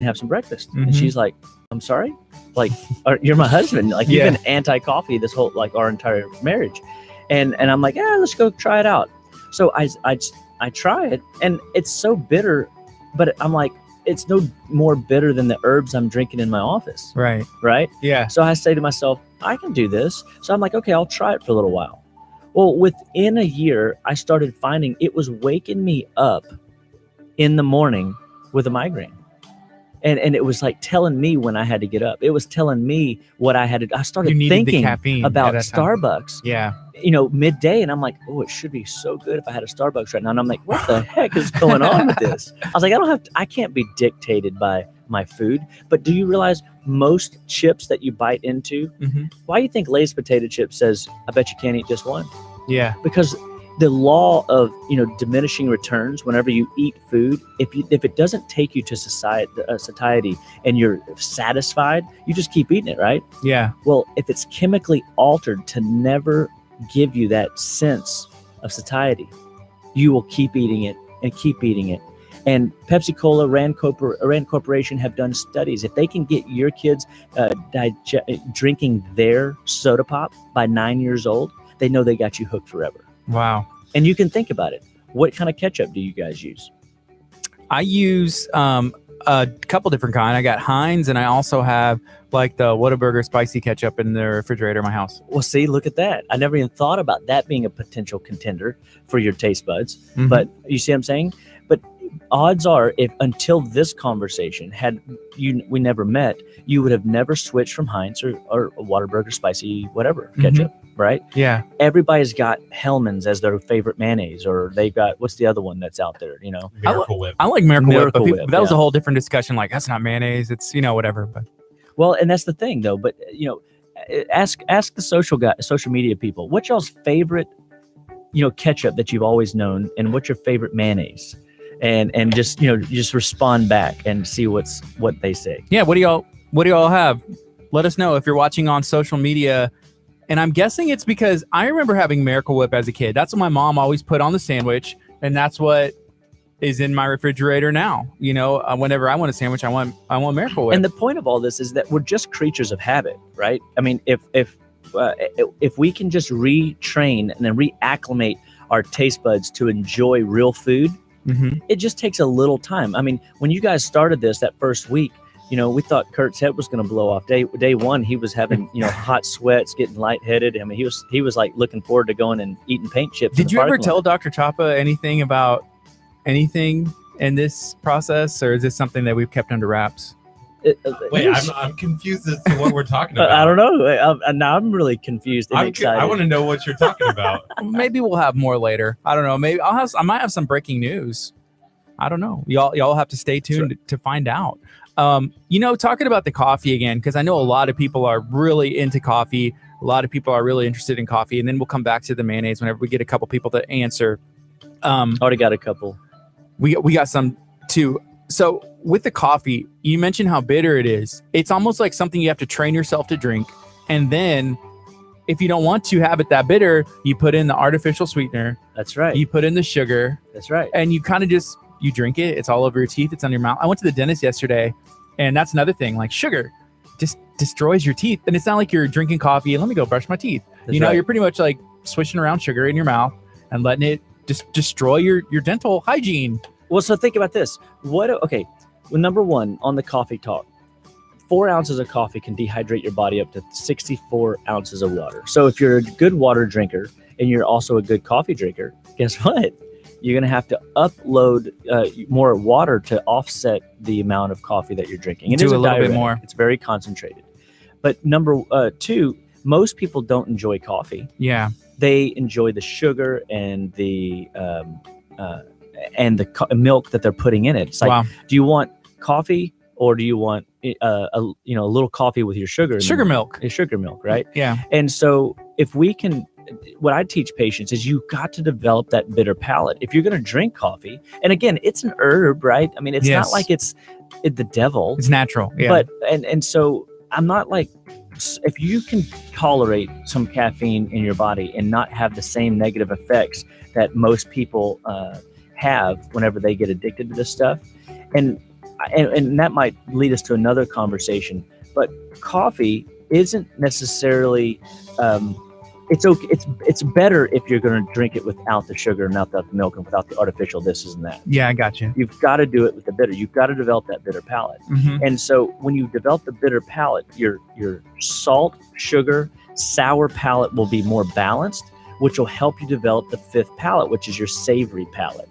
have some breakfast. And she's like, I'm sorry? Like, you're my husband. Like, you've been anti-coffee this whole, like, our entire marriage. And I'm like, yeah, let's go try it out. So I try it, and it's so bitter, but I'm like, it's no more bitter than the herbs I'm drinking in my office. Right. Yeah. So I say to myself, I can do this. So I'm like, okay, I'll try it for a little while. Well, within a year, I started finding it was waking me up in the morning with a migraine. And it was like telling me when I had to get up. It was telling me what I had to. I started thinking about Starbucks. Yeah. Midday, and I'm like, oh, it should be so good if I had a Starbucks right now. And I'm like, what the heck is going on with this? I was like, I can't be dictated by my food. But do you realize most chips that you bite into, why do you think Lay's potato chip says, I bet you can't eat just one? Yeah. Because the law of, diminishing returns whenever you eat food, if it doesn't take you to satiety and you're satisfied, you just keep eating it, right? Yeah. Well, if it's chemically altered to never give you that sense of satiety, you will keep eating it and keep eating it. And Pepsi Cola, Rand Corporation have done studies. If they can get your kids drinking their soda pop by 9 years old, they know they got you hooked forever. Wow. And you can think about it. What kind of ketchup do you guys use? I use a couple different kinds. I got Heinz, and I also have like the Whataburger spicy ketchup in the refrigerator in my house. Well, see, look at that. I never even thought about that being a potential contender for your taste buds. But you see what I'm saying? But odds are, if until this conversation we never met, you would have never switched from Heinz or Whataburger spicy whatever ketchup, right? Yeah. Everybody's got Hellmann's as their favorite mayonnaise, or they've got, what's the other one that's out there? Miracle Whip. I like Miracle Whip, but that was a whole different discussion. Like, that's not mayonnaise. It's whatever. But well, and that's the thing though. But ask the social media people, what's y'all's favorite ketchup that you've always known, and what's your favorite mayonnaise? And just just respond back and see what they say. Yeah, what do y'all have? Let us know if you're watching on social media. And I'm guessing it's because I remember having Miracle Whip as a kid. That's what my mom always put on the sandwich, and that's what is in my refrigerator now. Whenever I want a sandwich, I want Miracle Whip. And the point of all this is that we're just creatures of habit, right? I mean, if we can just retrain and then reacclimate our taste buds to enjoy real food, it just takes a little time. I mean, when you guys started this that first week, we thought Curt's head was going to blow off. Day one, he was having hot sweats, getting lightheaded. I mean, he was like looking forward to going and eating paint chips. Did you ever tell Dr. Chapa anything about anything in this process, or is this something that we've kept under wraps? Wait, I'm confused as to what we're talking about. I don't know. Now I'm really confused and excited. I want to know what you're talking about. Maybe we'll have more later. I don't know. Maybe I might have some breaking news. I don't know. Y'all have to stay tuned to find out. Talking about the coffee again, because I know a lot of people are really into coffee. A lot of people are really interested in coffee, and then we'll come back to the mayonnaise whenever we get a couple people to answer. Already got a couple. We got some too. So with the coffee, you mentioned how bitter it is. It's almost like something you have to train yourself to drink. And then if you don't want to have it that bitter, you put in the artificial sweetener. That's right. You put in the sugar. That's right. And you kind of you drink it. It's all over your teeth. It's on your mouth. I went to the dentist yesterday, and that's another thing. Like, sugar just destroys your teeth. And it's not like you're drinking coffee and let me go brush my teeth. That's right. You're pretty much like swishing around sugar in your mouth and letting it just destroy your dental hygiene. Well, so think about this. Well, number one, on the coffee talk, 4 ounces of coffee can dehydrate your body up to 64 ounces of water. So if you're a good water drinker and you're also a good coffee drinker, guess what? You're going to have to upload more water to offset the amount of coffee that you're drinking. It is a little bit more. It's very concentrated. But number two, most people don't enjoy coffee. Yeah. They enjoy the sugar and the milk that they're putting in it. It's like, do you want coffee or do you want a little coffee with your sugar? Sugar milk. Sugar milk, right? Yeah. And so if we can, what I teach patients is you got to develop that bitter palate. If you're going to drink coffee, and again, it's an herb, right? I mean, it's not like it's the devil. It's natural. Yeah. But and so I'm not like, if you can tolerate some caffeine in your body and not have the same negative effects that most people have whenever they get addicted to this stuff. And and that might lead us to another conversation, but coffee isn't necessarily, it's okay. It's better if you're going to drink it without the sugar and without the milk and without the artificial this and that. Yeah, I got you. You've got to do it with the bitter. You've got to develop that bitter palate. Mhm. And so when you develop the bitter palate, your salt, sugar, sour palate will be more balanced, which will help you develop the fifth palate, which is your savory palate.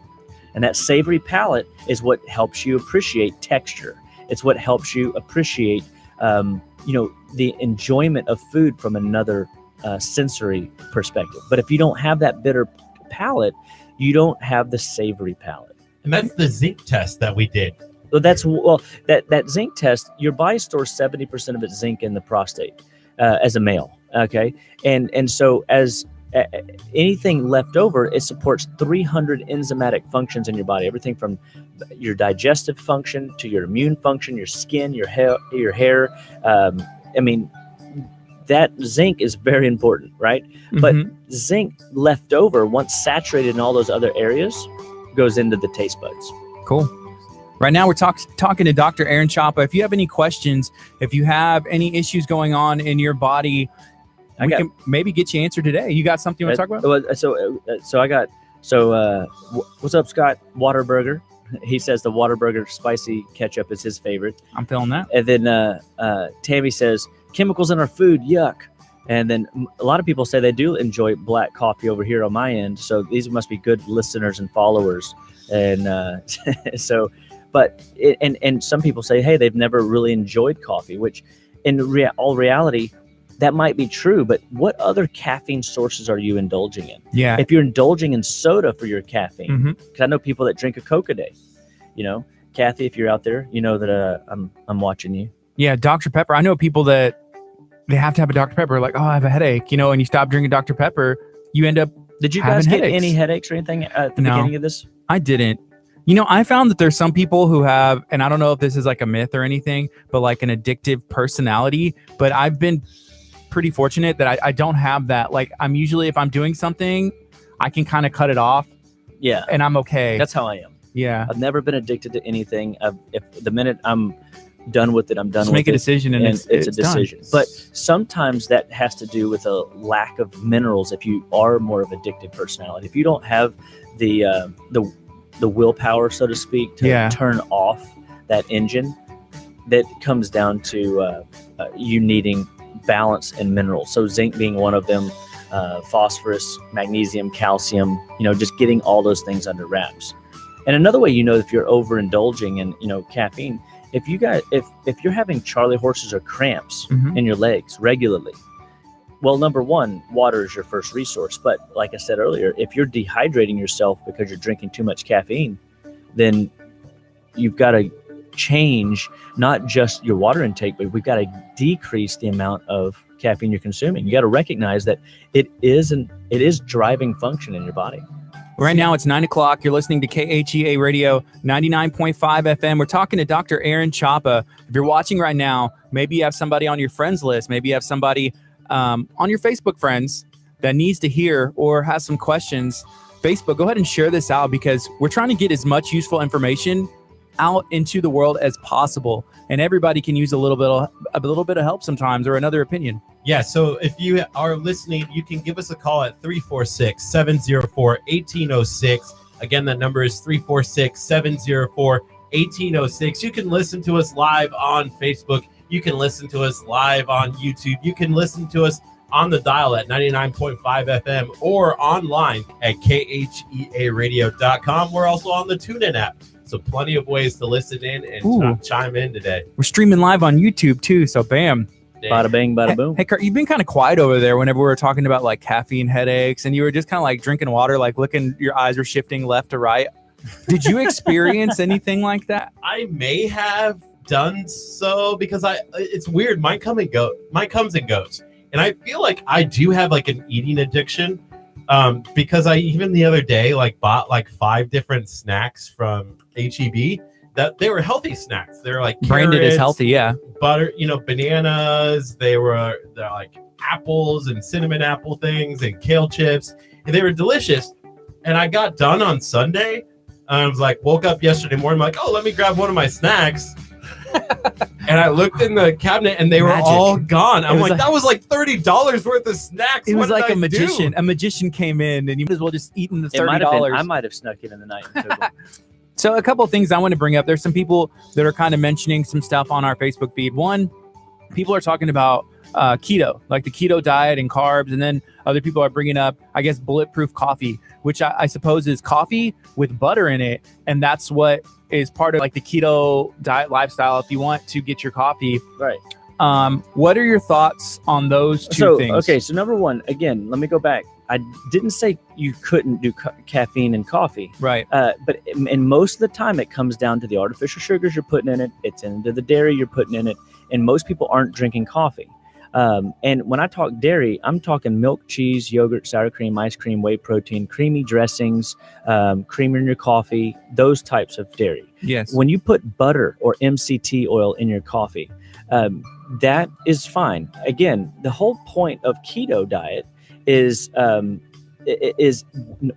And that savory palate is what helps you appreciate texture. It's what helps you appreciate, the enjoyment of food from another sensory perspective. But if you don't have that bitter palate, you don't have the savory palate. And that's the zinc test that we did. So that zinc test, your body stores 70% of its zinc in the prostate as a male. Okay, and so as anything left over, it supports 300 enzymatic functions in your body. Everything from your digestive function to your immune function, your skin, your hair. That zinc is very important, right? Mm-hmm. But zinc left over, once saturated in all those other areas, goes into the taste buds. Cool. Right now, we're talking to Dr. Aaron Chapa. If you have any questions, if you have any issues going on in your body, we can maybe get you answered today. You got something you want to talk about? What's up, Scott? Waterburger. He says the Waterburger spicy ketchup is his favorite. I'm feeling that. And then Tammy says, chemicals in our food, yuck. And then a lot of people say they do enjoy black coffee over here on my end. So these must be good listeners and followers. And and some people say, hey, they've never really enjoyed coffee, which in all reality, that might be true. But what other caffeine sources are you indulging in? Yeah. If you're indulging in soda for your caffeine, because I know people that drink a Coke a day. Kathy, if you're out there, you know that I'm watching you. Yeah, Dr. Pepper. I know people that they have to have a Dr. Pepper. Like, oh, I have a headache, and you stop drinking Dr. Pepper, you end up. Did you guys get any headaches or anything at the beginning of this? I didn't. I found that there's some people who have, and I don't know if this is like a myth or anything, but like an addictive personality. But I've been pretty fortunate that I don't have that. Like, I'm usually, if I'm doing something, I can kind of cut it off. Yeah. And I'm okay. That's how I am. Yeah. I've never been addicted to anything. If the minute I'm done with it, I'm done Just with it. make a decision and it's a decision. Done. But sometimes that has to do with a lack of minerals if you are more of addictive personality. If you don't have the willpower, so to speak, to turn off that engine, that comes down to you needing balance and minerals. So zinc being one of them, phosphorus, magnesium, calcium, just getting all those things under wraps. And another way, if you're overindulging in, caffeine, if you're having Charlie horses or cramps in your legs regularly, well, number one, water is your first resource. But like I said earlier, if you're dehydrating yourself because you're drinking too much caffeine, then you've got to change not just your water intake, but we've got to decrease the amount of caffeine you're consuming. You got to recognize that it is driving function in your body. Right now it's 9:00. You're listening to KHEA Radio 99.5 FM. We're talking to Dr. Aaron Chapa. If you're watching right now, maybe you have somebody on your friends list. Maybe you have somebody on your Facebook friends that needs to hear or has some questions. Facebook, go ahead and share this out because we're trying to get as much useful information out into the world as possible, and everybody can use a little bit of help sometimes or another opinion. Yeah, so if you are listening, you can give us a call at 346-704-1806. Again, that number is 346-704-1806. You can listen to us live on Facebook. You can listen to us live on YouTube. You can listen to us on the dial at 99.5 FM or online at khearadio.com. We're also on the TuneIn app. So plenty of ways to listen in and chime in today. We're streaming live on YouTube too, so bam. Bada bang, bada boom. Hey, Curt, you've been kind of quiet over there whenever we were talking about like caffeine headaches, and you were just kind of like drinking water, like looking, your eyes were shifting left to right. Did you experience anything like that? I may have done so because it's weird. Mine comes and goes. And I feel like I do have like an eating addiction because I even the other day like bought like 5 different snacks from HEB that they were healthy snacks. They're like branded as healthy, yeah. Butter, bananas. They're like apples and cinnamon apple things and kale chips, and they were delicious. And I got done on Sunday, I was like, woke up yesterday morning, I'm like, oh, let me grab one of my snacks. And I looked in the cabinet and they were all gone. I'm like, that was like $30 worth of snacks. It was like a do? magician. A magician came in and you might as well just eaten the $30. I might have snuck it in the night and took it. So a couple of things I want to bring up. There's some people that are kind of mentioning some stuff on our Facebook feed. One, people are talking about keto, like the keto diet and carbs. And then other people are bringing up, I guess, bulletproof coffee, which I suppose is coffee with butter in it. And that's what is part of like the keto diet lifestyle if you want to get your coffee. Right. What are your thoughts on those two things? Okay, so number one, again, let me go back. I didn't say you couldn't do caffeine in coffee. Right. But in most of the time, it comes down to the artificial sugars you're putting in it. It's into the dairy you're putting in it. And most people aren't drinking coffee. And when I talk dairy, I'm talking milk, cheese, yogurt, sour cream, ice cream, whey protein, creamy dressings, creamer in your coffee, those types of dairy. Yes. When you put butter or MCT oil in your coffee, that is fine. Again, the whole point of keto diet is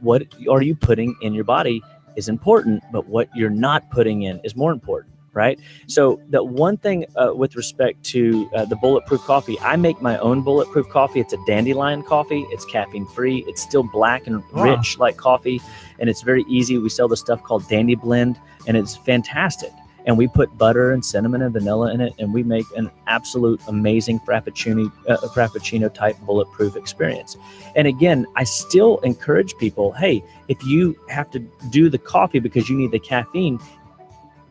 what are you putting in your body is important, but what you're not putting in is more important. Right. So the one thing with respect to the bulletproof coffee, I make my own bulletproof coffee. It's a dandelion coffee. It's caffeine free. It's still black and rich like coffee. And it's very easy. We sell this stuff called Dandy Blend and it's fantastic. And we put butter and cinnamon and vanilla in it. And we make an absolute amazing Frappuccino type bulletproof experience. And again, I still encourage people, hey, if you have to do the coffee because you need the caffeine,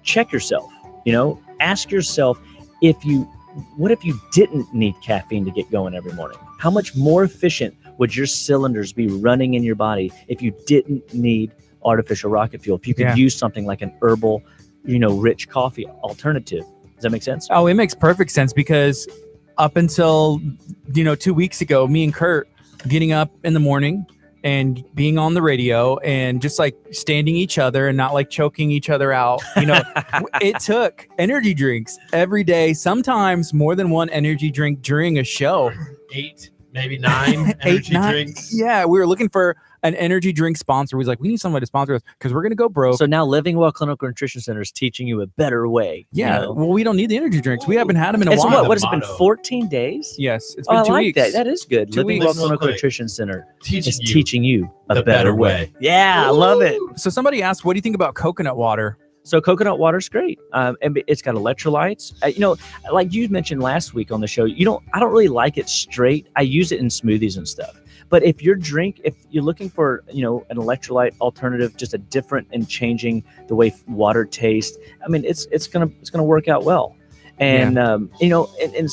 check yourself, ask yourself what if you didn't need caffeine to get going every morning? How much more efficient would your cylinders be running in your body if you didn't need artificial rocket fuel? If you could use something like an herbal, rich coffee alternative. Does that make sense? Oh, it makes perfect sense because up until, 2 weeks ago, me and Curt getting up in the morning and being on the radio and just like standing each other and not like choking each other out. It took energy drinks every day, sometimes more than one energy drink during a show. 8, maybe 9 energy drinks. Yeah, we were looking for an energy drink sponsor. We was like, we need somebody to sponsor us because we're going to go broke. So now Living Well Clinical Nutrition Center is teaching you a better way. Yeah. Well, we don't need the energy drinks. We haven't had them in a while. What has it been, 14 days? Yes. It's been 2 weeks. That is good. Living Well Clinical Nutrition Center is teaching you a better way. Yeah, I love it. So somebody asked, what do you think about coconut water? So coconut water is great. And it's got electrolytes. Like you mentioned last week on the show, I don't really like it straight. I use it in smoothies and stuff. But if you're looking for, an electrolyte alternative, just a different and changing the way water tastes, it's gonna work out well. And and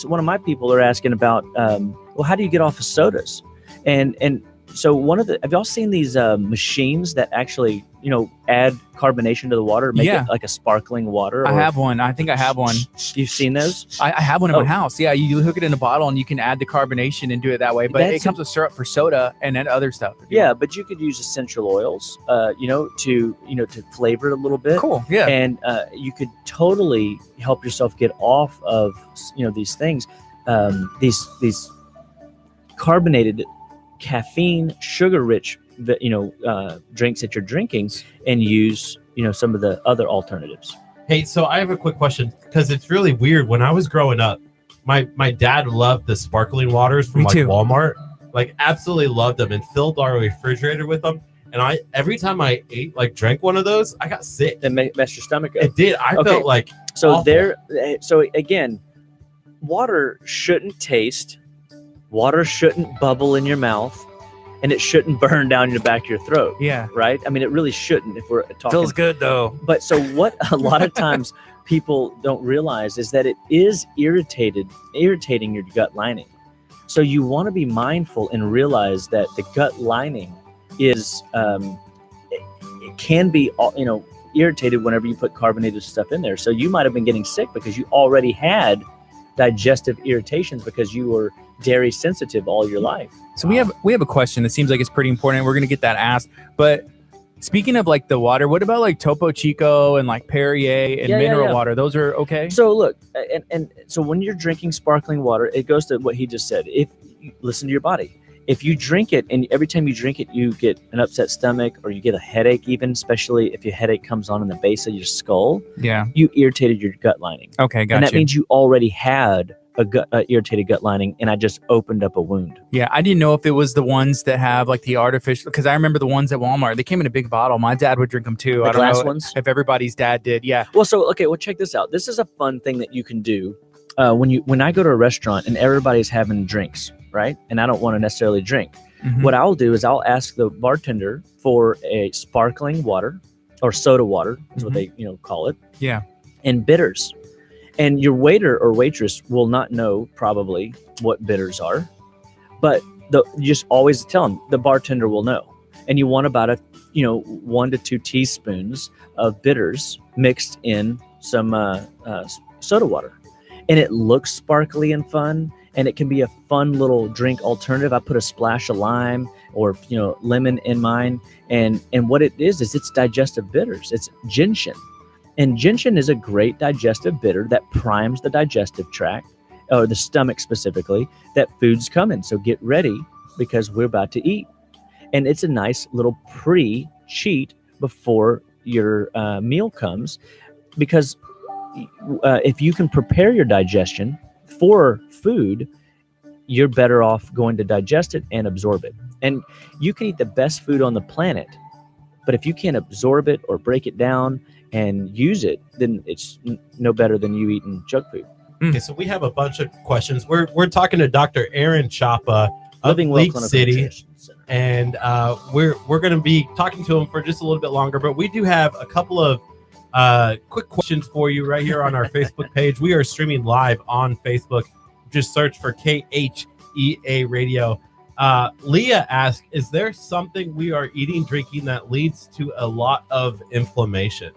one of my people are asking about, how do you get off of sodas? And so have y'all seen these machines that actually add carbonation to the water, make it like a sparkling water? I have one. I think I have one. You've seen those? I have one in my house. Yeah, you hook it in a bottle and you can add the carbonation and do it that way. But it comes with syrup for soda and then other stuff. Yeah, but you could use essential oils, to flavor it a little bit. Cool. Yeah. And you could totally help yourself get off of these things, these carbonated, caffeine, sugar-rich drinks that you're drinking, and use some of the other alternatives. Hey, so I have a quick question because it's really weird. When I was growing up, my dad loved the sparkling waters from Walmart, absolutely loved them, and filled our refrigerator with them. And every time I drank one of those, I got sick. It messed your stomach up. It did. I felt like so awful. So again, water shouldn't taste. Water shouldn't bubble in your mouth, and it shouldn't burn down your back of your throat. Yeah. Right? It really shouldn't if we're talking. Feels good, though. But so what a lot of times people don't realize is that it is irritating your gut lining. So you want to be mindful and realize that the gut lining is, it can be, irritated whenever you put carbonated stuff in there. So you might have been getting sick because you already had digestive irritations because you were dairy sensitive all your life. So we have a question that seems like it's pretty important. We're going to get that asked. But speaking of the water, what about Topo Chico and Perrier and mineral water? Those are okay? So look, and so when you're drinking sparkling water, it goes to what he just said. If you listen to your body, if you drink it, and every time you drink it, you get an upset stomach or you get a headache, even especially if your headache comes on in the base of your skull, you irritated your gut lining. Okay, gotcha. And that means you already had a irritated gut lining, and I just opened up a wound. Yeah, I didn't know if it was the ones that have like the artificial, because I remember the ones at Walmart, they came in a big bottle. My dad would drink them too. The I don't glass know ones? if everybody's dad did. Yeah. Well, check this out. This is a fun thing that you can do when I go to a restaurant and everybody's having drinks, right? And I don't want to necessarily drink. Mhm. What I'll do is I'll ask the bartender for a sparkling water or soda water is what they call it. Yeah. And bitters. And your waiter or waitress will not know probably what bitters are, but you just always tell them. The bartender will know. And you want about 1 to 2 teaspoons of bitters mixed in some soda water. And it looks sparkly and fun, and it can be a fun little drink alternative. I put a splash of lime or lemon in mine, and what it is it's digestive bitters. It's gentian. And gentian is a great digestive bitter that primes the digestive tract, or the stomach specifically, that food's coming. So get ready, because we're about to eat. And it's a nice little pre-cheat before your meal comes, because if you can prepare your digestion for food, you're better off going to digest it and absorb it. And you can eat the best food on the planet, but if you can't absorb it or break it down and use it, then it's no better than you eating junk food. Okay, so we have a bunch of questions. We're talking to Dr. Aaron Chapa of Living Well League Clinical City, Nutrition Center. and we're going to be talking to him for just a little bit longer. But we do have a couple of quick questions for you right here on our Facebook page. We are streaming live on Facebook. Just search for KHEA Radio. Leah asked, is there something we are eating, drinking that leads to a lot of inflammation?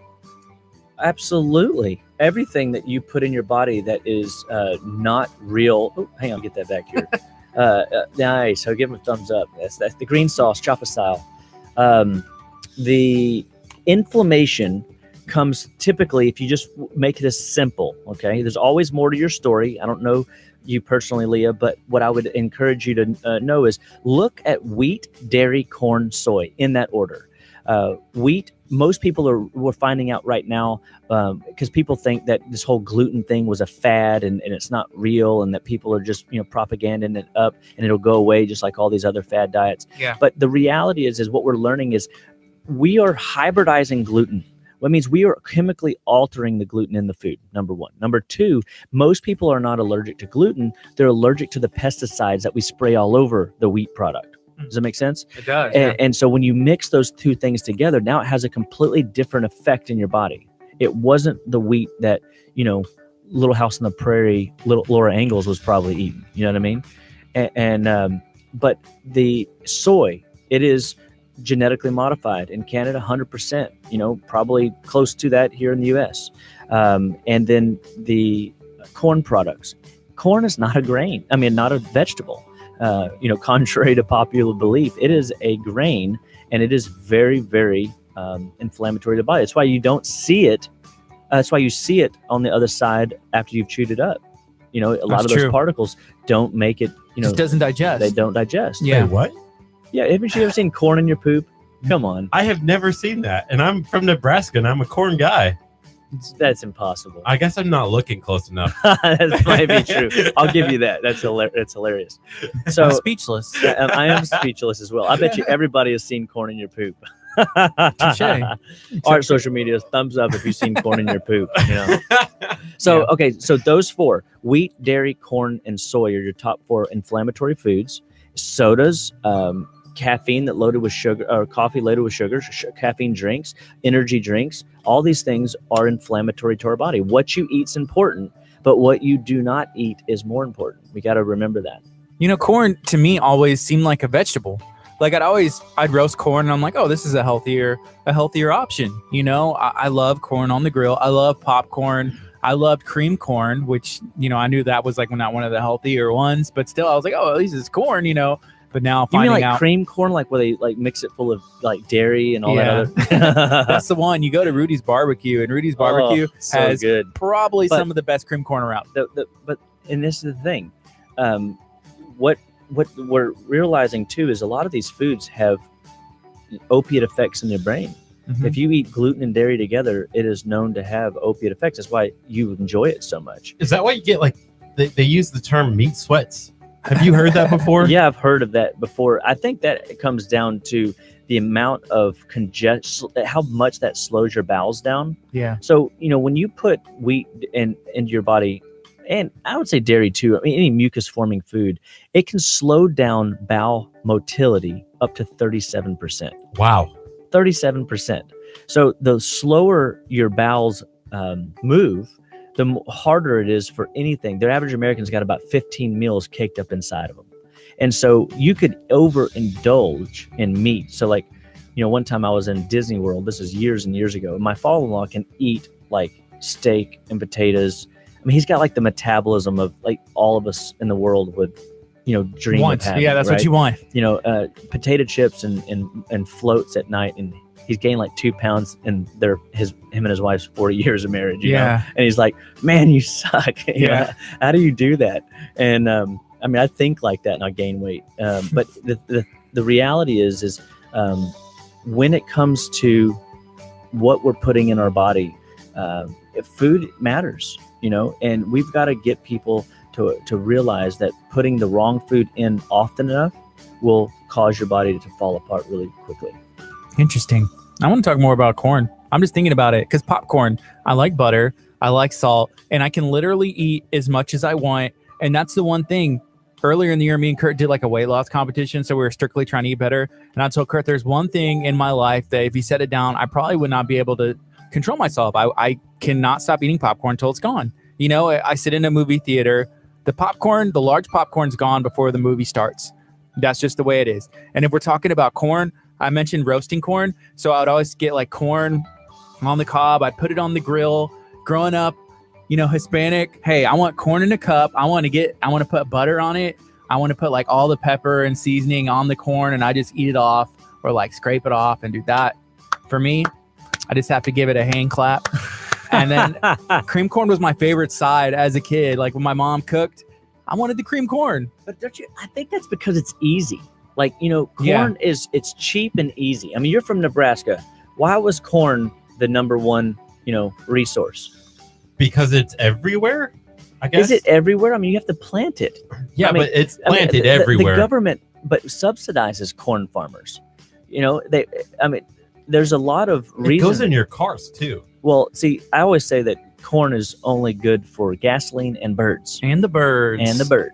Absolutely. Everything that you put in your body that is not real. Oh, hang on, get that back here. Nice. I'll give him a thumbs up. That's the green sauce, Choppa style. The inflammation comes typically, if you just make this simple, okay? There's always more to your story. I don't know you personally, Leah, but what I would encourage you to know is look at wheat, dairy, corn, soy in that order. Wheat, most people we're finding out right now, because people think that this whole gluten thing was a fad and it's not real, and that people are just propaganding it up and it'll go away just like all these other fad diets. Yeah. But the reality is what we're learning is we are hybridizing gluten. What means we are chemically altering the gluten in the food, number one. Number two, most people are not allergic to gluten. They're allergic to the pesticides that we spray all over the wheat product. Does that make sense? It does. And so when you mix those two things together, now it has a completely different effect in your body. It wasn't the wheat that, Little House on the Prairie, little Laura Ingalls was probably eating. You know what I mean? But the soy, it is genetically modified in Canada, 100%, probably close to that here in the US. And then the corn products. Corn is not a grain. I mean, not a vegetable. Contrary to popular belief, it is a grain, and it is very, very inflammatory to the body. That's why you don't see it. That's why you see it on the other side after you've chewed it up. A lot of those particles don't make it. It just doesn't digest. They don't digest. Yeah. Wait, what? Yeah. Haven't you ever seen corn in your poop? Come on. I have never seen that, and I'm from Nebraska, and I'm a corn guy. That's impossible. I guess I'm not looking close enough. That might be true. I'll give you that. That's hilarious. So I'm speechless. I am speechless as well. I bet you everybody has seen corn in your poop. Touche. Our social media, thumbs up if you've seen corn in your poop. So okay, so those four: wheat, dairy, corn, and soy are your top four inflammatory foods. Sodas, caffeine that loaded with sugar, or coffee loaded with sugar, caffeine drinks, energy drinks. All these things are inflammatory to our body. What you eat's important, but what you do not eat is more important. We got to remember that. Corn to me always seemed like a vegetable. Like I'd roast corn and I'm like, oh, this is a healthier option. I love corn on the grill. I love popcorn. I loved cream corn, which, I knew that was like not one of the healthier ones, but still I was like, oh, at least it's corn, But now finding like out cream corn, like where they like mix it full of like dairy and all that other. That's the one. You go to Rudy's Barbecue, and Rudy's Barbecue has good. Probably some of the best cream corn around. And this is the thing, what what we're realizing too is a lot of these foods have opiate effects in the brain. Mhm. If you eat gluten and dairy together, it is known to have opiate effects. That's why you enjoy it so much. Is that why you get like they use the term meat sweats? Have you heard that before? Yeah, I've heard of that before. I think that it comes down to the amount of how much that slows your bowels down. Yeah. So, when you put wheat into your body, and I would say dairy too, I mean, any mucus forming food, it can slow down bowel motility up to 37%. Wow. 37%. So the slower your bowels move, the harder it is for anything. Their average American's got about 15 meals caked up inside of them. And so you could overindulge in meat. So like, one time I was in Disney World, this is years and years ago, and my father-in-law can eat like steak and potatoes. I mean, he's got like the metabolism of like all of us in the world would, dream of having. Yeah, that's right? what you want. Potato chips and floats at night, and he's gained like 2 pounds in him and his wife's 40 years of marriage. You know? And he's like, man, you suck. You know, how do you do that? And I mean, I think like that and I gain weight. But the reality is when it comes to what we're putting in our body, food matters, and we've got to get people to realize that putting the wrong food in often enough will cause your body to fall apart really quickly. Interesting. I want to talk more about corn. I'm just thinking about it because popcorn, I like butter, I like salt, and I can literally eat as much as I want. And that's the one thing. Earlier in the year, me and Curt did like a weight loss competition. So we were strictly trying to eat better. And I told Curt, there's one thing in my life that if he set it down, I probably would not be able to control myself. I cannot stop eating popcorn until it's gone. I sit in a movie theater. The large popcorn's gone before the movie starts. That's just the way it is. And if we're talking about corn, I mentioned roasting corn. So I would always get like corn on the cob. I'd put it on the grill. Growing up, Hispanic, hey, I want corn in a cup. I want to put butter on it. I want to put like all the pepper and seasoning on the corn and I just eat it off or like scrape it off and do that. For me, I just have to give it a hand clap. And then cream corn was my favorite side as a kid. Like when my mom cooked, I wanted the cream corn. But don't you? I think that's because it's easy. Like, corn it's cheap and easy. I mean, you're from Nebraska. Why was corn the number one, resource? Because it's everywhere, I guess. Is it everywhere? I mean, you have to plant it. Yeah, but it's planted everywhere. The government subsidizes corn farmers. There's a lot of reasons. It goes in your cars too. Well, see, I always say that corn is only good for gasoline and birds. And the birds.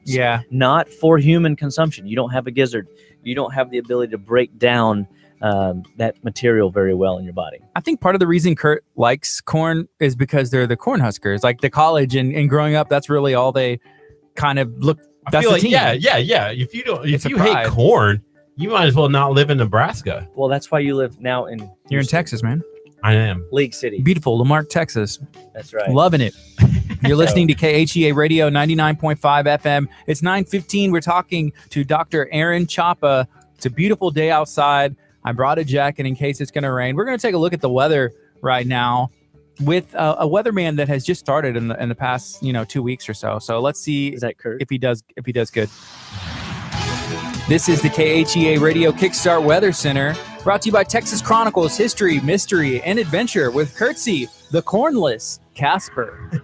Yeah. Not for human consumption. You don't have a gizzard. You don't have the ability to break down that material very well in your body. I think part of the reason Curt likes corn is because they're the corn huskers. Like the college and growing up, that's really all they kind of look. That's the team. Yeah. If you hate corn, you might as well not live in Nebraska. Well, that's why you live now in Houston. You're in Texas, man. I am. League City. Beautiful. Lamarck, Texas. That's right. Loving it. You're listening to KHEA Radio 99.5 FM. It's 9:15. We're talking to Dr. Aaron Chapa. It's a beautiful day outside. I brought a jacket in case it's going to rain. We're going to take a look at the weather right now with a weatherman that has just started in the past 2 weeks or so. So let's see Is that Curt? if he does good. This is the KHEA Radio Kickstart Weather Center, brought to you by Texas Chronicles, History, Mystery, and Adventure with Curtsy, the cornless Casper.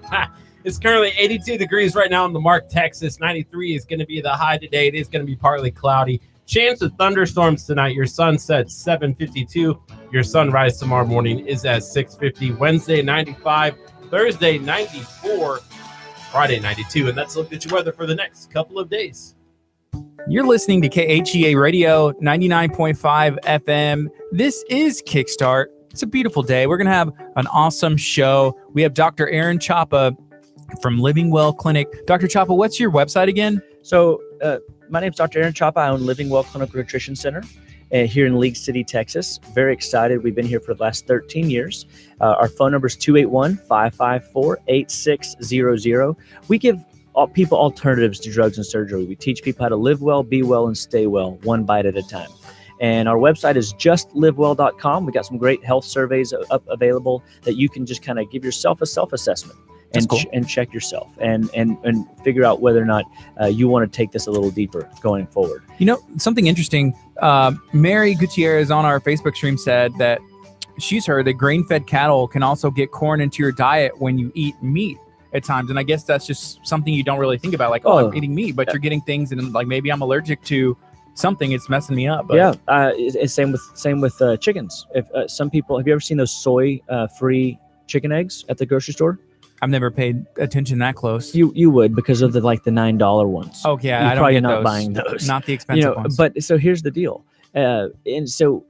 It's currently 82 degrees right now in Lamarck, Texas. 93 is going to be the high today. It is going to be partly cloudy. Chance of thunderstorms tonight. Your sunset 7:52. Your sunrise tomorrow morning is at 6:50. Wednesday 95. Thursday 94. Friday 92. And that's a look at your weather for the next couple of days. You're listening to KHEA Radio 99.5 FM. This is Kickstart. It's a beautiful day. We're going to have an awesome show. We have Dr. Aaron Chapa from Living Well Clinic. Dr. Chapa, what's your website again? So my name is Dr. Aaron Chapa. I own Living Well Clinical Nutrition Center here in League City, Texas. Very excited. We've been here for the last 13 years. Our phone number is 281-554-8600. We give people alternatives to drugs and surgery. We teach people how to live well, be well, and stay well, one bite at a time. And our website is justlivewell.com. We got some great health surveys up available that you can just kind of give yourself a self-assessment and cool. and check yourself and figure out whether or not you want to take this a little deeper going forward. You know, something interesting. Mary Gutierrez on our Facebook stream said that she's heard that grain-fed cattle can also get corn into your diet when you eat meat at times. And I guess that's just something you don't really think about. Like, I'm eating meat, but you're getting things and like maybe I'm allergic to something. It's messing me up. But. Yeah. It's same with chickens. If some people, have you ever seen those soy free chicken eggs at the grocery store? I've never paid attention that close. You would, because of the $9 ones. Oh yeah, You're I don't probably get not those. buying those. Not the expensive ones. But so here's the deal. And so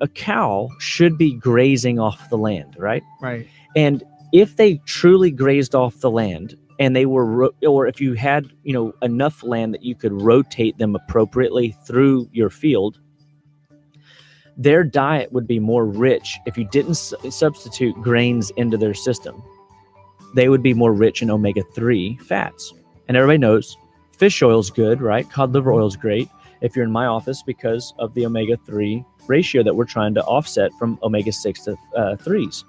a cow should be grazing off the land, right? Right. And if they truly grazed off the land and they were, or if you had, enough land that you could rotate them appropriately through your field, their diet would be more rich. If you didn't substitute grains into their system, they would be more rich in omega-3 fats. And everybody knows fish oil is good, right? Cod liver oil is great if you're in my office because of the omega-3 ratio that we're trying to offset from omega-6 to 3s.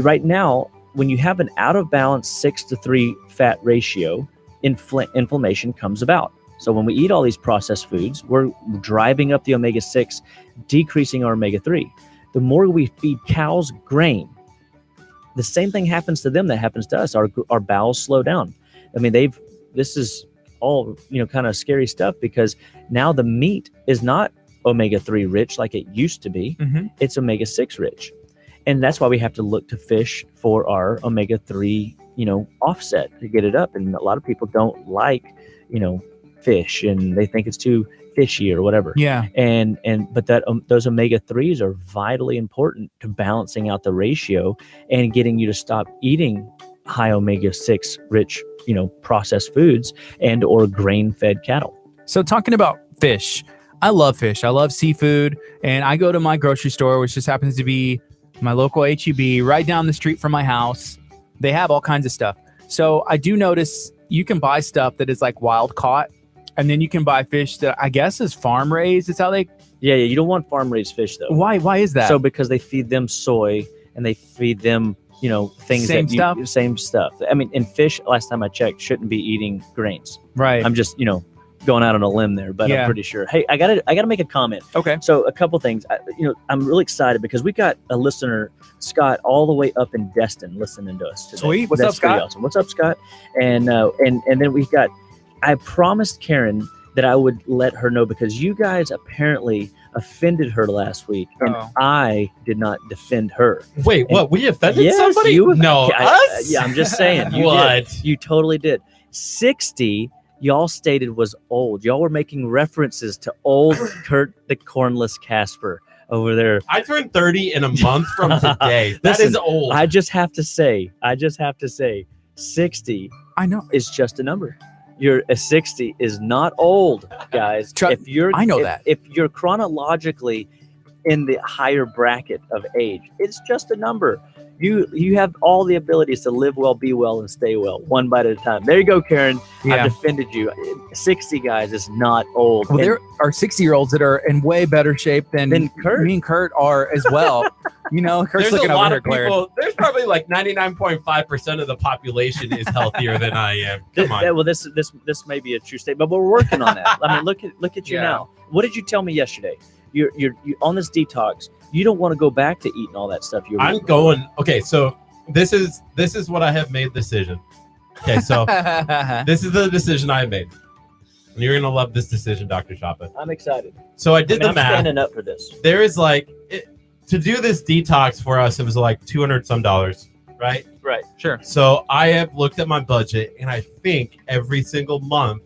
Right now, when you have an out of balance 6 to 3 fat ratio, inflammation comes about. So when we eat all these processed foods, we're driving up the omega-6, decreasing our omega-3. The more we feed cows grain, the same thing happens to them that happens to us. Our bowels slow down. I mean, this is all, kind of scary stuff, because now the meat is not omega-3 rich like it used to be. Mm-hmm. It's omega-6 rich. And that's why we have to look to fish for our omega-3, offset to get it up. And a lot of people don't like, fish, and they think it's too fishy or whatever. Yeah. But those omega-3s are vitally important to balancing out the ratio and getting you to stop eating high omega-6 rich, processed foods and or grain-fed cattle. So talking about fish, I love fish. I love seafood, and I go to my grocery store, which just happens to be my local HEB right down the street from my house. They have all kinds of stuff. So I do notice you can buy stuff that is like wild caught, and then you can buy fish that I guess is farm raised. It's how they. Yeah. You don't want farm raised fish though. Why is that? So because they feed them soy and they feed them, things Same same stuff. I mean, and fish, last time I checked, shouldn't be eating grains. Right. I'm just, going out on a limb there, but Yeah. I'm pretty sure. Hey, I gotta make a comment. Okay. So a couple things. I'm really excited because we got a listener, Scott, all the way up in Destin, listening to us today. Sweet. What's That's up, Scott? pretty awesome. What's up, Scott? And then we got. I promised Karen that I would let her know, because you guys apparently offended her last week, and Uh-oh. I did not defend her. Wait, what? We offended Yes, somebody? you- No, us? Yeah, I'm just saying. You What? did. You totally did. 60. Y'all stated was old. Y'all were making references to old Curt the Cornless Casper over there. I turned 30 in a month from today. That Listen, is old. I just have to say, 60 I know. is just a number. You're a 60 is not old, guys. I know that. If you're chronologically in the higher bracket of age, it's just a number. You have all the abilities to live well, be well, and stay well, one bite at a time. There you go, Karen. Yeah. I defended you. 60, guys, is not old. Well, And there are 60-year-olds that are in way better shape than Curt. me and Kurt are as well. Kurt's There's looking a over lot here, of Claire. people. There's probably like 99.5% of the population is healthier than I am. Come on. Well, this may be a true statement, but we're working on that. I mean, look at you Yeah. now. What did you tell me yesterday? You're on this detox. You don't want to go back to eating all that stuff. I'm going. Okay, so this is what I have made decision. Okay, so this is the decision I made. And you're gonna love this decision, Dr. Chapa. I'm excited. So I did the I'm math. standing up for this. There is to do this detox for us, it was like $200 some, right? Right. Sure. So I have looked at my budget, and I think every single month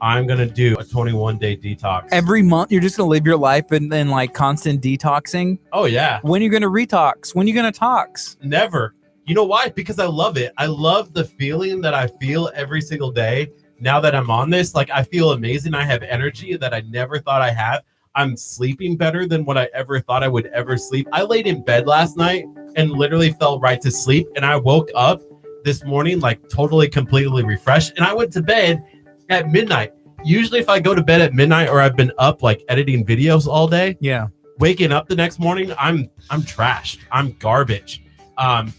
I'm gonna do a 21-day detox. Every month, you're just going to live your life in like constant detoxing. Oh yeah. When are you going to retox? When are you going to tox? Never. You know why? Because I love it. I love the feeling that I feel every single day. Now that I'm on this, I feel amazing. I have energy that I never thought I had. I'm sleeping better than what I ever thought I would ever sleep. I laid in bed last night and literally fell right to sleep. And I woke up this morning totally, completely refreshed. And I went to bed at midnight. Usually if I go to bed at midnight or I've been up editing videos all day, Yeah. waking up the next morning, I'm trashed. I'm garbage.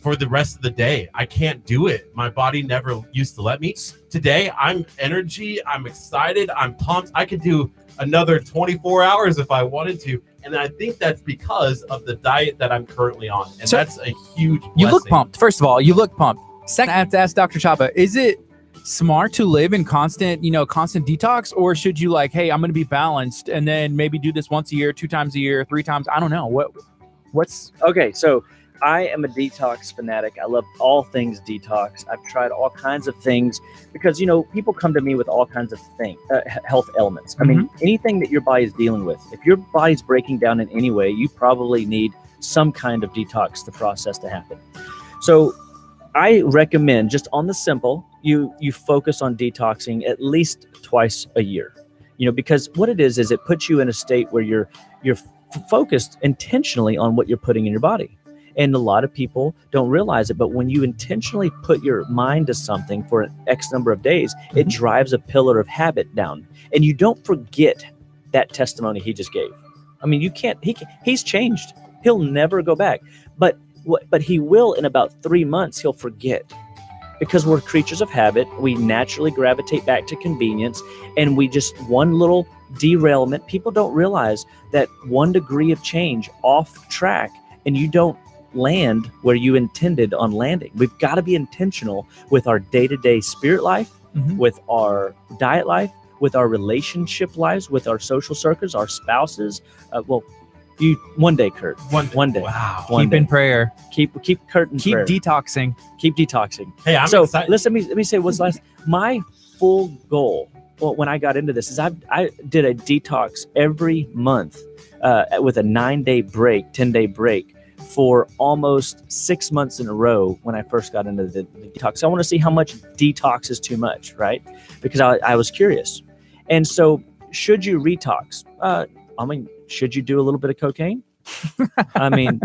for the rest of the day. I can't do it. My body never used to let me. Today, I'm energy. I'm excited. I'm pumped. I could do another 24 hours if I wanted to. And I think that's because of the diet that I'm currently on. And So, that's a huge blessing. You look pumped. First of all, you look pumped. Second, I have to ask Dr. Chapa, is it smart to live in constant detox, or should you like, hey, I'm going to be balanced and then maybe do this once a year, 2 times a year, 3 times? I don't know. What's Okay, so I am a detox fanatic. I love all things detox. I've tried all kinds of things because, people come to me with all kinds of health ailments. I mean, anything that your body is dealing with, if your body's breaking down in any way, you probably need some kind of detox, the process to happen. So I recommend, just on the simple, you focus on detoxing at least twice a year, because what it is it puts you in a state where you're focused intentionally on what you're putting in your body. And a lot of people don't realize it, but when you intentionally put your mind to something for an X number of days, it drives a pillar of habit down, and you don't forget that testimony he just gave. I mean, he's changed. He'll never go back, but he will in about 3 months. He'll forget, because we're creatures of habit. We naturally gravitate back to convenience, and we just, one little derailment. People don't realize that 1 degree of change off track, and you don't land where you intended on landing. We've got to be intentional with our day-to-day spirit life, with our diet life, with our relationship lives, with our social circles, our spouses. One day, Curt. One day. Wow. Keep in prayer. Keep Curt in prayer. Detoxing. Keep detoxing. Hey, I'm so excited. Let me say what's last. My full goal, when I got into this, is I did a detox every month with a 9-day break, 10-day break, for almost 6 months in a row when I first got into the detox. I want to see how much detox is too much, right? Because I was curious. And so, should you retox? Should you do a little bit of cocaine?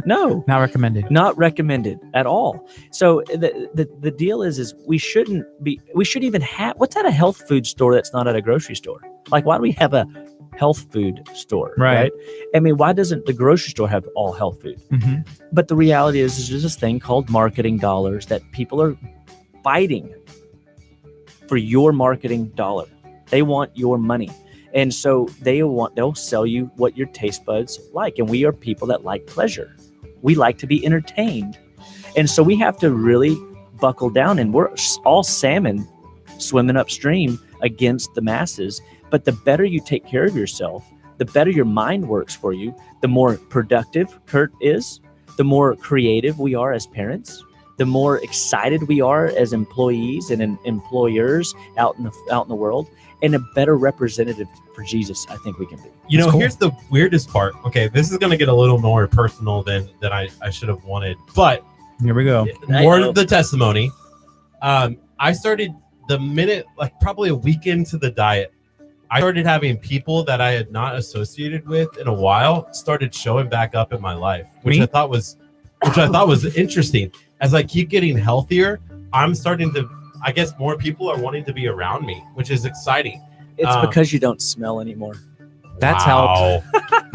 No. Not recommended. Not recommended at all. So the deal is we shouldn't even have, what's at a health food store that's not at a grocery store? Like, why do we have a health food store, right? I mean, why doesn't the grocery store have all health food? But the reality is there's this thing called marketing dollars that people are fighting for your marketing dollar. They want your money. And so they'll sell you what your taste buds like. And we are people that like pleasure. We like to be entertained. And so we have to really buckle down, and we're all salmon swimming upstream against the masses. But the better you take care of yourself, the better your mind works for you, the more productive Curt is, the more creative we are as parents, the more excited we are as employees and employers out in the world, and a better representative for Jesus, I think we can be. Here's the weirdest part. Okay, this is going to get a little more personal than I should have wanted, but here we go. More of the testimony. I started the minute, probably a week into the diet, I started having people that I had not associated with in a while started showing back up in my life, which I thought was interesting. As I keep getting healthier, I'm starting to, I guess, more people are wanting to be around me, which is exciting. It's because you don't smell anymore. That's helped.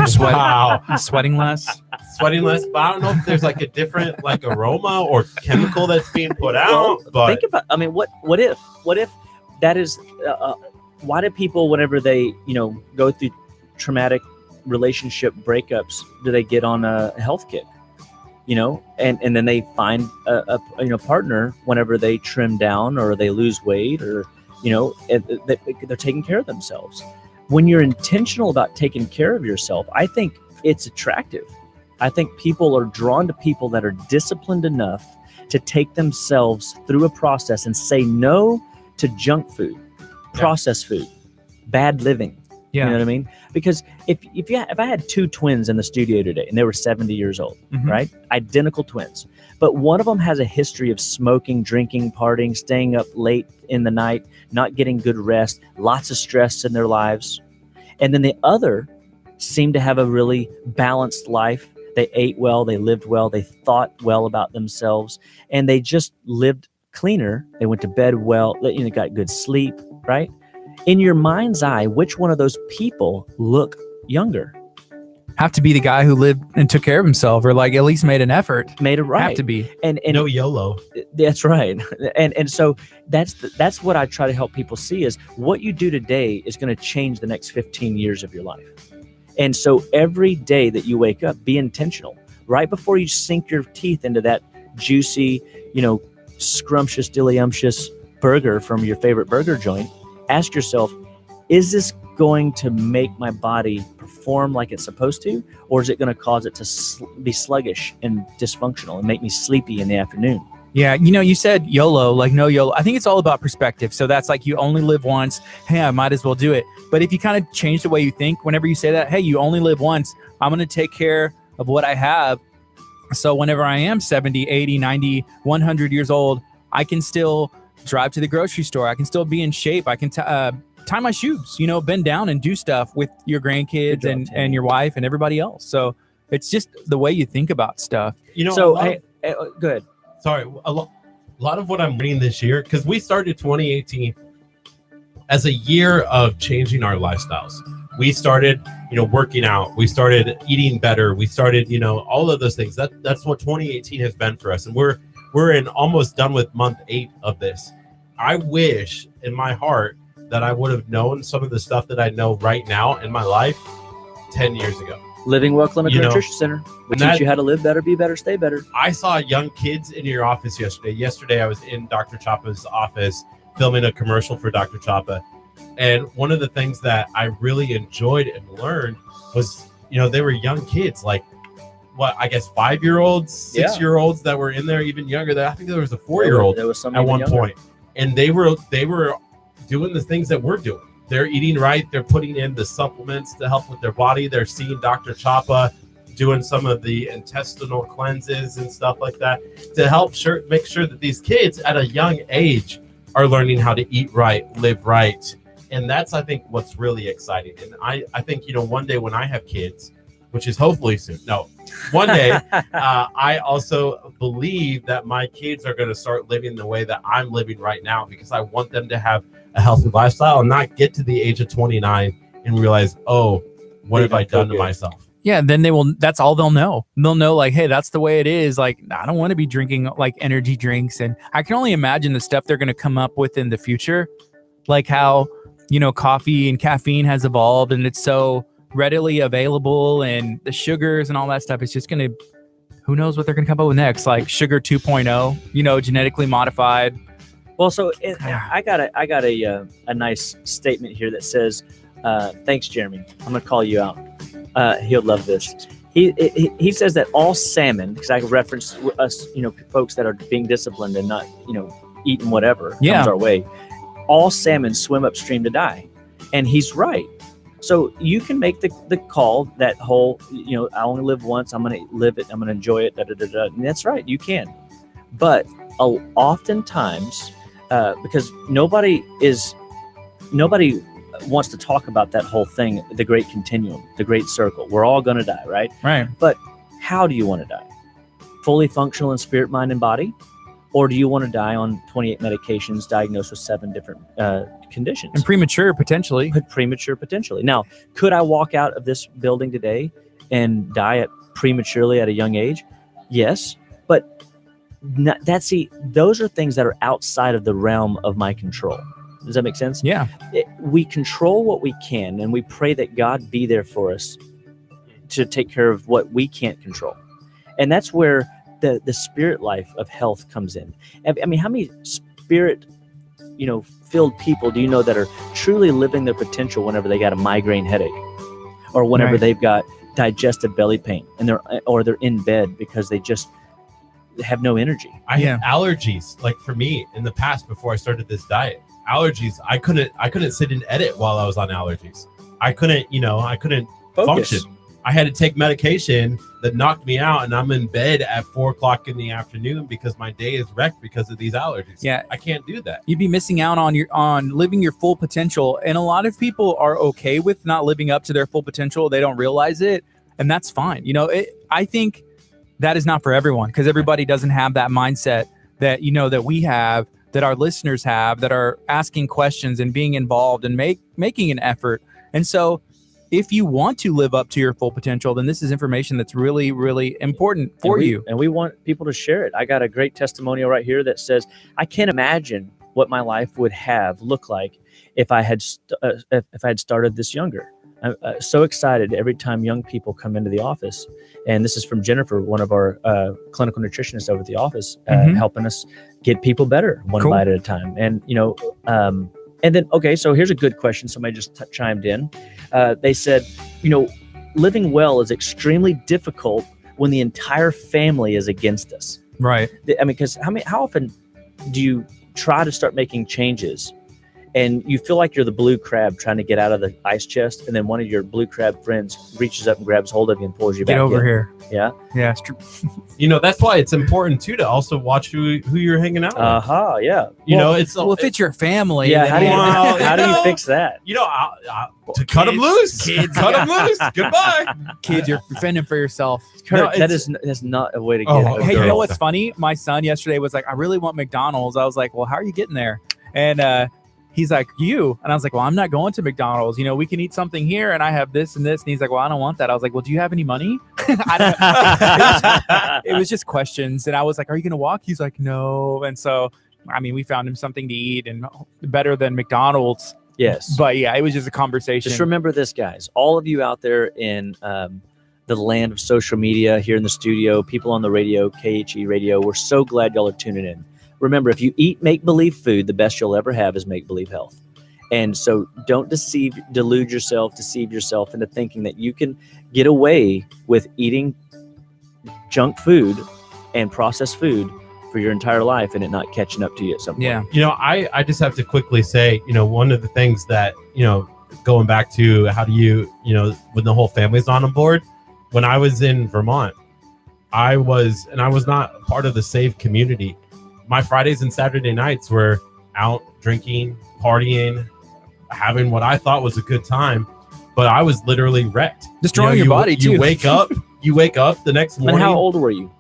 Sweating less. Sweating less, but I don't know if there's a different aroma or chemical that's being put out. But think about, what if that is, why do people, whenever they, go through traumatic relationship breakups, do they get on a health kick? And then they find a partner whenever they trim down or they lose weight, or they're taking care of themselves. When you're intentional about taking care of yourself, I think it's attractive. I think people are drawn to people that are disciplined enough to take themselves through a process and say no to junk food, processed food, bad living. Yeah. You know what I mean? Because if I had 2 twins in the studio today and they were 70 years old, right? Identical twins. But one of them has a history of smoking, drinking, partying, staying up late in the night, not getting good rest, lots of stress in their lives. And then the other seemed to have a really balanced life. They ate well, they lived well, they thought well about themselves, and they just lived cleaner. They went to bed well, got good sleep, right? In your mind's eye, which one of those people look younger? have to be the guy who lived and took care of himself, or like at least made an effort. Made it right. Have to be. And no YOLO. That's right. And so that's what I try to help people see is what you do today is going to change the next 15 years of your life. And so every day that you wake up, be intentional. Right before you sink your teeth into that juicy, scrumptious, dilliumptious burger from your favorite burger joint, ask yourself, is this going to make my body perform like it's supposed to, or is it going to cause it to be sluggish and dysfunctional and make me sleepy in the afternoon? Yeah, you said YOLO, like no YOLO. I think it's all about perspective. So that's like you only live once. Hey, I might as well do it. But if you kind of change the way you think, whenever you say that, hey, you only live once, I'm going to take care of what I have. So whenever I am 70, 80, 90, 100 years old, I can still drive to the grocery store. I can still be in shape. I can tie my shoes, bend down and do stuff with your grandkids and your wife and everybody else. So it's just the way you think about stuff. So go ahead. Sorry, a lot of what I'm reading this year, because we started 2018 as a year of changing our lifestyles. We started, working out. We started eating better. We started, all of those things. That's what 2018 has been for us, and we're almost done with month 8 of this. I wish in my heart that I would have known some of the stuff that I know right now in my life 10 years ago. Living Well Clinical Nutrition Center. We teach you how to live better, be better, stay better. I saw young kids in your office yesterday. Yesterday, I was in Dr. Chapa's office filming a commercial for Dr. Chapa. And one of the things that I really enjoyed and learned was, they were young kids, like, 5-year-olds, 6-year-olds that were in there, even younger. I think there was a 4-year-old at one point. And they were doing the things that we're doing. They're eating right. They're putting in the supplements to help with their body. They're seeing Dr. Chapa doing some of the intestinal cleanses and stuff like that to help make sure that these kids at a young age are learning how to eat right, live right. And that's, I think, what's really exciting. And I think, one day when I have kids, which is hopefully soon. No, one day, I also believe that my kids are going to start living the way that I'm living right now, because I want them to have a healthy lifestyle and not get to the age of 29 and realize, oh, what have I done to myself? Yeah, then that's all they'll know. They'll know, like, hey, that's the way it is. Like, I don't want to be drinking like energy drinks. And I can only imagine the stuff they're going to come up with in the future, like how, coffee and caffeine has evolved and it's so readily available, and the sugars and all that stuff. It's just going to, who knows what they're going to come up with next, like sugar 2.0, genetically modified. Well, so I got a nice statement here that says, thanks, Jeremy. I'm going to call you out. He'll love this. He says that all salmon, because I reference us, folks that are being disciplined and not, eating whatever comes our way. All salmon swim upstream to die. And he's right. So you can make the call, that whole, I only live once, I'm going to live it, I'm going to enjoy it, And that's right, you can. But oftentimes, because nobody wants to talk about that whole thing, the great continuum, the great circle. We're all going to die, right? Right. But how do you want to die? Fully functional in spirit, mind, and body? Or do you want to die on 28 medications diagnosed with 7 different conditions? And premature, potentially. Premature, potentially. Now, could I walk out of this building today and die prematurely at a young age? Yes. But those are things that are outside of the realm of my control. Does that make sense? Yeah. We control what we can, and we pray that God be there for us to take care of what we can't control. And that's where the spirit life of health comes in. I mean, how many spirit, filled people do you know that are truly living their potential whenever they got a migraine headache, or whenever they've got digestive belly pain and they're in bed because they just have no energy? I have allergies. Like for me, in the past, before I started this diet, allergies. I couldn't sit and edit while I was on allergies. I couldn't function. I had to take medication that knocked me out, and I'm in bed at 4:00 in the afternoon because my day is wrecked because of these allergies. Yeah, I can't do that. You'd be missing out on living your full potential, and a lot of people are okay with not living up to their full potential. They don't realize it, and that's fine. I think that is not for everyone, because everybody doesn't have that mindset that that we have, that our listeners have, that are asking questions and being involved and making an effort. And so, if you want to live up to your full potential, then this is information that's really, really important for you. And we want people to share it. I got a great testimonial right here that says, I can't imagine what my life would have looked like if I had started this younger. I'm so excited every time young people come into the office. And this is from Jennifer, one of our clinical nutritionists over at the office, helping us get people better one bite at a time. And, and then, okay, so here's a good question. Somebody just chimed in. They said, living well is extremely difficult when the entire family is against us. Right. I mean, because how often do you try to start making changes and you feel like you're the blue crab trying to get out of the ice chest, and then one of your blue crab friends reaches up and grabs hold of you and pulls you back in? Get over here. Yeah. Yeah, it's true. That's why it's important too to also watch who you're hanging out with. Yeah. If it's your family. Yeah. then How do you fix that? To cut them loose. Cut them loose. Goodbye. Kids, you're fending for yourself. Kurt, that's not a way to get it. Hey, you know what's funny? My son yesterday was like, I really want McDonald's. I was like, well, how are you getting there? And he's like, you. And I was like, well, I'm not going to McDonald's. We can eat something here, and I have this and this. And he's like, well, I don't want that. I was like, well, do you have any money? It was just questions. And I was like, are you going to walk? He's like, no. And so, we found him something to eat, and better than McDonald's. Yes. But yeah, it was just a conversation. Just remember this, guys. All of you out there in the land of social media, here in the studio, people on the radio, KHE radio, we're so glad y'all are tuning in. Remember, if you eat make-believe food, the best you'll ever have is make-believe health. And so don't deceive yourself into thinking that you can get away with eating junk food and processed food for your entire life and it not catching up to you at some point. Yeah. I just have to quickly say, one of the things that, going back to how do you, when the whole family's on board, when I was in Vermont, I was not part of the SAVE community. My Fridays and Saturday nights were out drinking, partying, having what I thought was a good time, but I was literally wrecked. Destroying your body too. You wake up the next morning. And how old were you?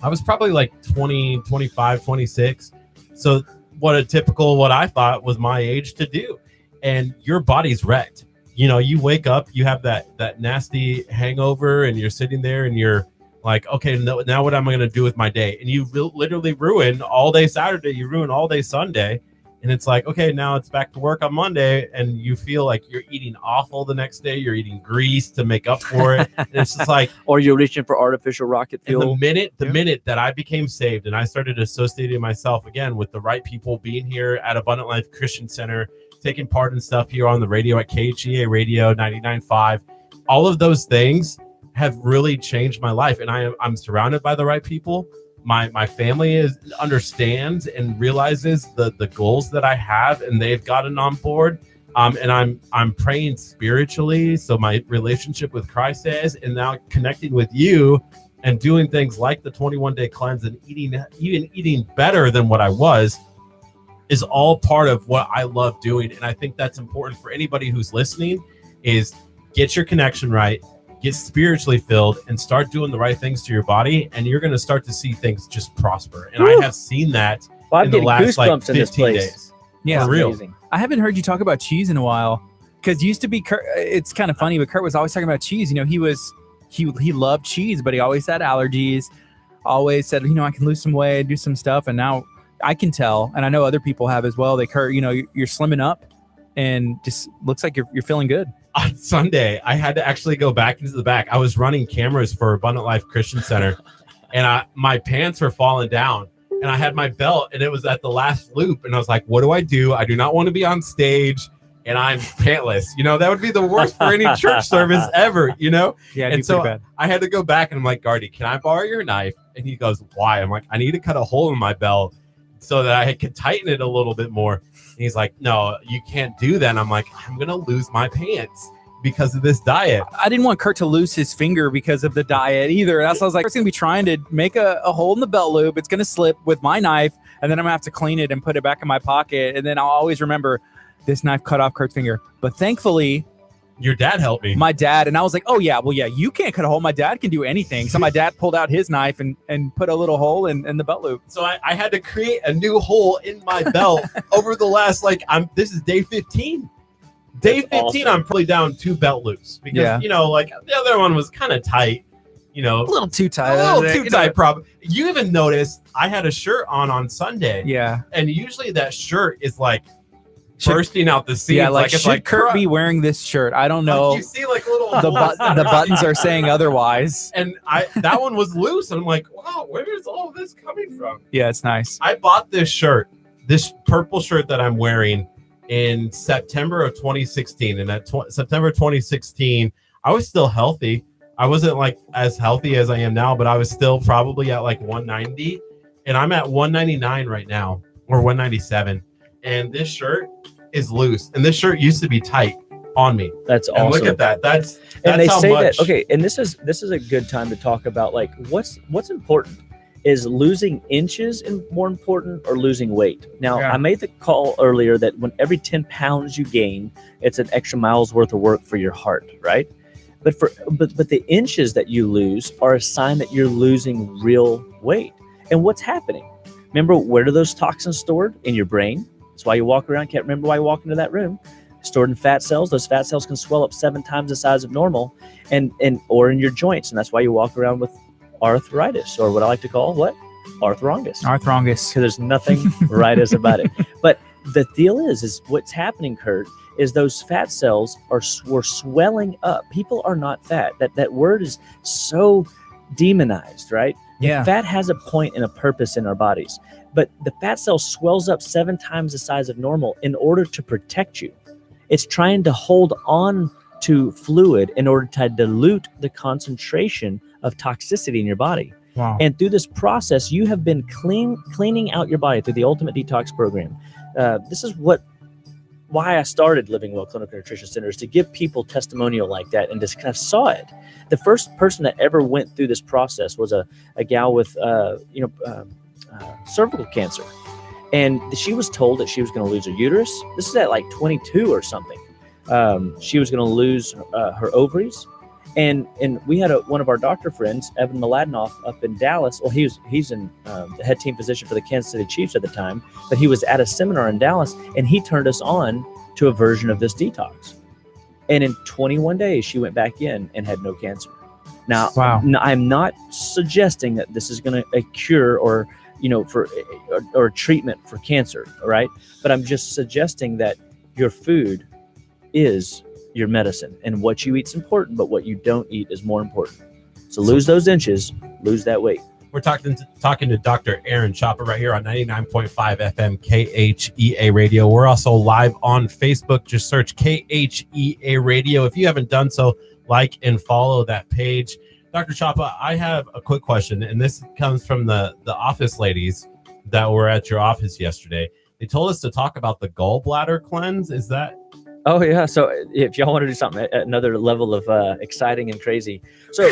I was probably like 20, 25, 26. So what I thought was my age to do. And your body's wrecked. You wake up, you have that nasty hangover, and you're sitting there and you're like, okay, now what am I going to do with my day? And you literally ruin all day Saturday. You ruin all day Sunday. And it's like, okay, now it's back to work on Monday. And you feel like you're eating awful the next day. You're eating grease to make up for it. And it's just like, or you're reaching for artificial rocket fuel. The minute that I became saved and I started associating myself again with the right people, being here at Abundant Life Christian Center, taking part in stuff here on the radio at KHEA Radio 99.5, all of those things have really changed my life, and I'm surrounded by the right people. My family understands and realizes the goals that I have, and they've gotten on board. And I'm praying spiritually, so my relationship with Christ is, and now connecting with you and doing things like the 21-day cleanse and eating better than what I was is all part of what I love doing. And I think that's important for anybody who's listening is get your connection right. Get spiritually filled and start doing the right things to your body, and you're going to start to see things just prosper. And I have seen that in the last 15 days. Yeah, for real. Amazing. I haven't heard you talk about cheese in a while, because used to be Kurt. It's kind of funny, but Kurt was always talking about cheese. He loved cheese, but he always had allergies. Always said, I can lose some weight, do some stuff, and now I can tell, and I know other people have as well. Kurt, you're slimming up, and just looks like you're feeling good. On Sunday, I had to actually go back into the back. I was running cameras for Abundant Life Christian Center, and my pants were falling down, and I had my belt, and it was at the last loop, and I was like, what do? I do not want to be on stage, and I'm pantless. That would be the worst for any church service ever, Yeah, and so bad. I had to go back, and I'm like, Gardy, can I borrow your knife? And he goes, why? I'm like, I need to cut a hole in my belt so that I could tighten it a little bit more. And he's like, no, you can't do that. And I'm like, I'm going to lose my pants because of this diet. I didn't want Kurt to lose his finger because of the diet either. That's why I was like, Kurt's going to be trying to make a hole in the belt loop. It's going to slip with my knife, and then I'm going to have to clean it and put it back in my pocket. And then I'll always remember this knife cut off Kurt's finger. But thankfully, your dad helped me. My dad. And I was like, oh, yeah, you can't cut a hole. My dad can do anything. So my dad pulled out his knife and put a little hole in the belt loop. So I had to create a new hole in my belt over the last, this is day 15. Day That's 15, awesome. I'm probably down 2 belt loops because Yeah. like the other one was kind of tight. A little too tight. A little too tight. Probably. You even noticed I had a shirt on Sunday. Yeah. And usually that shirt is like Should- bursting out the seams. Yeah, like it's should like Kurt be wearing this shirt? I don't know. Like you see like little the holes that the are- buttons are saying otherwise. And that one was loose. And I'm like, wow, where is all this coming from? Yeah, it's nice. I bought this shirt, this purple shirt that I'm wearing in September of 2016. And at September 2016, I was still healthy. I wasn't like as healthy as I am now, but I was still probably at like 190. And I'm at 199 right now, or 197. And this shirt is loose. And this shirt used to be tight on me. That's And awesome. look at that. That's And they how say much. that, okay, and this is a good time to talk about like what's important. Is losing inches more important or losing weight? Now, Yeah. I made the call earlier that when every 10 pounds you gain, it's an extra mile's worth of work for your heart, right? But the inches that you lose are a sign that you're losing real weight. And what's happening? Remember, where are those toxins stored? In your brain. That's why you walk around, can't remember why you walk into that room. Stored in fat cells. Those fat cells can swell up 7 times the size of normal, or in your joints. And that's why you walk around with arthritis, or what I like to call arthrongus. Arthrongus. Because there's nothing rightous about it. But the deal is what's happening, Kurt, is those fat cells were swelling up. People are not fat. That word is so demonized, right? Yeah. Fat has a point and a purpose in our bodies, but the fat cell swells up 7 times the size of normal in order to protect you. It's trying to hold on to fluid in order to dilute the concentration of toxicity in your body. Wow. And through this process, you have been cleaning out your body through the Ultimate Detox Program. This is why I started Living Well Clinical Nutrition Center, is to give people testimonial like that and just kind of saw it. The first person that ever went through this process was a gal with cervical cancer. And she was told that she was going to lose her uterus. This is at like 22 or something. She was going to lose her ovaries. And we had one of our doctor friends, Evan Mladenoff, up in Dallas. Well, he's in the head team physician for the Kansas City Chiefs at the time, but he was at a seminar in Dallas, and he turned us on to a version of this detox. And in 21 days, she went back in and had no cancer. Now, Wow. I'm not suggesting that this is going to a cure or a treatment for cancer, all right? But I'm just suggesting that your food is your medicine, and what you eat is important, but what you don't eat is more important. So lose those inches, lose that weight. We're talking to Dr. Aaron Chopper right here on 99.5 FM KHEA Radio. We're also live on Facebook. Just search KHEA Radio. If you haven't done so, like and follow that page. Dr. Chopper, I have a quick question, and this comes from the office ladies that were at your office yesterday. They told us to talk about the gallbladder cleanse. Is that? Oh yeah. So if y'all want to do something at another level of exciting and crazy, so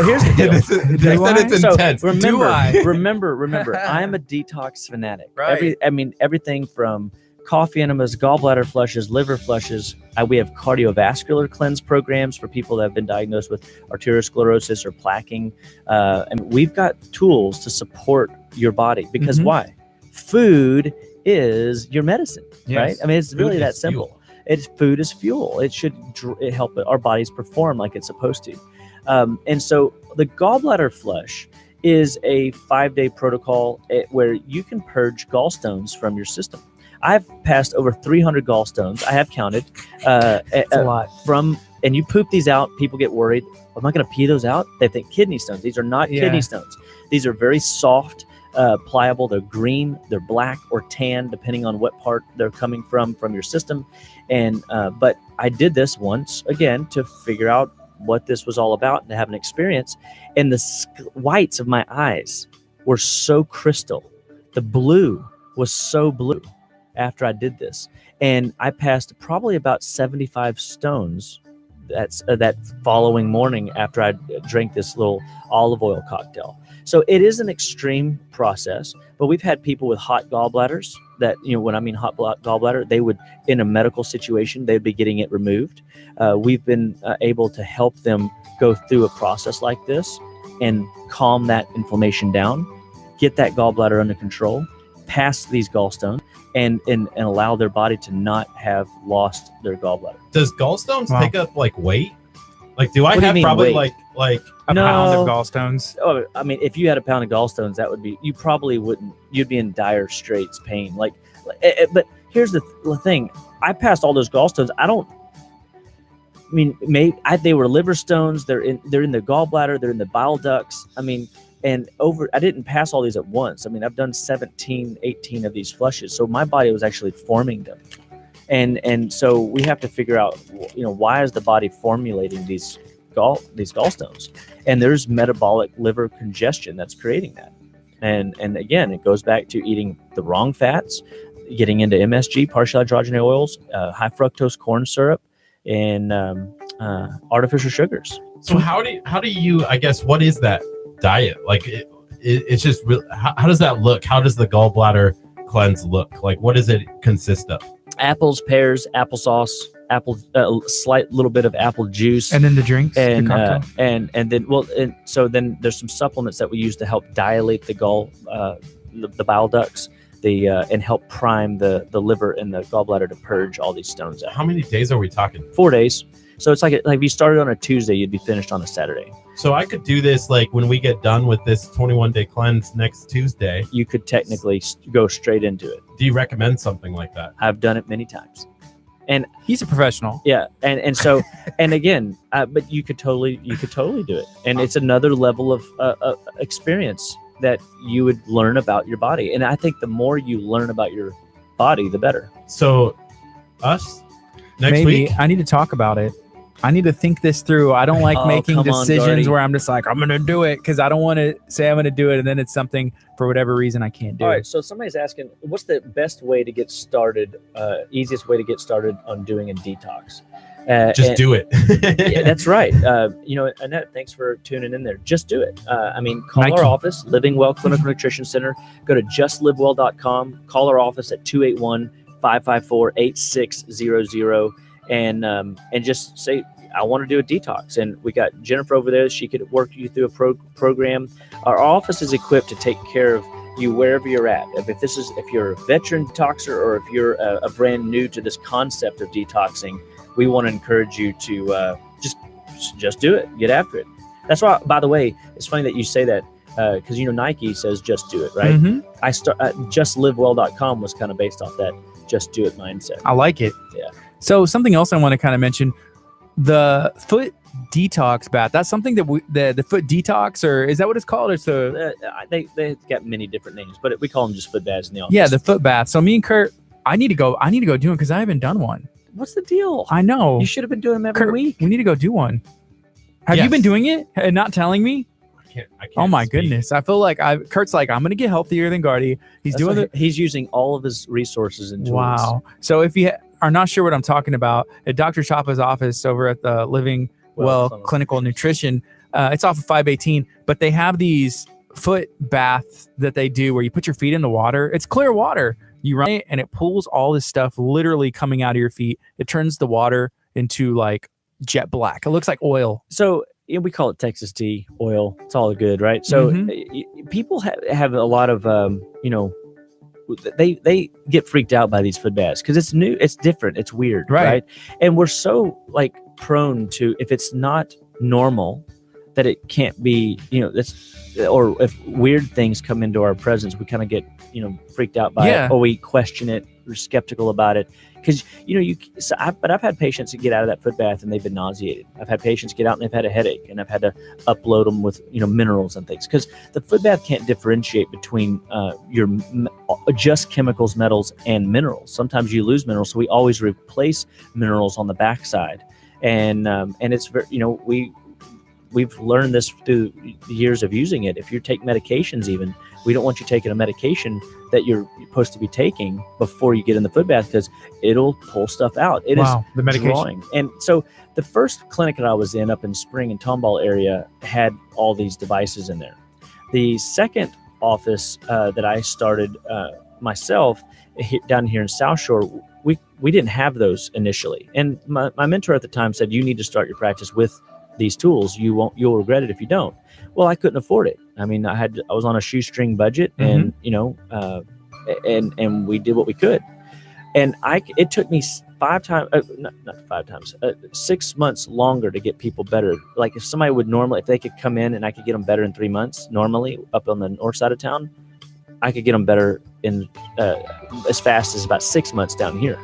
here's the deal. I said it's So intense. Do I? remember, I am a detox fanatic. Right. Everything from coffee enemas, gallbladder flushes, liver flushes. We have cardiovascular cleanse programs for people that have been diagnosed with arteriosclerosis or plaquing. And we've got tools to support your body because why? Food is your medicine, Yes. right? I mean, it's really Food that is simple. fuel. Food is fuel. It should help our bodies perform like it's supposed to. And so the gallbladder flush is a 5-day protocol where you can purge gallstones from your system. I've passed over 300 gallstones. I have counted. It's a lot. And you poop these out, people get worried. Am I going to pee those out? They think kidney stones. These are not kidney stones. These are very soft, pliable. They're green, they're black or tan, depending on what part they're coming from your system. And but I did this once again to figure out what this was all about and to have an experience. And the whites of my eyes were so crystal. The blue was so blue after I did this. And I passed probably about 75 stones that following morning after I drank this little olive oil cocktail. So it is an extreme process, but we've had people with hot gallbladders that, when I mean hot gallbladder, they would, in a medical situation, they'd be getting it removed. We've been able to help them go through a process like this and calm that inflammation down, get that gallbladder under control, pass these gallstones. and allow their body to not have lost their gallbladder. Does gallstones Wow. take up like weight? Like, do I What do you have mean probably weight? like A No. pound of gallstones. Oh, I mean, if you had a pound of gallstones, that would be, you probably wouldn't, you'd be in dire straits, pain. But here's the thing. I passed all those gallstones. They were liver stones. They're in the gallbladder. They're in the bile ducts. I mean, I didn't pass all these at once. I mean, I've done 17, 18 of these flushes. So my body was actually forming them. And so we have to figure out, why is the body formulating these gallstones? And there's metabolic liver congestion that's creating that. And again, it goes back to eating the wrong fats, getting into MSG, partial hydrogenated oils, high fructose corn syrup, and artificial sugars. So how do you, I guess, what is that diet? Like it's just real, how does that look? How does the gallbladder cleanse look? Like, what does it consist of? Apples, pears, applesauce, slight little bit of apple juice, And then the drinks. and the cocktail. then there's some supplements that we use to help dilate the the bile ducts, and help prime the liver and the gallbladder to purge all these stones out. How many days are we talking? 4 days. So it's like if you started on a Tuesday, you'd be finished on a Saturday. So I could do this like when we get done with this 21-day cleanse next Tuesday. You could technically go straight into it. Do you recommend something like that? I've done it many times. He's a professional. Yeah, and so and again, but you could totally do it, and it's another level of experience that you would learn about your body. And I think the more you learn about your body, the better. So us next Maybe week. I need to talk about it. I need to think this through. I don't like Oh, making come on, decisions Gardy. where I'm just like, I'm going to do it, because I don't want to say I'm going to do it and then it's something for whatever reason I can't do. All right, so somebody's asking, what's the best way to get started, easiest way to get started on doing a detox? Just do it. Yeah, that's right. Annette, thanks for tuning in there. Just do it. Call Nike. our office, Living Well Clinical Nutrition Center. Go to justlivewell.com. Call our office at 281-554-8600, and just say, I want to do a detox. And we got Jennifer over there. She could work you through a program. Our office is equipped to take care of you wherever you're at. If you're a veteran detoxer, or if you're a brand new to this concept of detoxing, we want to encourage you to just do it. Get after it. That's why, by the way, it's funny that you say that, because Nike says just do it, right? Mhm. JustLiveWell.com was kind of based off that just do it mindset. I like it. Yeah. So something else I want to kind of mention, the foot detox bath. That's something that the foot detox, or is that what it's called? Or so They got many different names, but we call them just foot baths in the office. yeah, the foot bath. So me and Kurt, I need to go do it, because I haven't done one. What's the deal? I know. You should have been doing them every Kurt, week. we need to go do one. Have you Yes. been doing it and not telling me? I can't Oh my speak. goodness. I feel like Kurt's like, I'm going to get healthier than Gardy. He's That's doing why he's using all of his resources and tools. Wow. So if you are not sure what I'm talking about, at Dr. Chapa's office over at the Living Well Clinical Nutrition, it's off of 518, but they have these foot baths that they do where you put your feet in the water. It's clear water. You run it and it pulls all this stuff literally coming out of your feet. It turns the water into like jet black. It looks like oil. So we call it Texas tea oil. It's all good, right? So people have a lot of, they get freaked out by these foot baths because it's new, it's different, it's weird, right? And we're so prone to, if it's not normal, that it can't be, or if weird things come into our presence, we kind of get, freaked out by it, or we question it, we're skeptical about it. Because, but I've had patients that get out of that foot bath and they've been nauseated. I've had patients get out and they've had a headache, and I've had to upload them with, minerals and things. Because the foot bath can't differentiate between your just chemicals, metals, and minerals. Sometimes you lose minerals, so we always replace minerals on the backside. And it's very, we've learned this through years of using it. If you take medications, even, we don't want you taking a medication that you're supposed to be taking before you get in the foot bath, because it'll pull stuff out. It is the medication. drawing. And so the first clinic that I was in up in Spring and Tomball area had all these devices in there. The second office that I started myself down here in South Shore, we didn't have those initially. And my mentor at the time said, you need to start your practice with these tools. You'll regret it if you don't. Well, I couldn't afford it. I mean, I was on a shoestring budget, and and we did what we could. And it took me 6 months longer to get people better. Like if somebody would normally, if they could come in and I could get them better in 3 months, normally up on the north side of town, I could get them better in as fast as about 6 months down here.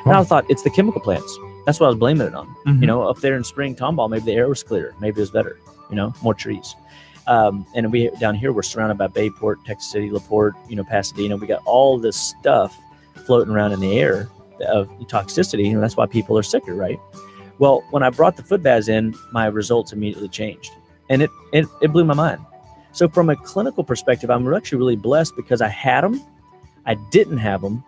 And I thought it's the chemical plants. That's what I was blaming it on. Mhm. You know, up there in Spring Tomball, maybe the air was clearer. Maybe it was better, you know, more trees. And we down here, we're surrounded by Bayport, Texas City, LaPorte, you know, Pasadena. We got all this stuff floating around in the air of toxicity. You know, that's why people are sicker, right? Well, when I brought the foot baths in, my results immediately changed. And it blew my mind. So from a clinical perspective, I'm actually really blessed because I had them, I didn't have them,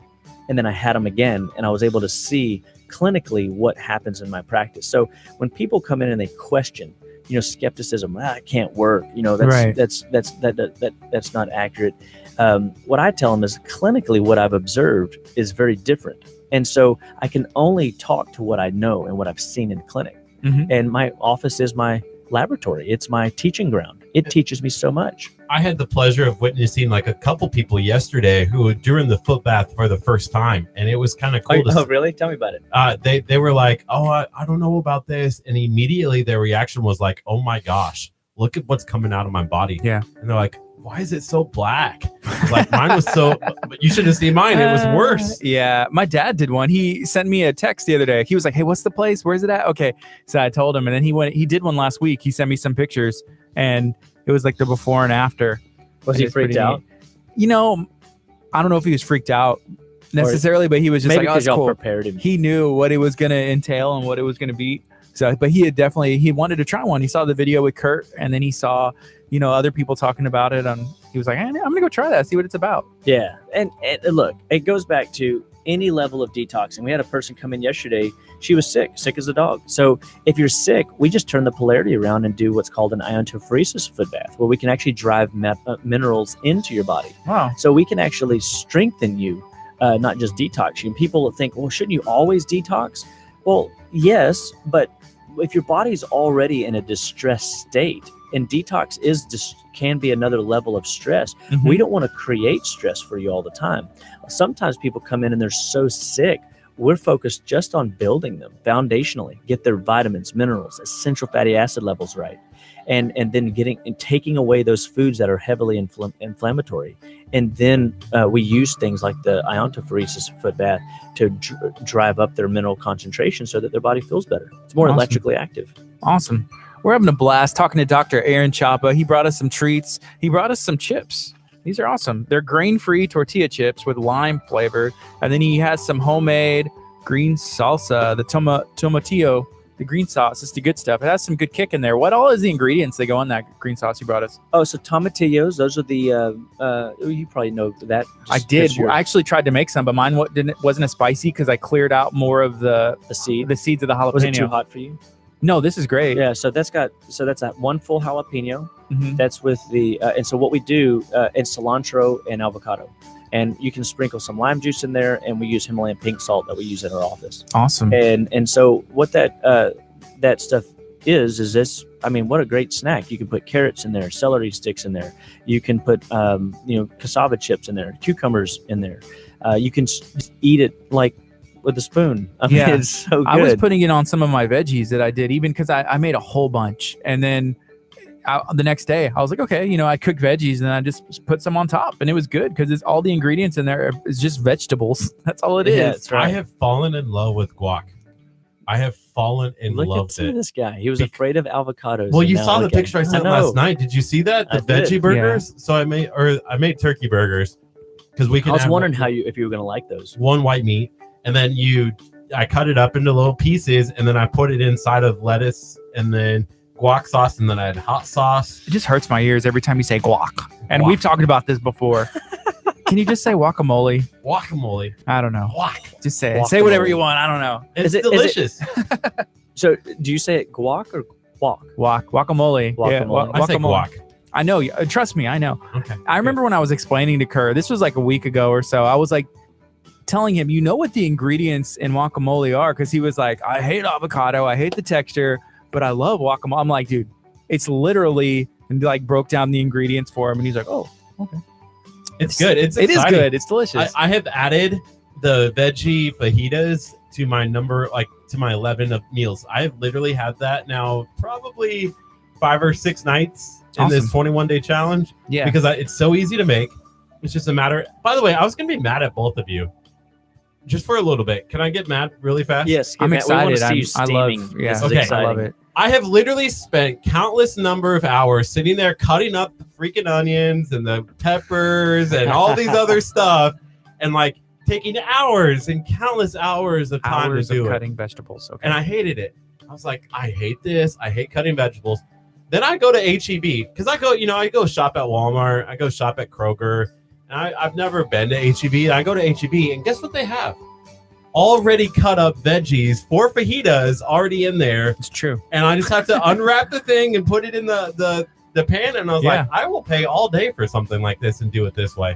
and then I had them again. And I was able to see clinically what happens in my practice. So when people come in and they question, you know, skepticism, it can't work, you know, that's not accurate. What I tell them is clinically what I've observed is very different. And so I can only talk to what I know and what I've seen in clinic. Mhm. And my office is my laboratory. It's my teaching ground. It teaches me so much. I had the pleasure of witnessing like a couple people yesterday who were doing the foot bath for the first time, and it was kind of cool. Oh, really? Tell me about it. They were like, "Oh, I don't know about this," and immediately their reaction was like, "Oh my gosh, look at what's coming out of my body." Yeah, and they're like, "Why is it so black?" Like mine was so. But you should have seen mine. It was worse. Yeah, my dad did one. He sent me a text the other day. He was like, "Hey, what's the place? Where's it at?" Okay, so I told him, and then he did one last week. He sent me some pictures, and it was like the before and after. Was he freaked out? You know, I don't know if he was freaked out necessarily, but he was just Maybe like, "Oh, because it's y'all cool." prepared him. He knew what it was going to entail and what it was going to be. So, but he wanted to try one. He saw the video with Curt, and then he saw, you know, other people talking about it. And he was like, "I'm going to go try that, see what it's about." Yeah. And look, it goes back to any level of detoxing. We had a person come in yesterday. She was sick as a dog. So if you're sick, we just turn the polarity around and do what's called an iontophoresis foot bath, where we can actually drive minerals into your body. Wow. So we can actually strengthen you, not just detox you. And people think, well, shouldn't you always detox? Well, yes, but if your body's already in a distressed state, and detox can be another level of stress. Mhm. We don't want to create stress for you all the time. Sometimes people come in and they're so sick. We're focused just on building them foundationally, get their vitamins, minerals, essential fatty acid levels right, and then taking away those foods that are heavily inflammatory. And then we use things like the iontophoresis foot bath to drive up their mineral concentration so that their body feels better. It's more Awesome. electrically active. Awesome. We're having a blast talking to Dr. Aaron Chapa. He brought us some treats. He brought us some chips. These are awesome. They're grain-free tortilla chips with lime flavor. And then he has some homemade green salsa, the tomatillo, the green sauce. It's the good stuff. It has some good kick in there. What all is the ingredients that go in that green sauce you brought us? Oh, so tomatillos, those are the, you probably know that. I did. I actually tried to make some, but mine wasn't as spicy because I cleared out more of the seeds of the jalapeno. Was it too hot for you? No, this is great. Yeah, so that's that one full jalapeno. Mhm. That's with the and so what we do is cilantro and avocado, and you can sprinkle some lime juice in there, and we use Himalayan pink salt that we use in our office. Awesome. And so what that stuff is this? I mean, what a great snack! You can put carrots in there, celery sticks in there. You can put cassava chips in there, cucumbers in there. You can eat it like with a spoon. I mean, it's so good. I was putting it on some of my veggies that I did, even because I made a whole bunch. And then the next day I was like, okay, I cooked veggies and I just put some on top, and it was good because it's all the ingredients in there is just vegetables. That's all it is. That's right. I have fallen in love with guac. I have fallen in love with it. This guy. He was afraid of avocados. Well, and you now saw the look at picture I him. sent know. last night. Did you see that? The I did. veggie burgers. So I made turkey burgers because we can. I was have wondering if you were going to like those. one white meat, and then I cut it up into little pieces, and then I put it inside of lettuce, and then guac sauce, and then I had hot sauce. It just hurts my ears every time you say guac. And Guac. we've talked about this before. Can you just say guacamole? Guacamole. I don't know. Guac. Just say it. Guacamole. Say whatever you want. I don't know. It's Is it- delicious. So, do you say it guac or guac? Guacamole. Yeah, Guacamole. I say guacamole. guac. I know. Trust me. I know. Okay. I remember when I was explaining to Curt, this was like a week ago or so, I was like telling him, what the ingredients in guacamole are? Because he was like, I hate avocado, I hate the texture, but I love guacamole. I'm like, dude, it's literally, and like broke down the ingredients for him, and he's like, oh, okay. It's good. It's It is exciting. good. It's delicious. I have added the veggie fajitas to my to my 11 of meals. I have literally had that now probably 5 or 6 nights in this 21-day challenge. Yeah. Because it's so easy to make. It's just a matter. By the way, I was going to be mad at both of you. Just for a little bit. Can I get mad really fast? Yes, I'm excited. I love. Yeah, This is Okay. I love exciting. it. I have literally spent countless number of hours sitting there cutting up the freaking onions and the peppers and all these other stuff, and like taking hours and countless hours of time Hours to do of it. cutting vegetables. Okay. And I hated it. I was like, I hate this. I hate cutting vegetables. Then I go to HEB because I go shop at Walmart. I go shop at Kroger. And I've never been to HEB. I go to HEB and guess what they have? Already cut up veggies for fajitas already in there. It's true. And I just have to unwrap the thing and put it in the pan. And I was Yeah. like, I will pay all day for something like this and do it this way.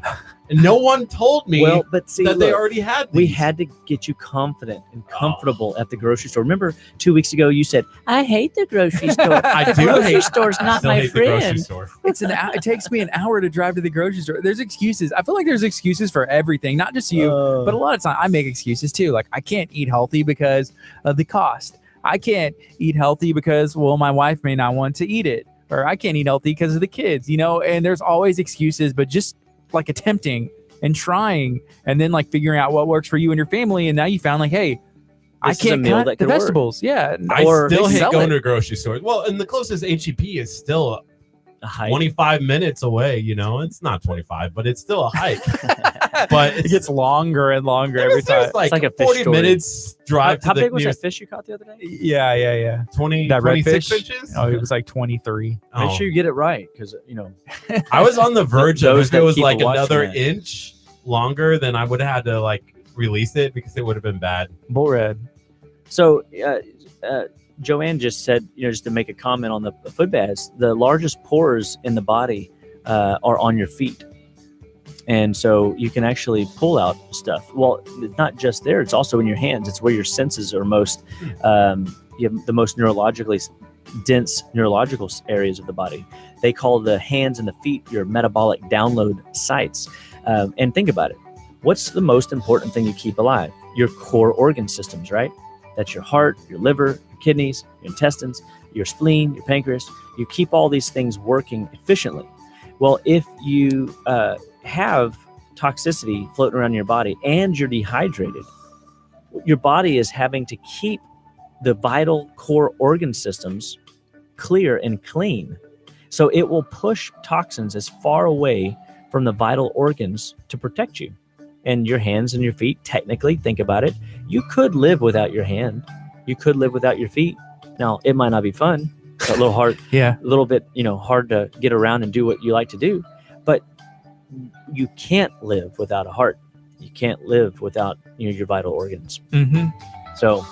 And no one told me Well, but see, that they look, already had these. we had to get you confident and comfortable at the grocery store. Remember 2 weeks ago you said, I hate the grocery store. I The do grocery hate- store's I not still my hate the grocery friend. store. It takes me an hour to drive to the grocery store. There's excuses. I feel like there's excuses for everything, not just you, but a lot of time I make excuses too. Like I can't eat healthy because of the cost. I can't eat healthy because, well, my wife may not want to eat it, or I can't eat healthy because of the kids, and there's always excuses, but just like attempting and trying and then like figuring out what works for you and your family. And now you found like, hey, I This is a can't meal cut that the could work. vegetables. Yeah. I Or still they hate sell going it. to a grocery store. Well, and the closest HEB is still A hike. 25 minutes away. It's not 25, but it's still a hike. But It gets longer and longer every There's time. like, like a fish 40 story. minutes drive How to the big was that nearest fish you caught the other day? Yeah. 20, That red 26 fish? inches. Oh, it was like 23. Make Oh. sure you get it right, because I was on the verge of Those if it that was keep like a watch another on it. inch longer, then I would have had to like release it because it would have been bad. Bull red. So Joanne just said, just to make a comment on the foot baths, the largest pores in the body are on your feet. And so you can actually pull out stuff. Well, it's not just there, it's also in your hands. It's where your senses are most, you have the most neurologically dense neurological areas of the body. They call the hands and the feet your metabolic download sites. And think about it. What's the most important thing you keep alive? Your core organ systems, right? That's your heart, your liver, your kidneys, your intestines, your spleen, your pancreas. You keep all these things working efficiently. Well, if you have toxicity floating around your body and you're dehydrated, your body is having to keep the vital core organ systems clear and clean. So it will push toxins as far away from the vital organs to protect you. And your hands and your feet, technically, think about it. You could live without your hand. You could live without your feet. Now, it might not be fun. It's a little hard, Yeah. a little bit, hard to get around and do what you like to do. But you can't live without a heart. You can't live without your vital organs. Mm-hmm. So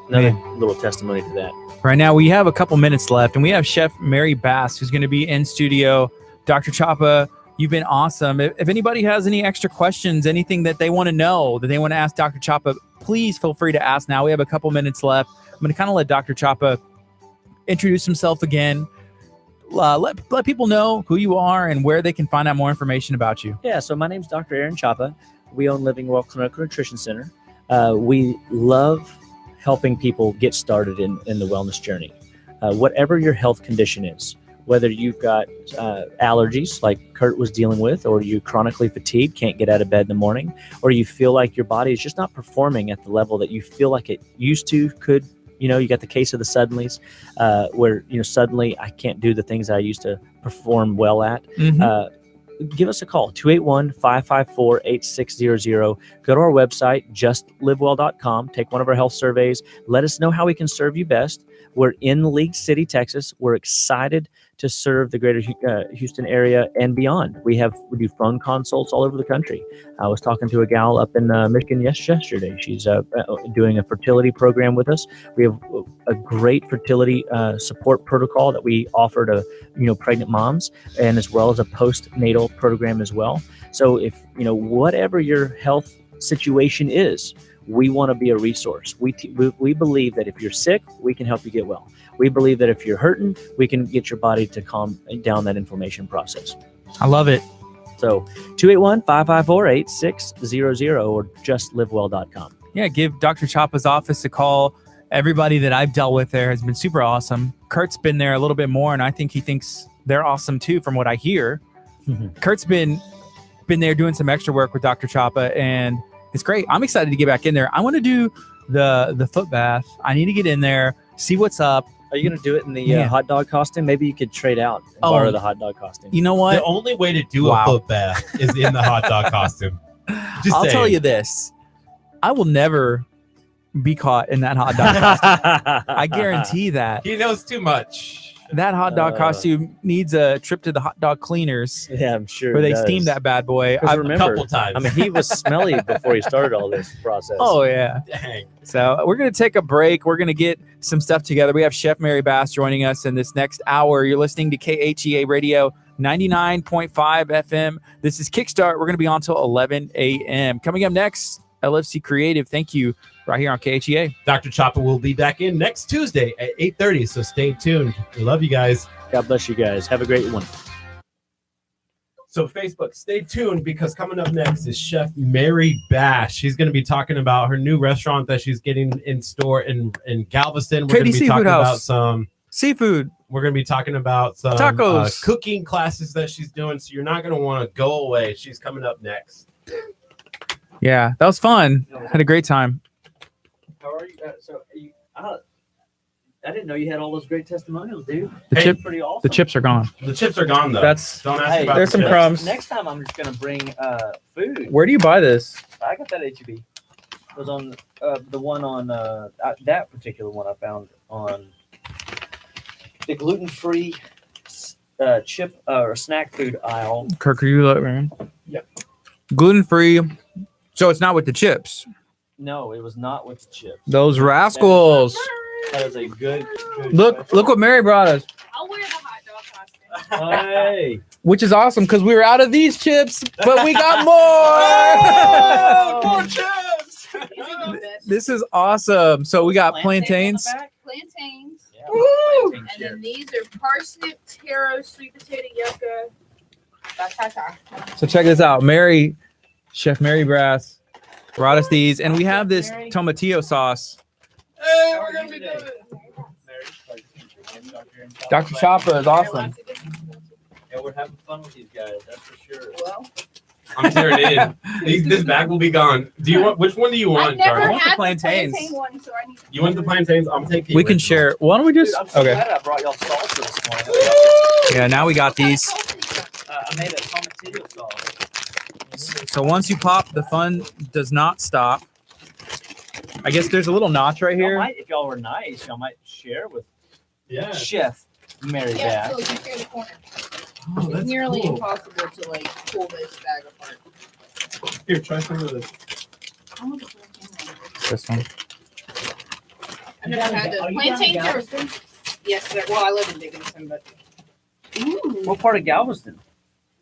another little testimony to that. Right now, we have a couple minutes left, and we have Chef Mary Bass, who's going to be in studio. Dr. Chapa, you've been awesome. If anybody has any extra questions, anything that they want to know, that they want to ask Dr. Chapa, please feel free to ask now. We have a couple minutes left. I'm going to kind of let Dr. Chapa introduce himself again. Let people know who you are and where they can find out more information about you. Yeah, so my name's Dr. Aaron Chapa. We own Living Well Clinical Nutrition Center. We love helping people get started in the wellness journey. Whatever your health condition is, whether you've got allergies like Curt was dealing with, or you're chronically fatigued, can't get out of bed in the morning, or you feel like your body is just not performing at the level that you feel like it used to, could. You got the case of the suddenlies, where, suddenly I can't do the things I used to perform well at. Give us a call, 281-554-8600. Go to our website, justlivewell.com. Take one of our health surveys. Let us know how we can serve you best. We're in League City, Texas. We're excited to serve the greater Houston area and beyond. We do phone consults all over the country. I was talking to a gal up in Michigan yesterday. She's doing a fertility program with us. We have a great fertility support protocol that we offer to pregnant moms, and as well as a postnatal program as well. So if whatever your health situation is, we want to be a resource. We believe that if you're sick, we can help you get well. We believe that if you're hurting, we can get your body to calm down that inflammation process. I love it. So 281-554-8600 or justlivewell.com. Yeah, give Dr. Chapa's office a call. Everybody that I've dealt with there has been super awesome. Kurt's been there a little bit more, and I think he thinks they're awesome too, from what I hear. Kurt's been there doing some extra work with Dr. Chapa, and it's great. I'm excited to get back in there. I want to do the foot bath. I need to get in there, see what's up. Are you going to do it in the hot dog costume? Maybe you could trade out and borrow the hot dog costume. You know what? The only way to do a foot bath is in the hot dog costume. I'll tell you this. I will never be caught in that hot dog costume. I guarantee that. He knows too much. That hot dog costume needs a trip to the hot dog cleaners. Yeah, I'm sure. Where they steam that bad boy. I remember a couple times. I mean, he was smelly before he started all this process. Oh, yeah. Dang. So we're going to take a break. We're going to get some stuff together. We have Chef Mary Bass joining us in this next hour. You're listening to KHEA Radio 99.5 FM. This is Kickstart. We're going to be on till 11 a.m. Coming up next, LFC Creative. Thank you. Right here on KHEA. Dr. Chapa will be back in next Tuesday at 8:30, so stay tuned. We love you guys. God bless you guys. Have a great one. So Facebook, stay tuned because coming up next is Chef Mary Bass. She's going to be talking about her new restaurant that she's getting in store in Galveston. We're going to be talking about some seafood. We're going to be talking about some tacos, cooking classes that she's doing. So you're not going to want to go away. She's coming up next. Yeah, that was fun. Had a great time. How are you? I didn't know you had all those great testimonials, dude. Pretty awesome. The chips are gone. The chips are gone, though. Don't ask about there's some chips. crumbs. Next time, I'm just gonna bring food. Where do you buy this? I got that HEB. It was on the one on that particular one I found on the gluten-free chip or snack food aisle. Kirk, are you let man? Yep. Gluten-free. So it's not with the chips. No, it was not with the chips. Those rascals. That is a good Look what Mary brought us. I'll wear the hot dog costume. Hey. Which is awesome because we were out of these chips, but we got more. More chips. This is awesome. So we got plantains. Plantains. Yeah, Woo! And then these are parsnip, taro, sweet potato yucca. So check this out. Chef Mary Bass brought us these, and we have this tomatillo sauce. Hey, we're going to be doing it. Dr. Chopper is awesome. Yeah, we're having fun with these guys, that's for sure. Well, I'm tearing it in. This bag will be gone. Do you want? Which one do you want, I've never Gardy? want the had plantains. the plantain one, so I need to You want the plantains? I'm taking. We can share. Why don't we just? Dude, I'm so Okay. glad I brought y'all salsa this morning. Yeah. Now we got these. I made a tomatillo sauce. So once you pop, the fun does not stop. I guess there's a little notch right here. If y'all were nice, y'all might share with Yeah. Chef Mary Yeah, Bass. so you share the corner. Oh, It's that's nearly cool. impossible to like pull this bag apart. Here, try some of this. I want the plantain one. This one. I've never had the plantains are. Yes, sir. Well, I live in Dickinson, but What part of Galveston?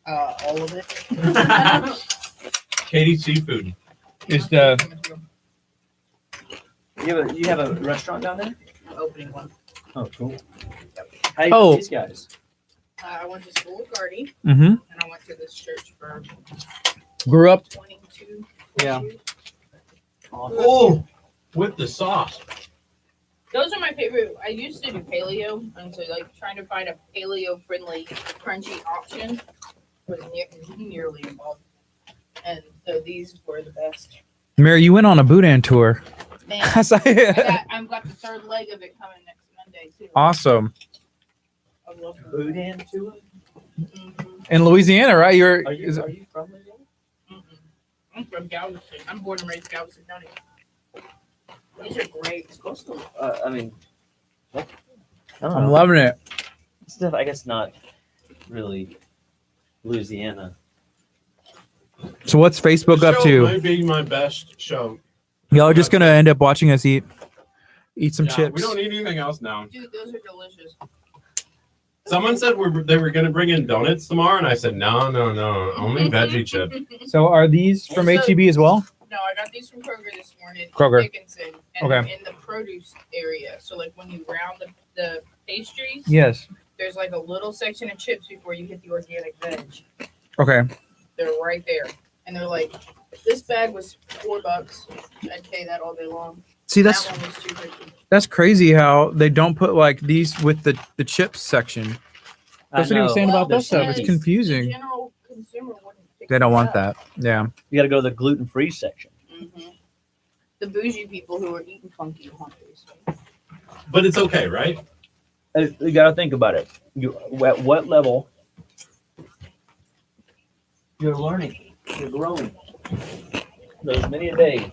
all of it. Katie Seafood. Is the You have a restaurant down there? Opening one. Oh, cool. How do you know these guys? I went to school with Gardy, mm-hmm. and I went to this church for Grew up. 22. Yeah. years. Oh, with the sauce. Those are my favorite. I used to do paleo, and so like trying to find a paleo-friendly, crunchy option was nearly involved. And so these were the best. Mary, you went on a Boudin tour. Man, I've I've got the third leg of it coming next Monday too. Awesome. I love food. Boudin to it? In Louisiana, right? Are you from Louisiana? I'm from Galveston. I'm born and raised Galveston County. These are great. It's close to, I mean, I don't I'm know. loving it. It's I guess not really Louisiana. So what's Facebook up Show to? might be my best show. Y'all are just gonna end up watching us eat some Yeah, chips. We don't need anything else now. Dude, those are delicious. Someone said they were going to bring in donuts tomorrow, and I said, no, only veggie chip. So are these from HEB as well? No, I got these from Kroger this morning. Kroger. Dickinson, and Okay. they're in the produce area. So like when you round the pastries, Yes. there's like a little section of chips before you hit the organic veg. Okay. They're right there, and they're like, if this bag was $4, I'd pay that all day long. See, That one was $2.50. that's crazy how they don't put like these with the chips section. That's what he was saying about Well, this stuff. It's because confusing. The general consumer wouldn't pick They don't it want up. that. Yeah. You got to go to the gluten-free section. Mhm. The bougie people who are eating funky will hunt these. But it's okay, right? You got to think about it. You at what level you're learning, you're growing. There's many a day,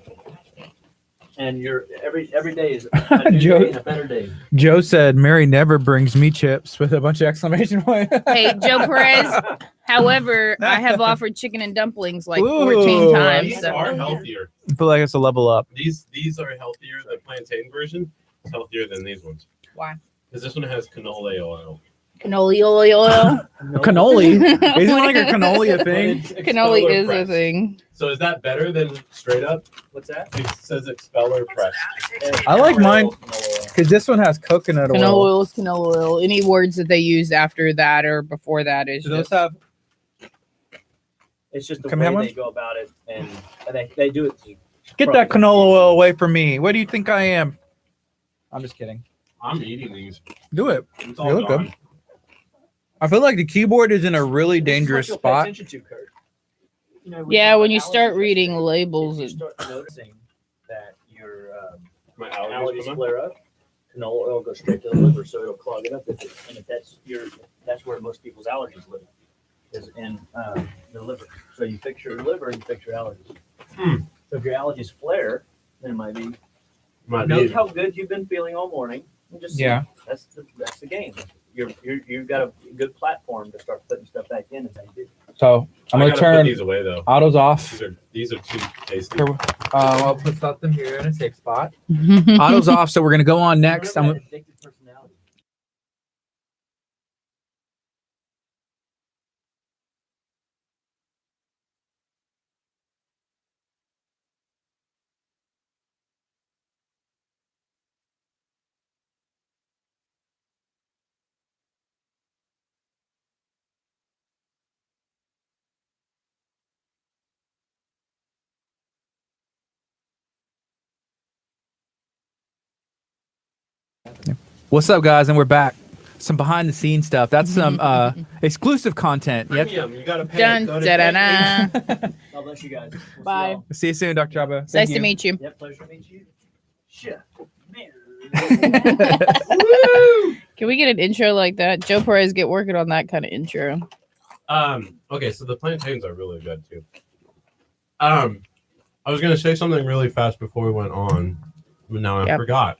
and you're every day is a new Joe- day and a better day. Joe said Mary never brings me chips with a bunch of exclamation points. Hey, Joe Perez. However, I have offered chicken and dumplings like 14 Ooh. times. These So. are healthier. I feel like it's a level up. These are healthier. The plantain version is healthier than these ones. Why? Because this one has canola oil. Cannoli oil. Cannoli. Isn't like a cannoli a thing? Cannoli is a thing. So is that better than straight up? What's that? It says expeller press. I like mine because this one has coconut Canola oil. oil is canola oil. Any words that they use after that or before that is Do those just have? It's just the Can we have way one? they go about it, and they do it. Get that canola oil away from me. What do you think I am? I'm just kidding. I'm eating these. Do it. It's They look good. I feel like the keyboard is in a really dangerous This is what spot. you'll pay attention to, Kurt. You know, Yeah, when you allergies, start reading labels, if you it- start noticing that your My allergies allergies come up. flare up, canola oil goes straight to the liver, so it'll clog it up. And if that's where most people's allergies live, is in the liver. So you fix your liver, you fix your allergies. So if your allergies flare, then it might be. Might Note be. how good you've been feeling all morning. And just see. Yeah. That's the game. You've got a good platform to start putting stuff back in. As you do. So I'm I gonna gotta put turn these away though. autos off. These are too tasty. I'll put something here in a safe spot. Autos off. So we're gonna go on next. Remember that addictive personality. What's up, guys? And we're back. Some behind the scenes stuff. That's some exclusive content. Yep. Premium. You gotta pay. Dun, Go to da, da, Netflix. da. God bless you guys. We'll see Bye. y'all. See you soon, Dr. Chaba. It's nice to meet you. Yep, pleasure to meet you. Shit. Man. Can we get an intro like that? Joe Perez, get working on that kind of intro. Okay, so the plantains are really good too. I was gonna say something really fast before we went on, but now I Yep. forgot.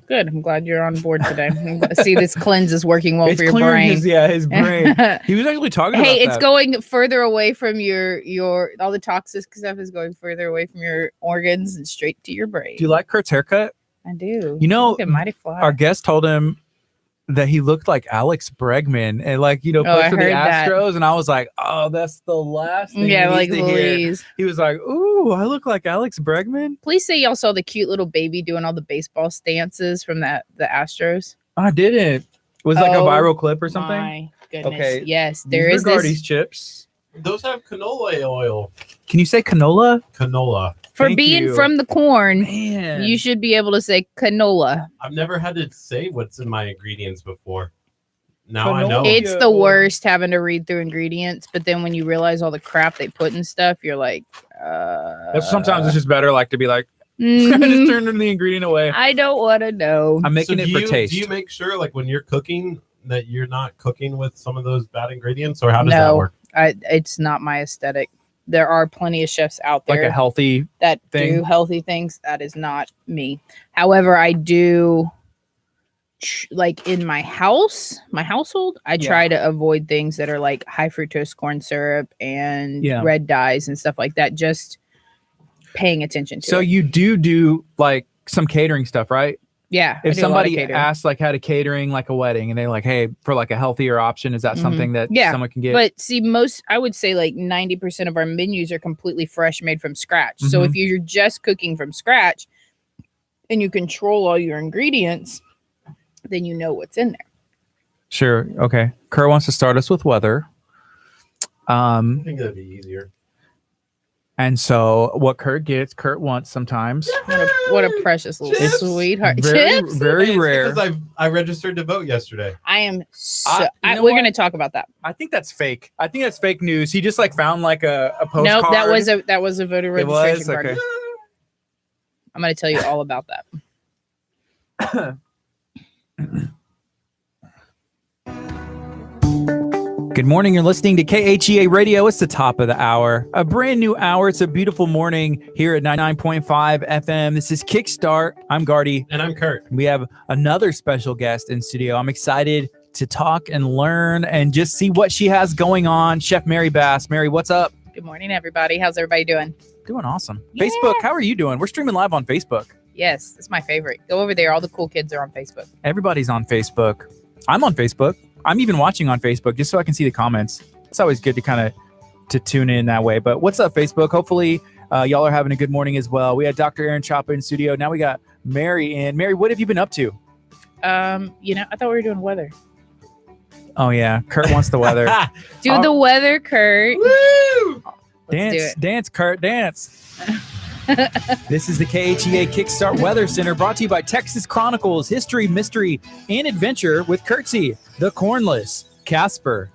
Good. I'm glad you're on board today. I'm glad to see this cleanse is working well It's for your clearing brain. his brain. He was actually talking Hey, about it's that. going further away from your all the toxic stuff is going further away from your organs and straight to your brain. Do you like Kurt's haircut? I do. You know, Look at Mighty Fly. our guest told him that he looked like Alex Bregman and Oh, I played for the heard that. Astros. And I was like, oh, that's the last thing Yeah, he like needs to hear. please. He was like, ooh, I look like Alex Bregman. Please say y'all saw the cute little baby doing all the baseball stances from the Astros. I didn't. Was it like a Oh, viral clip or something? My goodness. Okay. Yes, These there are is Gardy's this chips. Those have canola oil. Can you say canola? Canola. for Thank being you. from the corn. Man. You should be able to say canola. I've never had to say what's in my ingredients before. Now I Canola. know. It's yeah, the well- worst having to read through ingredients, but then when you realize all the crap they put in stuff, you're like, Sometimes it's just better like to be like, mhm, just turn the ingredient away. I don't want to know. I'm making So it do for you, taste. Do you make sure, like, when you're cooking, that you're not cooking with some of those bad ingredients, or how does that No. work? It's not my aesthetic. There are plenty of chefs out like there a healthy that thing? do healthy things. That is not me. However, I do like in my household, I Yeah. try to avoid things that are like high fructose corn syrup and Yeah. red dyes and stuff like that. Just paying attention to So it. you do like some catering stuff, right? Yeah. I If do a lot of somebody catering. asks like how to catering like a wedding and they're like, hey, for like a healthier option, is that Mhm. something that Yeah, someone can get? But see, I would say like 90% of our menus are completely fresh, made from scratch. So Mhm. if you're just cooking from scratch and you control all your ingredients, then you know what's in there. Sure. Okay. Kurt wants to start us with weather. I think that'd be easier. And so what Kurt wants sometimes. What a precious little Chips. sweetheart. Very, Chips? very rare. Because I registered to vote yesterday. I am so. You know we're what? going to talk about that. I think that's fake. I think that's fake news. He just like found like a postcard. Nope, that was a voter It registration was? card. Okay. I'm going to tell you all about that. Good morning. You're listening to KHEA Radio. It's the top of the hour. A brand new hour. It's a beautiful morning here at 99.5 FM. This is Kickstart. I'm Gardy. And I'm Curt. We have another special guest in studio. I'm excited to talk and learn and just see what she has going on. Chef Mary Bass. Mary, what's up? Good morning, everybody. How's everybody doing? Doing awesome. Yeah. Facebook, how are you doing? We're streaming live on Facebook. Yes, it's my favorite. Go over there. All the cool kids are on Facebook. Everybody's on Facebook. I'm on Facebook. I'm even watching on Facebook just so I can see the comments. It's always good to kind of to tune in that way. But what's up, Facebook? Hopefully y'all are having a good morning as well. We had Dr. Aaron Choppa in studio. Now we got Mary in. Mary, what have you been up to? I thought we were doing weather. Oh, yeah. Kurt wants the weather. Do the weather, Kurt. Woo! Let's do Dance, it. dance, Kurt, dance. This is the KHEA Kickstart Weather Center, brought to you by Texas Chronicles, History, Mystery, and Adventure with Curtsy, the Cornless, Casper.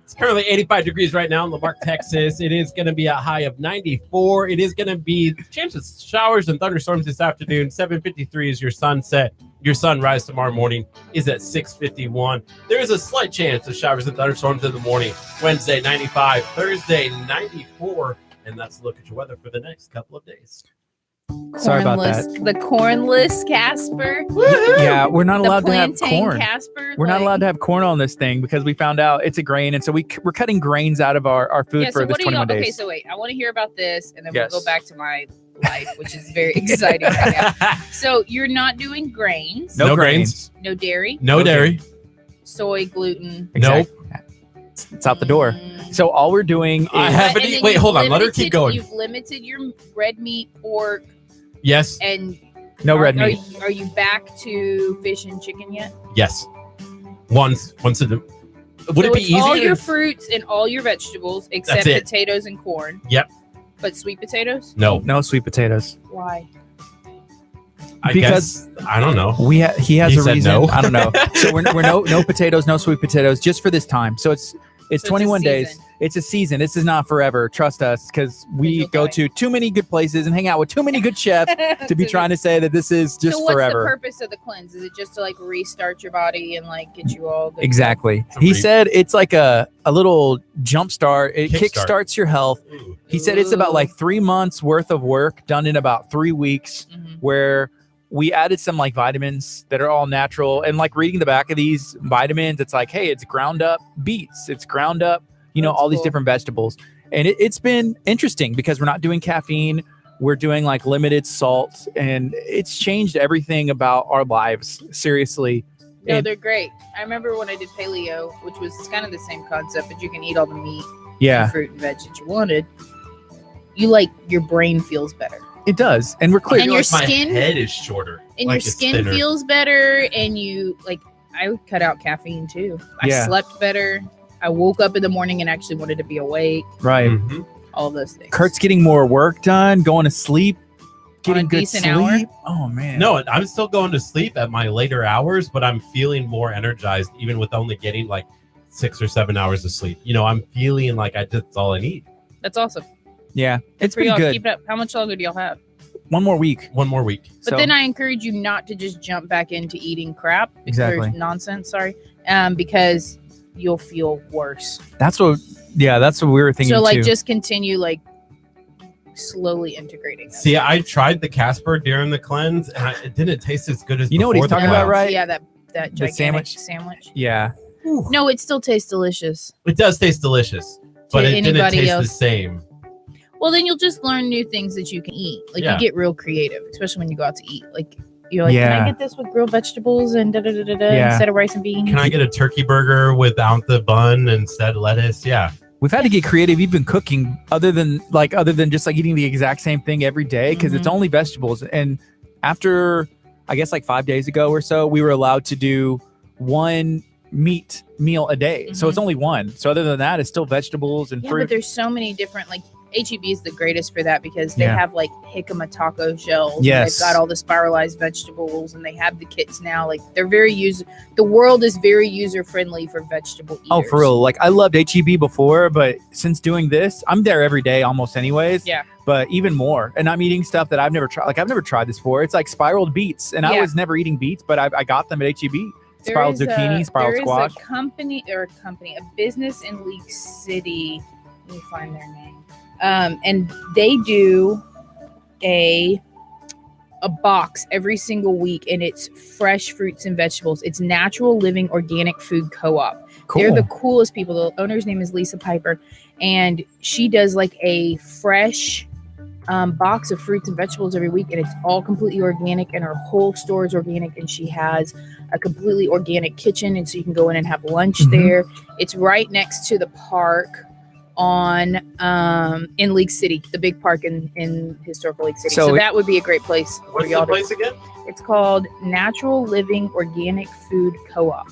It's currently 85 degrees right now in La Marque, Texas. It is going to be a high of 94. It is going to be chances of showers and thunderstorms this afternoon. 7:53 is your sunset. Your sunrise tomorrow morning is at 6:51. There is a slight chance of showers and thunderstorms in the morning. Wednesday, 95. Thursday, 94. And that's a look at your weather for the next couple of days. Sorry about that. The cornless Casper. Yeah, we're not allowed to have plantain corn. Casper. We're not allowed to have corn on this thing because we found out it's a grain. And so we're cutting grains out of our food Yeah, for so this what are y'all? 21 days. Okay, so wait. I want to hear about this, and then Yes. we'll go back to my life, which is very exciting right now. So you're not doing grains, No No grains. no dairy, No dairy. soy, gluten. Exactly. It's out the door. Mm. So all we're doing is I haven't And eat- then wait, you've hold on. Let her keep limited- going. You've limited your red meat, pork, Yes. and no are, red are meat. you- Are you back to fish and chicken yet? Yes. Once a Would So it be it's all easier? your fruits and all your vegetables except That's it. potatoes and corn. Yep. But sweet potatoes? No. No sweet potatoes. Why? I Because- guess. I don't know. He has He a said reason. no. I don't know. So we're no potatoes, no sweet potatoes, just for this time. So it's it's a 21 days. season. It's a season. This is not forever. Trust us, because we You'll go die. to too many good places and hang out with too many good chefs to be trying to say that this is just so what's forever. the purpose of the cleanse? Is it just to like restart your body and like get you all good? Exactly. To He re- said it's like a little jump start. It Kickstart. kickstarts your health. Ooh. He said it's about like 3 months worth of work done in about 3 weeks, Mhm. where we added some like vitamins that are all natural. And like reading the back of these vitamins, it's like, hey, it's ground up beets, it's ground up, That's all these cool. different vegetables. And it's been interesting because we're not doing caffeine. We're doing like limited salt, and it's changed everything about our lives. Seriously. No, And- they're great. I remember when I did paleo, which was kind of the same concept, but you can eat all the meat, Yeah, and fruit, and veg that you wanted. You like your brain feels better, it does. And we're I clear. and feel your like my skin- head is shorter. and like your it's skin thinner. feels better, and you like. I would cut out caffeine too. I Yeah. slept better. I woke up in the morning and actually wanted to be awake. Right. Mhm. All those things. Kurt's getting more work done, going to sleep, getting a good decent sleep. hour? Oh man. No, I'm still going to sleep at my later hours, but I'm feeling more energized, even with only getting like 6 or 7 hours of sleep. I'm feeling like that's all I need. That's awesome. Yeah, it's For been y'all, good. keep it up. How much longer do y'all have? One more week. One more week. But So- then I encourage you not to just jump back into eating crap. Exactly. Or nonsense. Sorry. Because you'll feel worse. That's what we were thinking So like too. just continue like slowly integrating. See, I tried the Casper during the cleanse, and it didn't taste as good as You know what before he's the talking about, cleanse. right? Yeah, that The gigantic sandwich? sandwich. Yeah. No, it still tastes delicious. It does taste delicious, but it didn't anybody taste else. the same. Well, then you'll just learn new things that you can eat. Like Yeah. you get real creative, especially when you go out to eat. Like you're like, Yeah. can I get this with grilled vegetables and da da da da da Yeah. instead of rice and beans? Can I get a turkey burger without the bun instead of lettuce? Yeah. We've had to get creative, even cooking, other than just like eating the exact same thing every day, because it's Mhm. only vegetables. And after, I guess, like 5 days ago or so, we were allowed to do one meat meal a day. So it's only one. So other than that, it's still vegetables and Yeah, fruit. but there's so many different, like HEB is the greatest for that because they have like jicama taco shells. Yes. And they've got all the spiralized vegetables and they have the kits now. Like they're the world is very user friendly for vegetable eaters. Oh, for real. Like I loved HEB before, but since doing this, I'm there every day almost anyways. Yeah. But even more. And I'm eating stuff that I've never tried. Like I've never tried this before. It's like spiraled beets. And I was never eating beets, but I got them at HEB. Spiraled zucchini, spiraled squash. There is a business in League City. Let me find their name. And they do a box every single week, and it's fresh fruits and vegetables. It's Natural Living Organic Food Co-op. Cool. They're the coolest people. The owner's name is Lisa Piper, and she does like a fresh box of fruits and vegetables every week, and it's all completely organic, and her whole store is organic, and she has a completely organic kitchen, and so you can go in and have lunch there. It's right next to the park on in League City, the big park in historical League City. So that would be a great place for What's y'all the place again? It's called Natural Living Organic Food Co-op.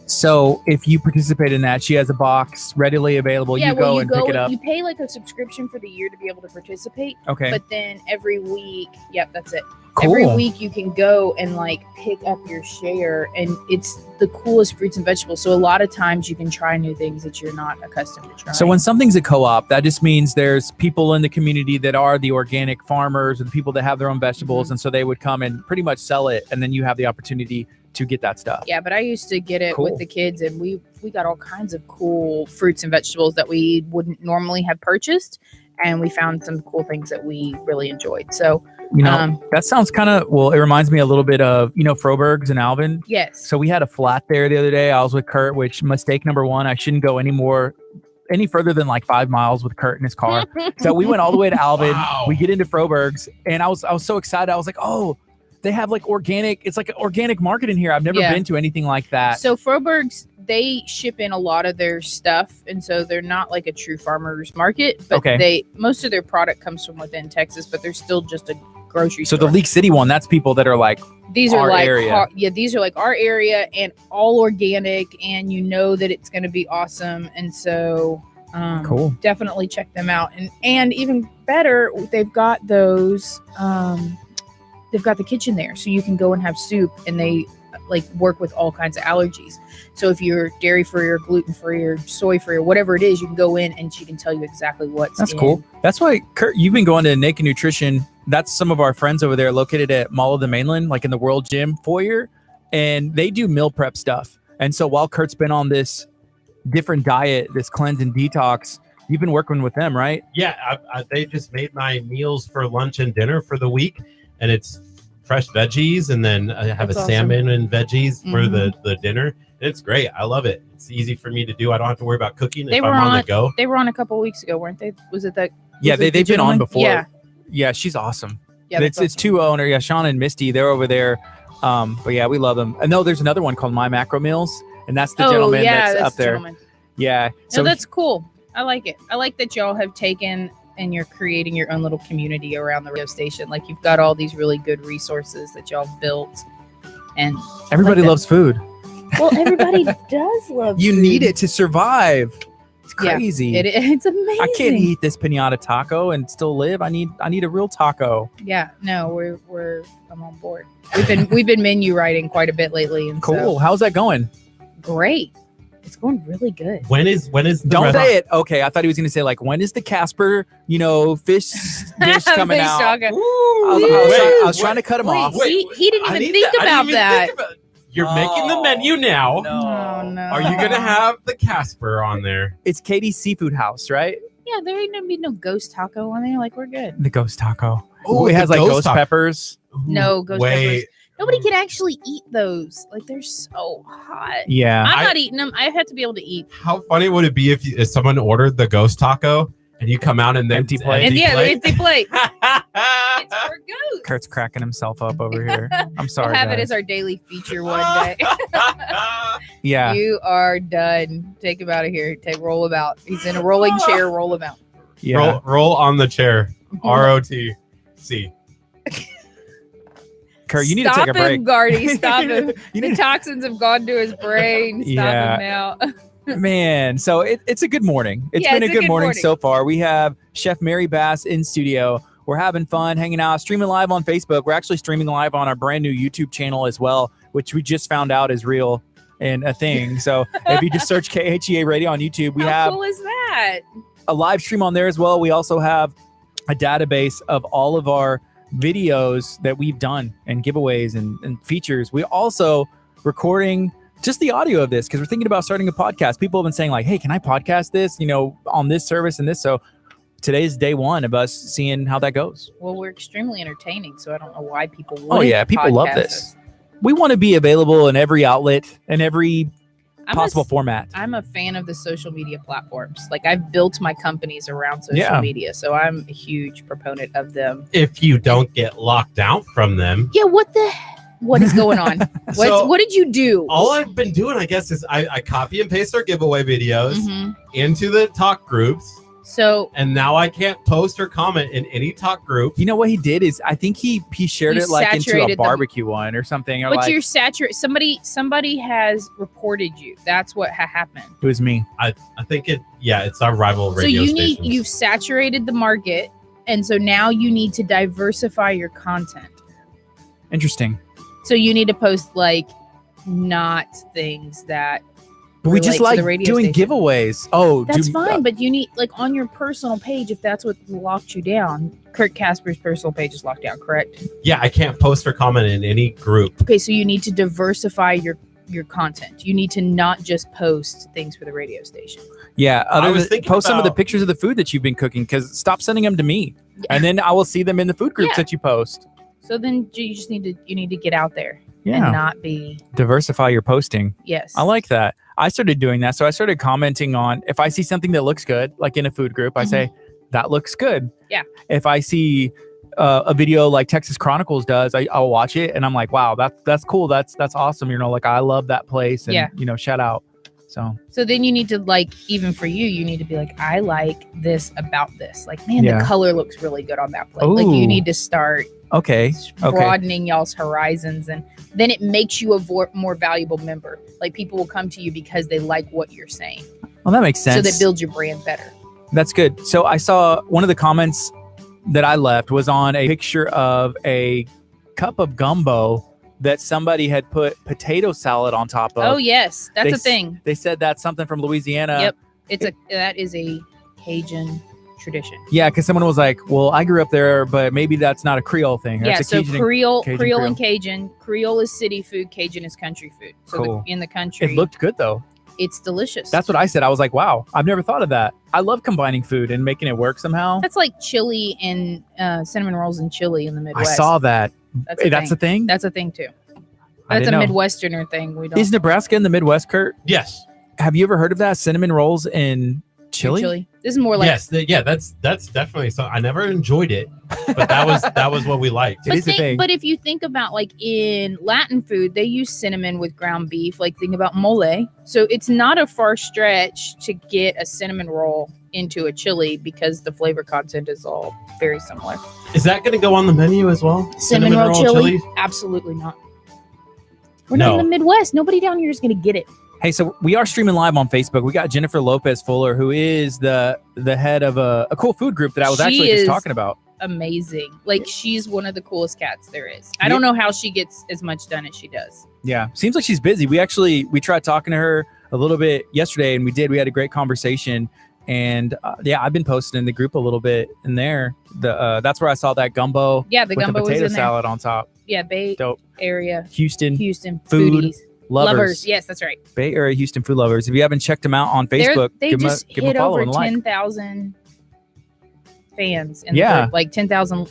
So if you participate in that, she has a box readily available. You go and pick it up. You pay like a subscription for the year to be able to participate. Okay. But then every week, that's it. Cool. Every week you can go and like pick up your share, and it's the coolest fruits and vegetables. So a lot of times you can try new things that you're not accustomed to trying. So when something's a co-op, that just means there's people in the community that are the organic farmers and people that have their own vegetables. And so they would come and pretty much sell it. And then you have the opportunity to get that stuff. Yeah, but I used to get it Cool. with the kids, and we got all kinds of cool fruits and vegetables that we wouldn't normally have purchased, and we found some cool things that we really enjoyed. So, that sounds kind of, well, it reminds me a little bit of, Froberg's and Alvin. yes. So we had a flat there the other day. I was with Curt, which mistake number one, I shouldn't go any further than like 5 miles with Curt in his car. So we went all the way to Alvin. Wow. We get into Froberg's, and I was so excited. I was like, oh, they have like organic. It's like an organic market in here. I've never been to anything like that. So Froberg's, they ship in a lot of their stuff, and so they're not like a true farmer's market, but most of their product comes from within Texas, but they're still just a grocery store. So the League City one, that's people that are like these are our like area. these are like our area and all organic, and you know that it's going to be awesome, and so cool. Definitely check them out, and even better, they've got those they've got the kitchen there, so you can go and have soup, and they like work with all kinds of allergies. So if you're dairy free or gluten free or soy free or whatever it is, you can go in and she can tell you exactly what's That's in. cool. That's why, Curt, you've been going to Naked Nutrition. That's some of our friends over there located at Mall of the Mainland, like in the World Gym foyer, and they do meal prep stuff. And so while Kurt's been on this different diet, this cleanse and detox, you've been working with them, right? Yeah, they just made my meals for lunch and dinner for the week, and it's fresh veggies, and then I have That's a awesome. salmon and veggies for the dinner. It's great. I love it. It's easy for me to do. I don't have to worry about cooking if I'm on the go. They were on a couple of weeks ago, weren't they? Was it that? Yeah, was it the they've been on gentleman? before. Yeah, she's awesome. Yeah, It's two owner. Yeah, Sean and Misty, they're over there. But yeah, we love them. And no, there's another one called My Macro Meals, and that's the gentleman that's up the there. gentleman. Yeah. So that's cool. I like it. I like that y'all have taken and you're creating your own little community around the radio station. Like you've got all these really good resources that y'all have built, and everybody loves food. Well, everybody does love. You food. need it to survive. It's crazy. It's amazing. I can't eat this piñata taco and still live. I need a real taco. Yeah, no, I'm on board. We've been menu writing quite a bit lately, and Cool. so, How's that going? great. It's going really good. When is the Don't rest- say it. Okay, I thought he was gonna say like, when is the Casper, fish dish coming Fish out? taco. I was trying to cut him Wait, off. he didn't I even need think that. I about didn't even that. think about- You're making the menu now. Oh no! Are you gonna have the Casper on there? It's Katie's Seafood House, right? Yeah, there ain't gonna be no ghost taco on there. Like we're good. The ghost taco. Oh, it has the like ghost ghost taco. peppers. No ghost Wait. peppers. Nobody can actually eat those. Like they're so hot. Yeah. I'm not eating them. I have to be able to eat. How funny would it be if someone ordered the ghost taco and you come out and then Empty plate. And yeah, plate? empty plate. It's for ghosts. Kurt's cracking himself up over here. I'm sorry. We'll have it guys. as our daily feature one day. Yeah. You are done. Take him out of here. Roll him out. He's in a rolling chair. Roll him out. Yeah. roll on the chair. ROTC. Kurt, you need to Stop take a break. him, Gardy. Stop him. You The need toxins have gone to his brain. Stop Yeah. him now. Man, so it's a good morning. It's Yeah, been it's a good morning so far. We have Chef Mary Bass in studio. We're having fun, hanging out, streaming live on Facebook. We're actually streaming live on our brand new YouTube channel as well, which we just found out is real and a thing. So if you just search KHEA Radio on YouTube, we How have cool is that? a live stream on there as well. We also have a database of all of our videos that we've done and giveaways and features. We also recording just the audio of this because we're thinking about starting a podcast. People have been saying like, hey, can I podcast this, on this service and this? So today's day one of us seeing how that goes. Well, we're extremely entertaining, so I don't know why people Oh yeah, people love this. We want to be available in every outlet and every possible format. I'm a fan of the social media platforms. Like I've built my companies around social Yeah. media, so I'm a huge proponent of them. If you don't get locked out from them. Yeah, what is going on? What did you do? All I've been doing, I guess, is I copy and paste our giveaway videos Mhm. into the talk groups. So And now I can't post or comment in any talk group. You know what he did is I think he shared You it like into a saturated them. barbecue one or something. Or but like, you're saturated. Somebody has reported you. That's what happened. it was me. I think it's our rival So radio stations. you've saturated the market, and so now you need to diversify your content. Interesting. So you need to post like not things that But we just relate to like the radio doing station. giveaways. Oh, That's fine, but you need like on your personal page if that's what locked you down. Kurt Casper's personal page is locked down, correct? Yeah, I can't post or comment in any group. Okay, so you need to diversify your content. You need to not just post things for the radio station. Yeah, I was thinking post some of the about- pictures of the food that you've been cooking because stop sending them to me, and then I will see them in the food groups Yeah. that you post. So then you just need to get out there Yeah, and not be diversify your posting. yes. I like that. I started doing that, so I started commenting on if I see something that looks good, like in a food group, I say that looks good. Yeah. If I see a video like Texas Chronicles does, I'll watch it and I'm like, wow, that's cool. That's awesome. Like I love that place, and Yeah. shout out. So then you need to like, even for you need to be like, I like this about this. Like, man, Yeah. the color looks really good on that plate. Like Ooh. you need to start okay. broadening y'all's horizons, and then it makes you a more valuable member. Like people will come to you because they like what you're saying. Well, that makes sense. So that builds your brand better. That's good. So I saw one of the comments that I left was on a picture of a cup of gumbo that somebody had put potato salad on top of. Oh yes, that's They a s- thing. They said that's something from Louisiana. Yep. That is a Cajun tradition. Yeah, because someone was like, well, I grew up there, but maybe that's not a Creole thing. Yeah, That's a so Cajun- Creole Cajun and Cajun. Creole is city food, Cajun is country food. So Cool. in the country, It looked good though. it's delicious. That's what I said. I was like, wow, I've never thought of that. I love combining food and making it work somehow. That's like chili and cinnamon rolls and chili in the I Midwest. saw that. That's Hey, a that's thing. a thing? That's a thing too. I That's a didn't know. Midwesterner thing. We don't Is Nebraska in the Midwest, Kurt? Yes. Have you ever heard of that? Cinnamon rolls in chili? This is more like Yes. That's definitely so. I never enjoyed it, but that was what we liked. It is a thing. But if you think about like in Latin food, they use cinnamon with ground beef. Like think about mole. So it's not a far stretch to get a cinnamon roll into a chili because the flavor content is all very similar. Is that going to go on the menu as well? Cinnamon roll chili? Absolutely not. We're not No. in the Midwest. Nobody down here is going to get it. Hey, so we are streaming live on Facebook. We got Jennifer Lopez Fuller, who is the head of a cool food group that I was She actually just is- talking about. Amazing. Like she's one of the coolest cats there is. I don't know how she gets as much done as she does. Yeah, seems like she's busy. We tried talking to her a little bit yesterday, and we had a great conversation. And I've been posting in the group a little bit in there. That's where I saw that gumbo Yeah, the with gumbo the was potato in there. salad on top. Yeah, Bay Dope. Area, Houston Houston Food foodies. lovers. Yes, that's right. Bay Area Houston food lovers. If you haven't checked them out on Facebook, They give them just a hit follow over and like. 10,000 fans. In Yeah. the group, like 10,000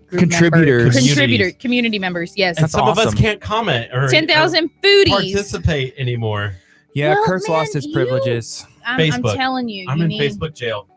group Contributors. community members. Yes, And That's some of us awesome. can't comment or 10,000 foodies. participate anymore. Yeah, Well, Kurt's lost man, his privileges. I'm Facebook. telling you, I'm you in need. Facebook jail.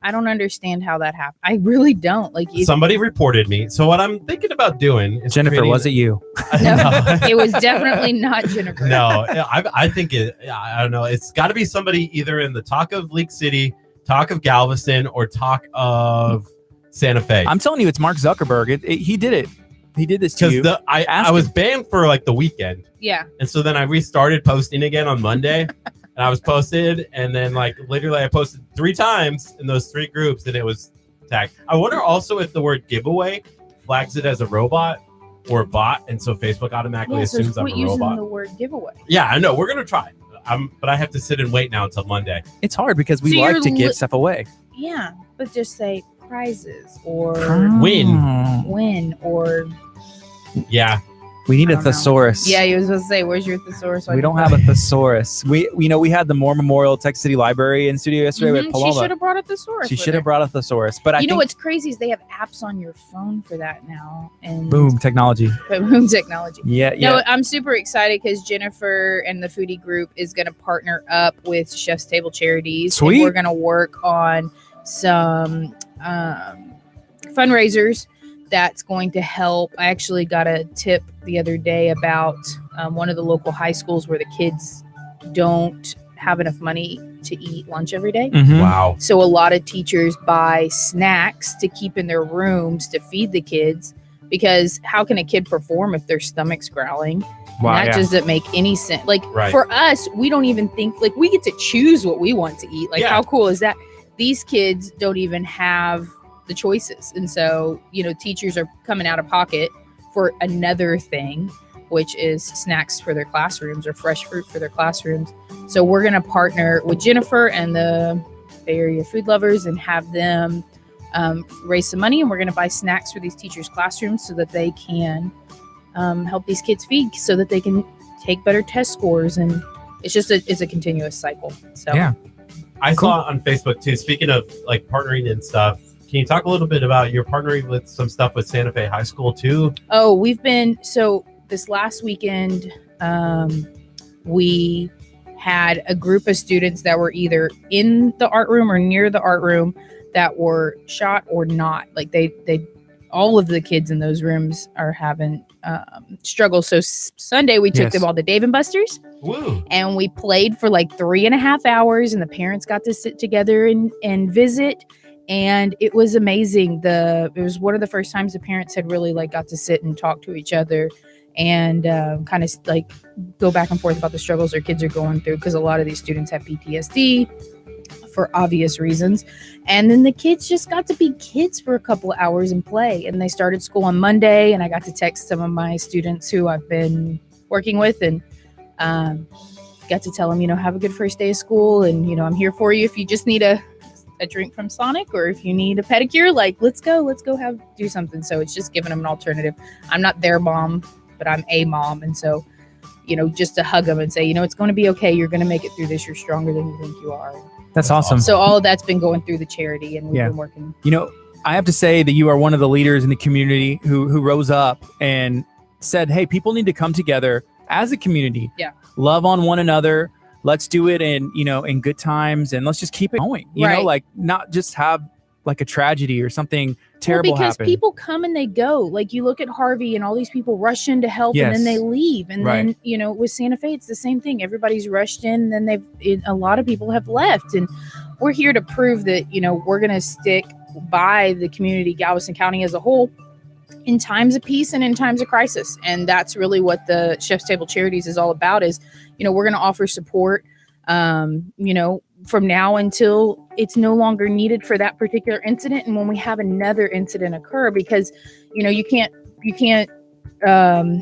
I don't understand how that happened. I really don't. Like, if, Somebody reported me. So what I'm thinking about doing is Jennifer, creating- was it you? No, it was definitely not Jennifer. No, I think I don't know. It's got to be somebody either in the talk of Leak City, talk of Galveston, or talk of Santa Fe. I'm telling you, it's Mark Zuckerberg. He did it. he did this to because you. I was banned for like the weekend, Yeah. and so then I restarted posting again on Monday, and I was posted, and then like literally I posted 3 times in those 3 groups, and it was tagged. I wonder also if the word giveaway flags it as a robot or a bot, and so Facebook automatically Yeah, so assumes I'm quit a using robot. the word giveaway. Yeah, I know. We're gonna try. But I have to sit and wait now until Monday. It's hard because we So like you're to give stuff away. Yeah, but just say prizes or win or Yeah, We need I a don't know. thesaurus. yeah. You was supposed to say, "Where's your thesaurus?" We don't have a thesaurus. We had the Moore Memorial Tech City Library in studio yesterday with She Paloma. should have brought a thesaurus. She with should have her. brought a thesaurus. But I You know think what's crazy is they have apps on your phone for that now, and boom technology. boom technology. Yeah, No, yeah. I'm super excited because Jennifer and the foodie group is going to partner up with Chef's Table Charities. Sweet. And we're going to work on some fundraisers that's going to help. I actually got a tip the other day about one of the local high schools where the kids don't have enough money to eat lunch every day. Mhm. wow. So a lot of teachers buy snacks to keep in their rooms to feed the kids, because how can a kid perform if their stomach's growling? Wow, That yeah. doesn't make any sense. Like Right. for us, we don't even think, like, we get to choose what we want to eat. Like Yeah. how cool is that? These kids don't even have the choices. And so, teachers are coming out of pocket for another thing, which is snacks for their classrooms or fresh fruit for their classrooms. So we're going to partner with Jennifer and the Bay Area Food Lovers and have them raise some money. And we're going to buy snacks for these teachers' classrooms so that they can help these kids feed, so that they can take better test scores. And it's just it's a continuous cycle. So Yeah. I Cool. saw on Facebook too. Speaking of like partnering and stuff, can you talk a little bit about your partnering with some stuff with Santa Fe High School too? Oh, so this last weekend, we had a group of students that were either in the art room or near the art room that were shot or not. Like they all of the kids in those rooms are having struggles. So Sunday we took Yes. them all to Dave and Buster's, Woo! and we played for like 3.5 hours, and the parents got to sit together and visit. And it was amazing. It was one of the first times the parents had really like got to sit and talk to each other and kind of like go back and forth about the struggles their kids are going through, because a lot of these students have PTSD for obvious reasons. And then the kids just got to be kids for a couple of hours and play. And they started school on Monday, and I got to text some of my students who I've been working with, and got to tell them, have a good first day of school, and I'm here for you if you just need a drink from Sonic, or if you need a pedicure, like let's go do something. So it's just giving them an alternative. I'm not their mom, but I'm a mom, and so just to hug them and say, it's going to be okay, you're going to make it through this, you're stronger than you think you are. That's awesome. So all of that's been going through the charity, and we've Yeah. been working. I have to say that you are one of the leaders in the community who rose up and said, hey, people need to come together as a community. Yeah. Love on one another. Let's do it in good times, and let's just keep it going. Right. Like not just have like a tragedy or something terrible because happen. people come and they go. Like you look at Harvey, and all these people rush in to help, Yes. and then they leave. And Right. then with Santa Fe, it's the same thing. Everybody's rushed in, and then a lot of people have left. And we're here to prove that we're going to stick by the community, Galveston County as a whole, in times of peace and in times of crisis. And that's really what the Chef's Table Charities is all about. Is we're going to offer support from now until it's no longer needed for that particular incident, and when we have another incident occur, because you can't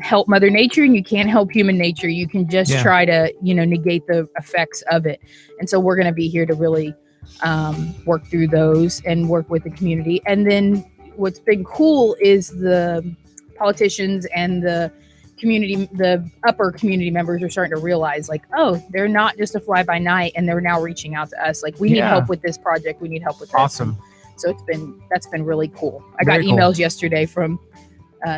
help Mother Nature, and you can't help human nature. You can just Yeah. try to negate the effects of it. And so we're going to be here to really work through those and work with the community. And then what's been cool is the politicians and the upper community members are starting to realize, like, oh, they're not just a fly by night, and they're now reaching out to us. Like, we need Yeah. help with this project. We need help with this. Awesome. So that's been really cool. I got Very cool. emails yesterday from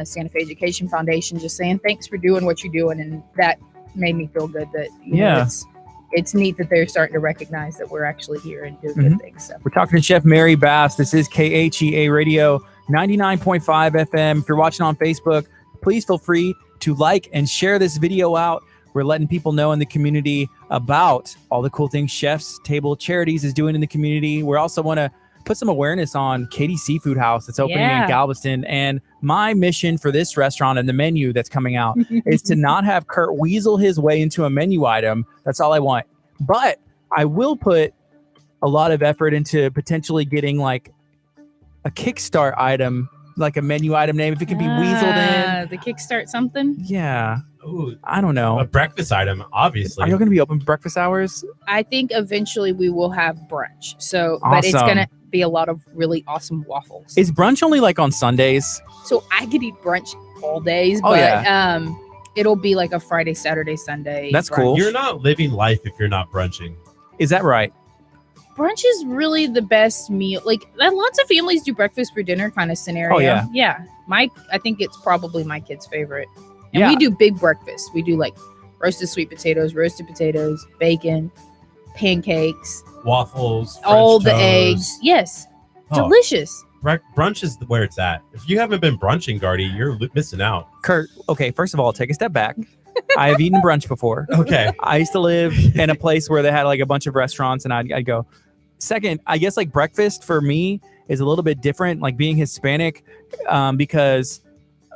Santa Fe Education Foundation just saying thanks for doing what you're doing, and that made me feel good that Yeah. it's neat that they're starting to recognize that we're actually here and doing Mhm. good things. So We're talking to Chef Mary Bass. This is KHEA Radio 99.5 FM. If you're watching on Facebook, please feel free to like and share this video out. We're letting people know in the community about all the cool things Chef's Table Charities is doing in the community. We also want to put some awareness on Katie's Seafood House that's opening Yeah. in Galveston, and my mission for this restaurant and the menu that's coming out is to not have Curt weasel his way into a menu item. That's all I want. But I will put a lot of effort into potentially getting like a Kickstart item, like a menu item name, if it can be weaseled in. The Kickstart something. Yeah. Ooh, I don't know. a breakfast item, obviously. Are you going to be open breakfast hours? I think eventually we will have brunch. So, but it's Awesome. gonna be a lot of really awesome waffles. Is brunch only like on Sundays? So I could eat brunch all days, Oh, but it'll be like a Friday, Saturday, Sunday. That's brunch. cool. You're not living life if you're not brunching. Is that right? Brunch is really the best meal. Like lots of families do breakfast for dinner kind of scenario. Oh, yeah. Yeah. I think it's probably my kid's favorite. And Yeah. we do big breakfast. We do like roasted sweet potatoes, roasted potatoes, bacon, pancakes, Waffles, all French the toast. eggs. Yes. Oh, Delicious. brunch is where it's at. If you haven't been brunching, Gardy, you're missing out. Curt, okay, first of all, take a step back. I have eaten brunch before. Okay. I used to live in a place where they had like a bunch of restaurants, and I'd go. Second, I guess like breakfast for me is a little bit different, like being Hispanic, because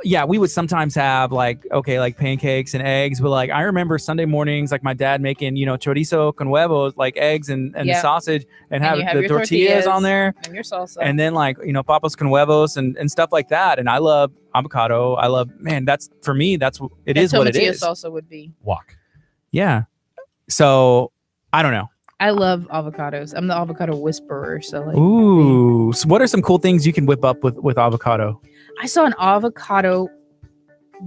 yeah, we would sometimes have like pancakes and eggs, but like I remember Sunday mornings, like my dad making chorizo con huevos, like eggs and the Yeah. sausage, and And have you have the your tortillas tortillas. on there, And your salsa. and then like papas con huevos and stuff like that. And I love avocado. I love that's for me. That's it is what it is. salsa would be. Walk. Yeah. So I don't know. I love avocados. I'm the avocado whisperer. So like, Ooh. So what are some cool things you can whip up with avocado? I saw an avocado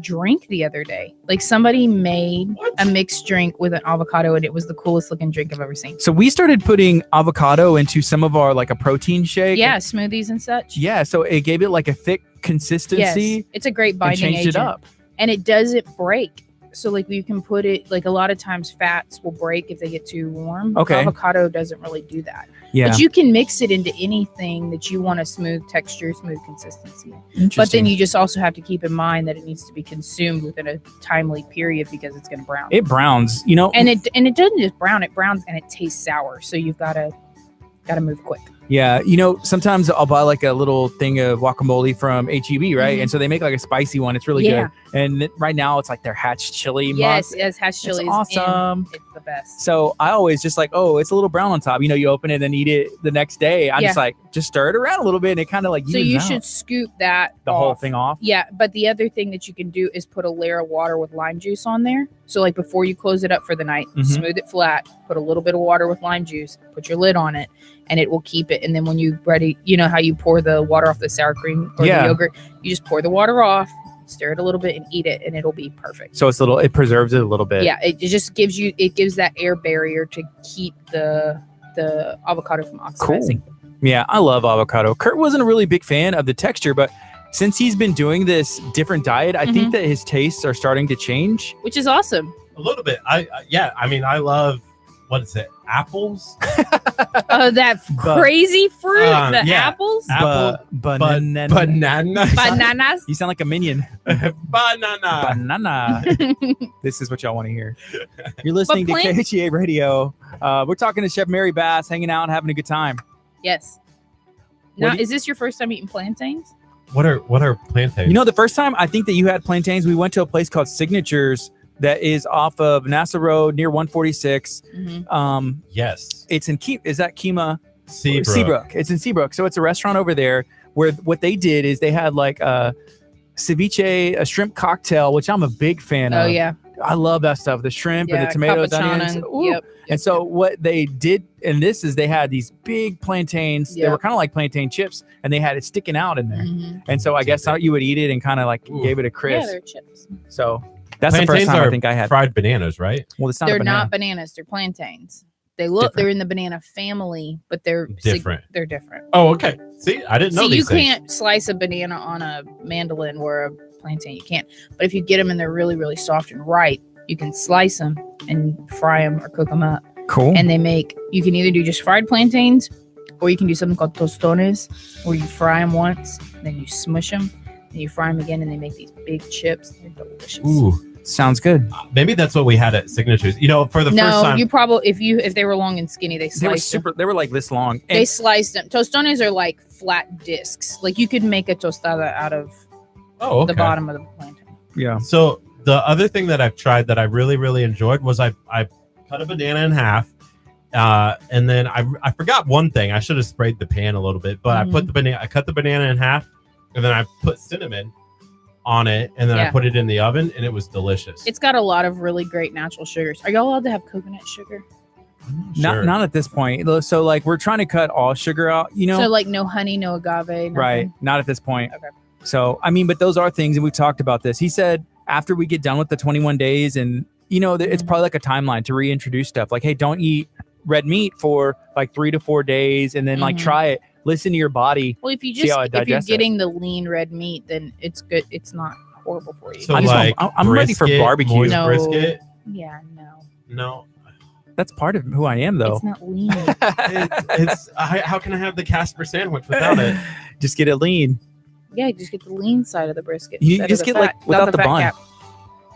drink the other day. Like somebody made What? a mixed drink with an avocado, and it was the coolest looking drink I've ever seen. So we started putting avocado into some of our like a protein shake. Yeah, smoothies and such. Yeah. So it gave it like a thick Yes, consistency it's a great and binding changed agent, it up. and it doesn't break. So like you can put it like a lot of times fats will break if they get too warm. Okay. Avocado doesn't really do that. Yeah. But you can mix it into anything that you want a smooth texture, smooth consistency. But then Interesting. you just also have to keep in mind that it needs to be consumed within a timely period because it's going to brown. It browns, and it doesn't just brown, it browns and it tastes sour. So you've got to move quick. Yeah, sometimes I'll buy like a little thing of guacamole from HEB, right? Mhm. And so they make like a spicy one. It's really Yeah. good. And right now it's like their hatch chili. Yes, month. yes, hash chili. awesome. It's the best. So I always just like, oh, it's a little brown on top. You open it and eat it the next day. I'm Yeah. just like, just stir it around a little bit, and it kind of like So evens you out should scoop that the whole off. thing off. Yeah, but the other thing that you can do is put a layer of water with lime juice on there. So like before you close it up for the night, Mhm. smooth it flat, put a little bit of water with lime juice, put your lid on it, and it will keep it. And then when you ready, you know how you pour the water off the sour cream or Yeah. the yogurt, you just pour the water off, stir it a little bit, and eat it, and it'll be perfect. So it preserves it a little bit. Yeah, it just gives that air barrier to keep the avocado from oxidizing. Yeah, I love avocado. Curt wasn't a really big fan of the texture, but since he's been doing this different diet, I think that his tastes are starting to change. Which is awesome. A little bit. I love, what is it? Apples? Oh, that crazy fruit, the yeah. apples, Banana. Banana. bananas. You sound like a minion. Banana. Banana. This is what y'all want to hear. You're listening to plant- KHA Radio. We're talking to Chef Mary Bass, hanging out and having a good time. Yes. What Now, do you- is this your first time eating plantains? What are plantains? The first time I think that you had plantains, we went to a place called Signatures that is off of NASA Road near 146. Yes. It's in is that Kemah? Seabrook. It's in Seabrook. So it's a restaurant over there where what they did is they had like a ceviche, a shrimp cocktail, which I'm a big fan of. Oh yeah, I love that stuff. The shrimp and yeah. the tomatoes, Capuchana onions. and- Ooh. Yep. And so what they did in this is they had these big plantains. They Yeah. were kind of like plantain chips, and they had it sticking out in there. Mhm. And so I guess you would eat it and kind of like Ooh. gave it a Yeah, crisp. they're chips. So that's the first Plantains time I are think I had. fried bananas, right? Well, it's not a They're banana. not bananas. They're plantains. They look. Different. They're in the banana family, but they're Different. They're different. Oh, okay. See, I didn't know See, these you things. can't slice a banana on a mandolin or a plantain. You can't. But if you get them and they're really, really soft and ripe, you can slice them and fry them or cook them up. Cool. And you can either do just fried plantains, or you can do something called tostones, where you fry them once, then you smush them, and you fry them again, and they make these big chips. They're delicious. Ooh, Sounds good. maybe that's what we had at Signatures. For the first No, time. you probably if they were long and skinny, they They were sliced them. They were like this long. They And sliced them. Tostones are like flat discs. Like you could make a tostada out of Oh, okay. the bottom of the plantain. Yeah. So the other thing that I've tried that I really, really enjoyed was I cut a banana in half, and then I forgot one thing. I should have sprayed the pan a little bit, but I cut the banana in half, and then I put cinnamon on it, and then I put it in the oven, and it was delicious. It's got a lot of really great natural sugars. Are y'all allowed to have coconut sugar? Sure. Not at this point. So like we're trying to cut all sugar out, you know. So like no honey, no agave, nothing? Right. Not at this point. Okay. So I mean, but those are things, and we've talked about this. He said after we get done with the 21 days, and you know, it's probably like a timeline to reintroduce stuff. Like, hey, don't eat red meat for like 3 to 4 days, and then like try it. Listen to your body. Well, if you see how it if you're digests getting the lean red meat, then it's good. It's not horrible for you. So I'm ready for barbecue. moist No. brisket. Yeah, no, No, That's part of who I am, though. it's not lean. how can I have the Casper sandwich without it? Just get it lean. Yeah, you just get the lean side of the brisket. You instead of just the get, fat- like, without not the fat bun. cap.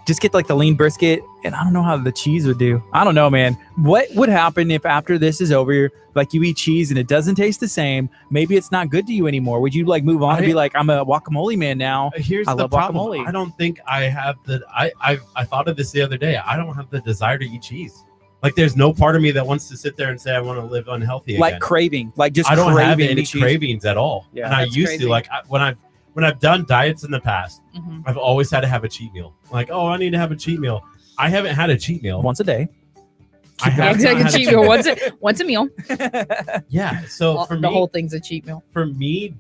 Just get like the lean brisket, and I don't know how the cheese would do. I don't know, man. What would happen if after this is over, like you eat cheese and it doesn't taste the same? Maybe it's not good to you anymore. Would you like move on and be like, I'm a guacamole man now? Here's I the love problem. guacamole. I don't think I have the. I thought of this the other day. I don't have the desire to eat cheese. Like, there's no part of me that wants to sit there and say I want to live unhealthy Like again. craving, like just I don't have craving any the cheese. cravings at all. Yeah, and I that's used crazy. to like when I've done diets in the past. Mhm. I've always had to have a cheat meal. Like, oh, I need to have a cheat meal. I haven't had a cheat meal. Once a day. I have not Exactly, had a cheat meal once a meal. Yeah. So for The me, whole thing's a cheat meal.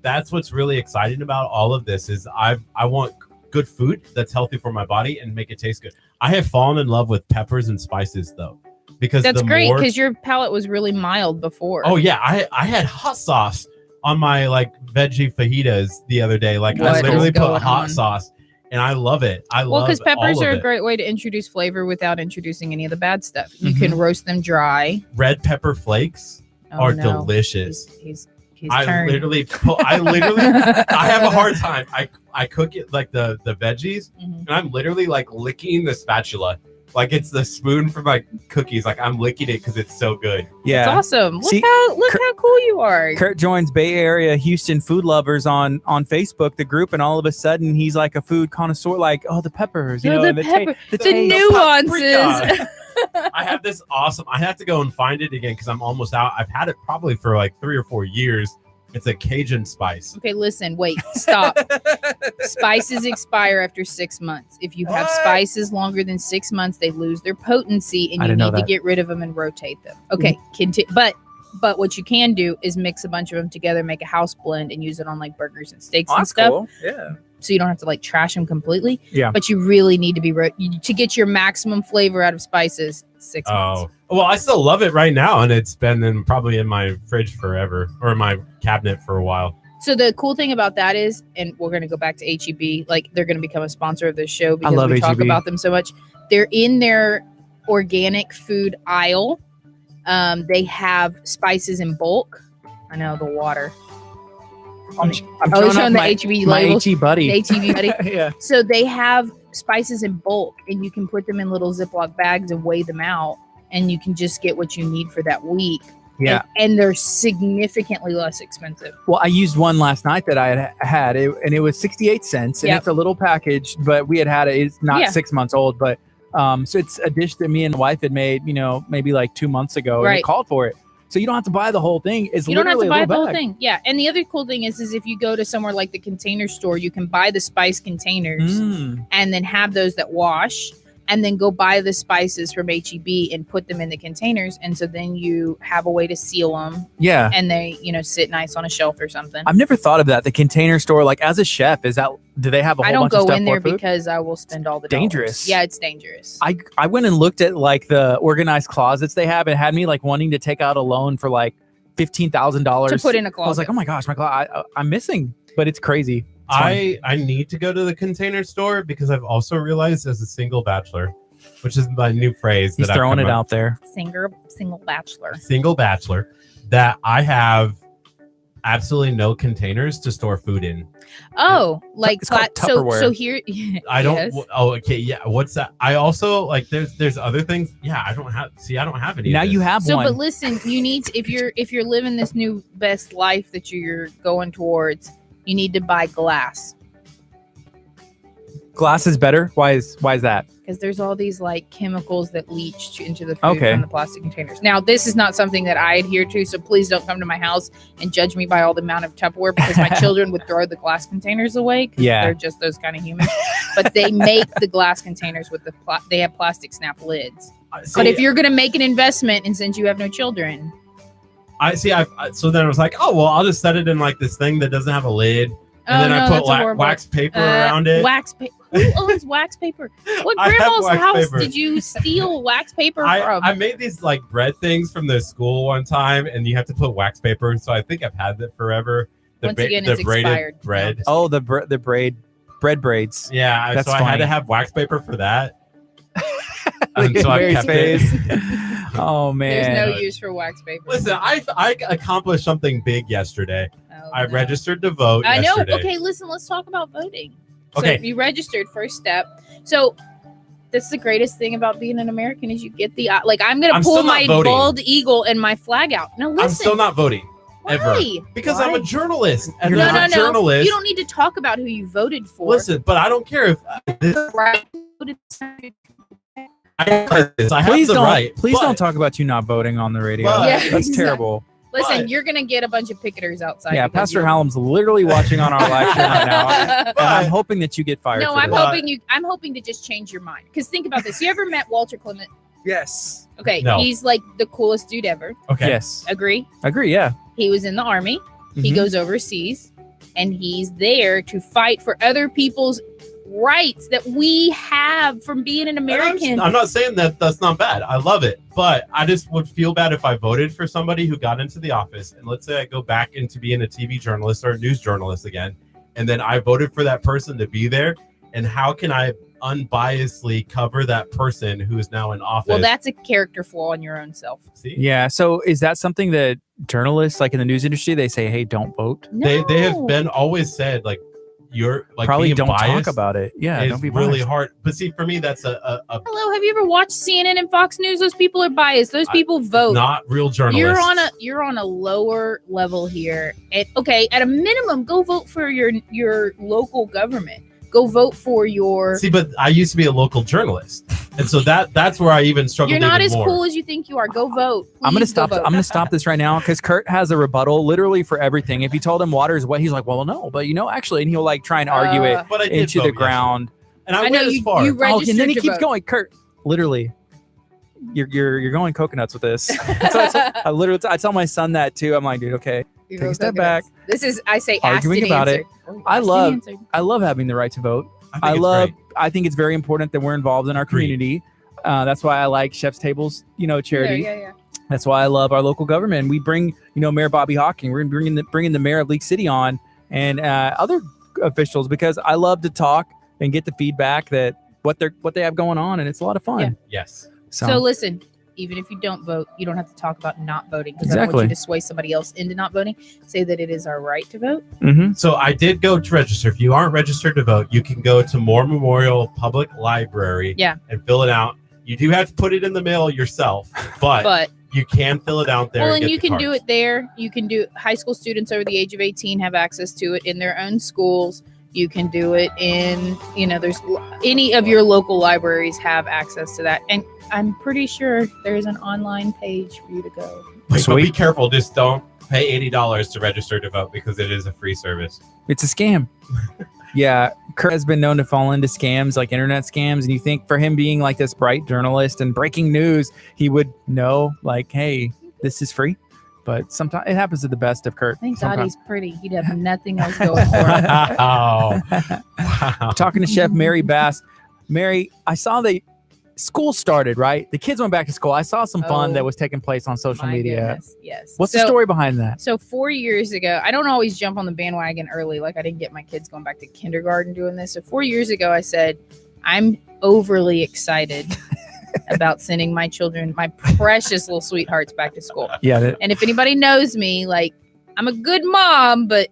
that's what's really exciting about all of this is I want good food that's healthy for my body and make it taste good. I have fallen in love with peppers and spices though, because That's the great more- because your palate was really mild before. Oh yeah, I had hot sauce on my like veggie fajitas the other day. Like I What literally is put going hot on? sauce, and I love it. I Well, love because peppers all are of a it. great way to introduce flavor without introducing any of the bad stuff. You Mhm. can roast them dry. Red pepper flakes Oh, are no. delicious. He's I turned. I have a hard time. I cook it like the veggies, Mhm. and I'm literally like licking the spatula. Like it's the spoon for my cookies. Like I'm licking it because it's so good. Yeah. It's awesome. Look See, how cool you are. Curt joins Bay Area Houston food lovers on Facebook, the group, and all of a sudden he's like a food connoisseur. Like, oh, the peppers, you Oh, know, the and pepper- the the nuances. I have this awesome. I have to go and find it again because I'm almost out. I've had it probably for like 3 or 4 years. It's a Cajun spice. Okay, listen, wait, stop. Spices expire after 6 months. If you have What? spices longer than 6 months, they lose their potency, and I you didn't know need to that. get rid of them and rotate them. Okay, but what you can do is mix a bunch of them together, make a house blend, and use it on like burgers and steaks Oh, and that's stuff. cool. Yeah. So you don't have to like trash them completely. Yeah. But you really need to be to get your maximum flavor out of spices. 6 months. Oh, well, I still love it right now, and it's been probably in my fridge forever or in my cabinet for a while. So the cool thing about that is, and we're going to go back to HEB, like they're going to become a sponsor of this show because love we talk HEB. about them so much. They're in their organic food aisle. They have spices in bulk. I know the water. I'm I was showing showing off the HEB my labels. HE buddy. The HEB buddy. Yeah. So they have spices in bulk, and you can put them in little Ziploc bags and weigh them out, and you can just get what you need for that week. Yeah. And they're significantly less expensive. Well, I used one last night that I had, and it was 68 cents, and Yep. it's a little package, but we had it. It's not Yeah. 6 months old, but so it's a dish that me and the wife had made, maybe like 2 months ago, and Right. it called for it. So you don't have to buy the whole thing. It's You don't have to literally buy a the little whole bag. thing. Yeah. And the other cool thing is if you go to somewhere like the Container Store, you can buy the spice containers Mm. and then have those that wash, and then go buy the spices from HEB and put them in the containers. And so then you have a way to seal them, Yeah. and they, sit nice on a shelf or something. I've never thought of that. The Container Store, like as a chef, do they have a whole I don't bunch of go stuff in there for food? because I will spend all the Dangerous. dollars. Yeah, it's dangerous. I went and looked at like the organized closets they have. It had me like wanting to take out a loan for like $15,000 to put in a closet. I was like, oh my gosh, my closet, I'm missing, but it's crazy. It's funny. I need to go to the Container Store because I've also realized as a single bachelor, which is my new phrase. He's that I've throwing come it up- out there. Single bachelor. Single bachelor, that I have absolutely no containers to store food in. Oh, like It's called so Tupperware. here. I don't. Yes. Oh, okay. Yeah. What's that? I also like. There's other things. Yeah. I don't have. See, I don't have any. Now of you this. have So, one. but listen, you need to, if you're living this new best life that you're going towards, you need to buy glass. Glass is better. Why is that? Because there's all these like chemicals that leach into the food from the plastic containers. Now, this is not something that I adhere to, so please don't come to my house and judge me by all the amount of Tupperware, because my children would throw the glass containers away. Yeah, they're just those kind of humans. But they make the glass containers with they have plastic snap lids. But if you're gonna make an investment, and since you have no children, so then I was like, oh well, I'll just set it in like this thing that doesn't have a lid, and then I put wax paper around it. Wax paper. Who owns wax paper? What grandma's house did you steal wax paper from? I made these like bread things from the school one time, and you have to put wax paper. So I think I've had that forever. Once again, it's braided expired. bread. Oh, the bread braids. Yeah, that's so funny. I had to have wax paper for that. And so I kept it. Oh man, there's no use for wax paper. Listen, I accomplished something big yesterday. I registered to vote. I know. Yesterday. Okay, listen. Let's talk about voting. Okay. So you registered, first step. So that's the greatest thing about being an American is you get the like. I'm gonna pull my bald eagle and my flag out. No, listen. I'm still not voting. Why? Ever. Because I'm a journalist. And no, I'm a journalist. You don't need to talk about who you voted for. Listen, but I don't care if Please don't talk about you not voting on the radio. That's terrible. Listen, you're gonna get a bunch of picketers outside. Yeah, Pastor Hallam's literally watching on our live stream right now, and I'm hoping that you get fired. No, I'm hoping to just change your mind. Because think about this: you ever met Walter Clement? Yes. Okay, no. He's like the coolest dude ever. Okay. Yes. Agree? Yeah. He was in the army. He goes overseas, and he's there to fight for other people's rights that we have from being an American. I'm not saying that that's not bad. I love it, but I just would feel bad if I voted for somebody who got into the office, and let's say I go back into being a TV journalist or a news journalist again, and then I voted for that person to be there, and how can I unbiasedly cover that person who is now in office? Well, that's a character flaw in your own self. See? Yeah. So is that something that journalists, like in the news industry, they say, "Hey, don't vote"? No. They have been always said like. You're like probably being don't biased talk about it. Yeah, it's don't be really biased. hard. But see, for me, that's a Hello, have you ever watched CNN and Fox News? Those people are biased. Those people vote. Not real journalists. You're on a lower level here. And okay, at a minimum, go vote for your local government. Go vote for your. See, but I used to be a local journalist, and so that's where I even struggled. You're not even as more. cool as you think you are. Go vote. Please I'm gonna stop. Go vote. I'm gonna stop this right now because Curt has a rebuttal literally for everything. If you told him water is wet, he's like, "Well, no," but actually, and he'll like try and argue it But I did into vote the ground. and I know went as far. you registered And then he to keeps vote. going. Curt, literally, you're going coconuts with this. So I tell my son that too. I'm like, dude, okay, You take go a step coconuts. back. This is I say Arguing asked and about answered. it. I love having the right to vote. I think it's great. I think it's very important that we're involved in our Agreed. community. That's why I like Chef's Tables, charity. Yeah. That's why I love our local government. We bring, Mayor Bobby Hawking. We're bringing the mayor of League City on and other officials because I love to talk and get the feedback that what they have going on, and it's a lot of fun. Yeah. Yes. So listen, even if you don't vote, you don't have to talk about not voting because I don't want you to sway somebody else into not voting. Say that it is our right to vote. Mm-hmm. So I did go to register. If you aren't registered to vote, you can go to Moore Memorial Public Library and fill it out. You do have to put it in the mail yourself, but you can fill it out there. Well, and and you get the can do cards. it there. You can do high school students over the age of 18 have access to it in their own schools. You can do it in, there's any of your local libraries have access to that. And I'm pretty sure there's an online page for you to go. But be careful. Just don't pay $80 to register to vote because it is a free service. It's a scam. Yeah, Curt has been known to fall into scams, like internet scams, and you think for him being like this bright journalist and breaking news, he would know, like, hey, this is free. But sometimes it happens to the best of Curt. Thank God sometimes. he's pretty. He'd have nothing else going for him. Oh, wow. Talking to Chef Mary Bass. Mary, I saw school started, right? The kids went back to school. I saw some fun that was taking place on social My media. goodness, yes. What's the story behind that? So 4 years ago, I don't always jump on the bandwagon early. Like I didn't get my kids going back to kindergarten doing this. So 4 years ago, I said, I'm overly excited about sending my children, my precious little sweethearts, back to school. Yeah. And if anybody knows me, like I'm a good mom, but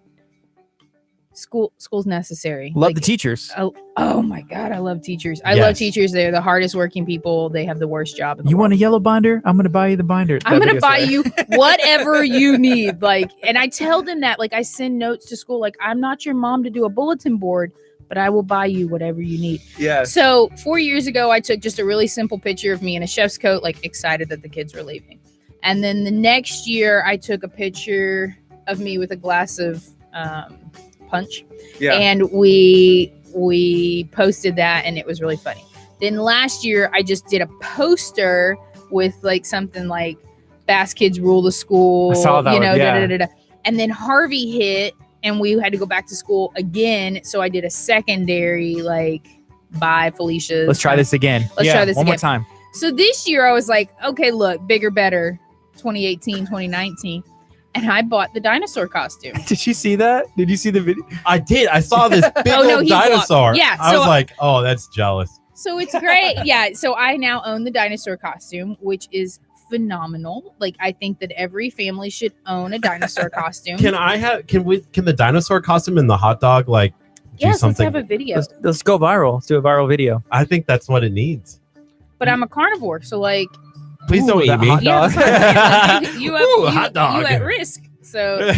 school's necessary. Love the teachers. Oh my God, I love teachers. I love teachers. They're the hardest working people. They have the worst job in the You world. want a yellow binder? I'm going to buy you the binder. I'm going to buy you whatever you need. And I tell them that, I send notes to school. I'm not your mom to do a bulletin board, but but I will buy you whatever you need. Yeah. So 4 years ago, I took just a really simple picture of me in a chef's coat, like excited that the kids were leaving. And then the next year, I took a picture of me with a glass of punch. Yeah. And we posted that, and it was really funny. Then last year, I just did a poster with like something like Bass Kids Rule the School. I saw that you one, know, yeah. And then Harvey hit, and we had to go back to school again. So I did a secondary like, bye Felicia. Let's try this again. Let's try this one more again. time. So this year I was like, okay, look, bigger, better, 2018, 2019. And I bought the dinosaur costume. Did you see that? Did you see the video? I did. I saw this big Oh, no, old he dinosaur. walked. Yeah, I so- was like, oh, that's jealous. So it's great. Yeah. So I now own the dinosaur costume, which is phenomenal. Like, I think that every family should own a dinosaur costume. Can the dinosaur costume and the hot dog like do Yes, something? let's have a video. Let's go viral. Let's do a viral video. I think that's what it needs. But I'm a carnivore, so like, Please don't Ooh, eat that me. hot yeah, dog. that's what I'm saying. you, Ooh, you, hot dog. you at risk. So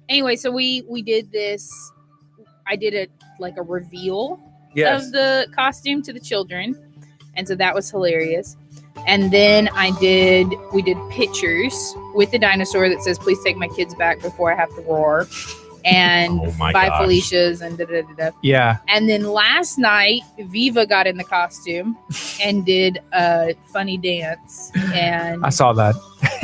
anyway, so we did this. I did a reveal of the costume to the children, and so that was hilarious. And then we did pictures with the dinosaur that says, please take my kids back before I have to roar, and Oh my bye gosh. Felicia's, and da-da-da-da. Yeah. And then last night Viva got in the costume and did a funny dance, and I saw that.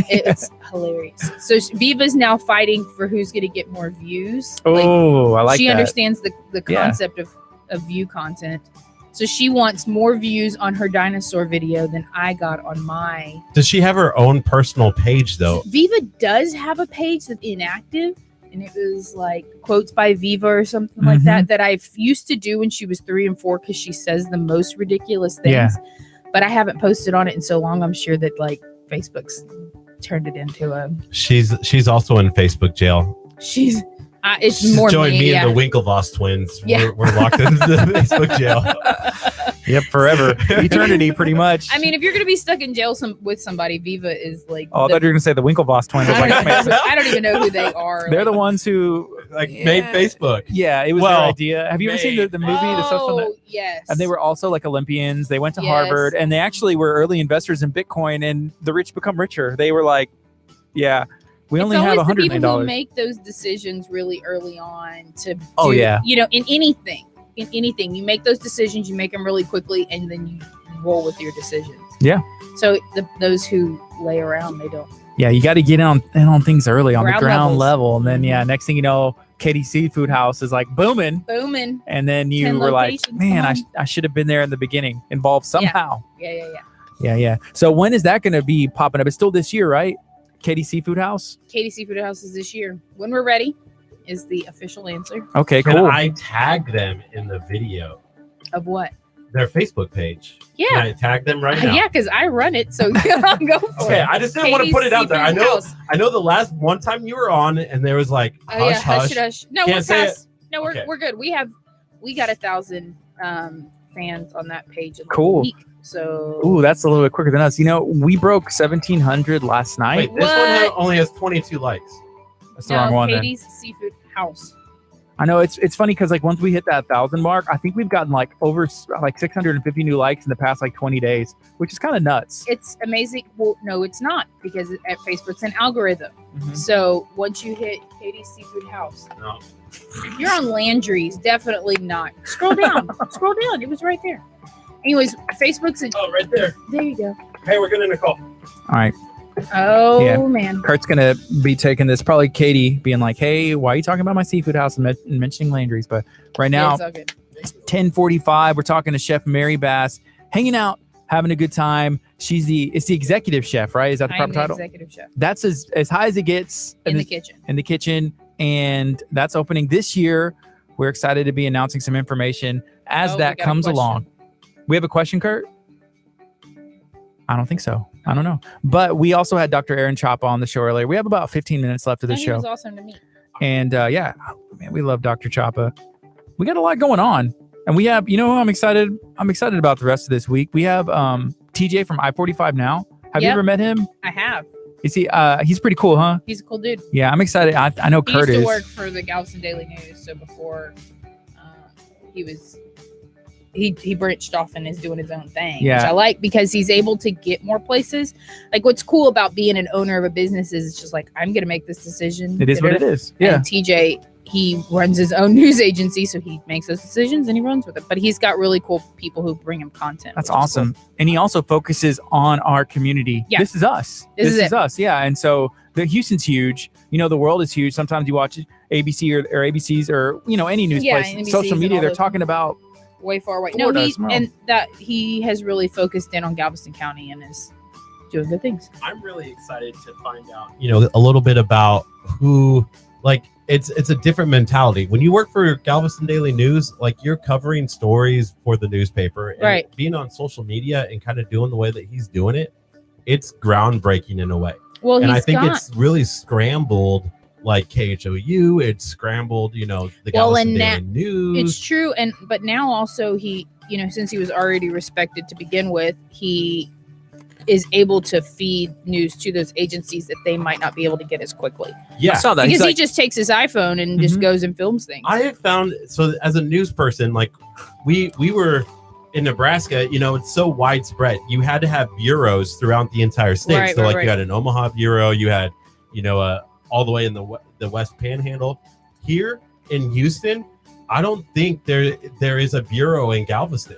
it's hilarious. So Viva's now fighting for who's going to get more views. Oh, I like she that. understands the Yeah. concept of view content. So she wants more views on her dinosaur video than I got on my. Does she have her own personal page though? Viva does have a page that's inactive, and it was like quotes by Viva or something like Mm-hmm. that I used to do when she was 3 and 4 because she says the most ridiculous things. Yeah. But I haven't posted on it in so long. I'm sure that like Facebook's turned it into a. She's also in Facebook jail. She's. It's She's more joined me yeah. and the Winklevoss twins. Yeah. We're locked into the Facebook jail. Yep, forever. Eternity, pretty much. I mean, if you're gonna be stuck in jail with somebody, Viva is like. I thought you were going to say the Winklevoss twins. I was like, man, I don't even know who they are. they're the ones who, Made Facebook. yeah, it was Well, their idea. Have you ever seen the movie, the stuff on that? Oh, yes. And they were also like Olympians. They went to Yes. Harvard, and they actually were early investors in Bitcoin, and the rich become richer. They were like, yeah, we only have always the $100 people million. who make those decisions really early on to. Oh, yeah. You know, in anything, you make those decisions, you make them really quickly, and then you roll with your decisions. Yeah. So those who lay around, they don't. Yeah, you got to get in on things early on the Ground ground levels. level. And then, yeah, next thing you know, Katie's Seafood House is like booming. Booming. And then you 10 were like, locations, man, come I should have been there in the beginning, involved somehow. Yeah. Yeah. So when is that going to be popping up? It's still this year, right? Katie Seafood House? Katie Seafood House is this year. When we're ready is the official answer Okay, Can cool. I tag them in the video? of what? Their Facebook page. Yeah. Can I tag them right now? Yeah, because I run it, so I'll go for Okay, it. I just didn't want to Katie's put it out there. I Seafood know. House. I know the last one time you were on, and there was like Oh hush, yeah, hush, hush. hush. No, Can't we're say past. No, Okay. we're good. We got 1,000 fans on that page. in a Cool. week, so Ooh, that's a little bit quicker than us. You know, we broke 1,700 last night. Wait, this one What? only has 22 likes. That's the wrong one. then. Katie's Seafood House. I know it's funny because like once we hit that 1,000 mark, I think we've gotten like over like 650 new likes in the past like 20 days, which is kind of nuts. It's amazing. Well, no, it's not because at Facebook's an algorithm. Mhm. So once you hit Katie's Seafood House, No. you're on Landry's. Definitely not. Scroll down. Scroll down. It was right there. Anyways, Facebook's a. Oh, right there. There you go. Hey, we're getting a call. All right. Oh Yeah. man. Kurt's going to be taking this. Probably Katie being like, hey, why are you talking about my seafood house and mentioning Landry's? But right Yeah, now, it's all good. 10:45, we're talking to Chef Mary Bass, hanging out, having a good time. It's the executive chef, right? Is that the I am proper the title? executive chef That's as high as it gets in the kitchen. in the kitchen, and that's opening this year. We're excited to be announcing some information as Oh, we that got a comes question. along. We have a question, Kurt? I don't think so. I don't know. But we also had Dr. Aaron Chapa on the show earlier. We have about 15 minutes left of the And he show. was awesome to meet. And yeah, man, we love Dr. Chapa. We got a lot going on. And we have, you know who I'm excited about the rest of this week. We have TJ from I-45 Now. Have you Yep. ever met him? I have. You see, he's pretty cool, huh? He's a cool dude. Yeah, I'm excited. I know He Kurt used to is. work for the Galveston Daily News. So before he branched off and is doing his own thing, Yeah. which I like because he's able to get more places. Like what's cool about being an owner of a business is it's just like, I'm going to make this decision. It is what it is. Yeah. And TJ, he runs his own news agency, so he makes those decisions and he runs with it. But he's got really cool people who bring him content. That's which is awesome. cool. And he also focuses on our community. Yeah. This is us. This is is us. Yeah. And so the Houston's huge. You know, the world is huge. Sometimes you watch ABC or ABC's or, you know, any news place, NBC's social and media, all they're those. talking about. Way far away. Florida No, as well. and that he has really focused in on Galveston County and is doing good things. I'm really excited to find out, a little bit about who, like, it's a different mentality. When you work for Galveston Daily News, like you're covering stories for the newspaper, and Right. being on social media and kind of doing the way that he's doing it, it's groundbreaking in a way. Well, And I he's think got, it's really scrambled, like KHOU. It's scrambled, the Well, Galveston and Daily News. it's true, but now also he, since he was already respected to begin with, he is able to feed news to those agencies that they might not be able to get as quickly. I Yeah, saw that. Because He's he like, just takes his iPhone and just Mhm. goes and films things. I have found, so as a news person, like we were in Nebraska, it's so widespread. You had to have bureaus throughout the entire state. Right, So right, like right. you had an Omaha bureau, you had, all the way in the West Panhandle. Here in Houston, I don't think there is a bureau in Galveston.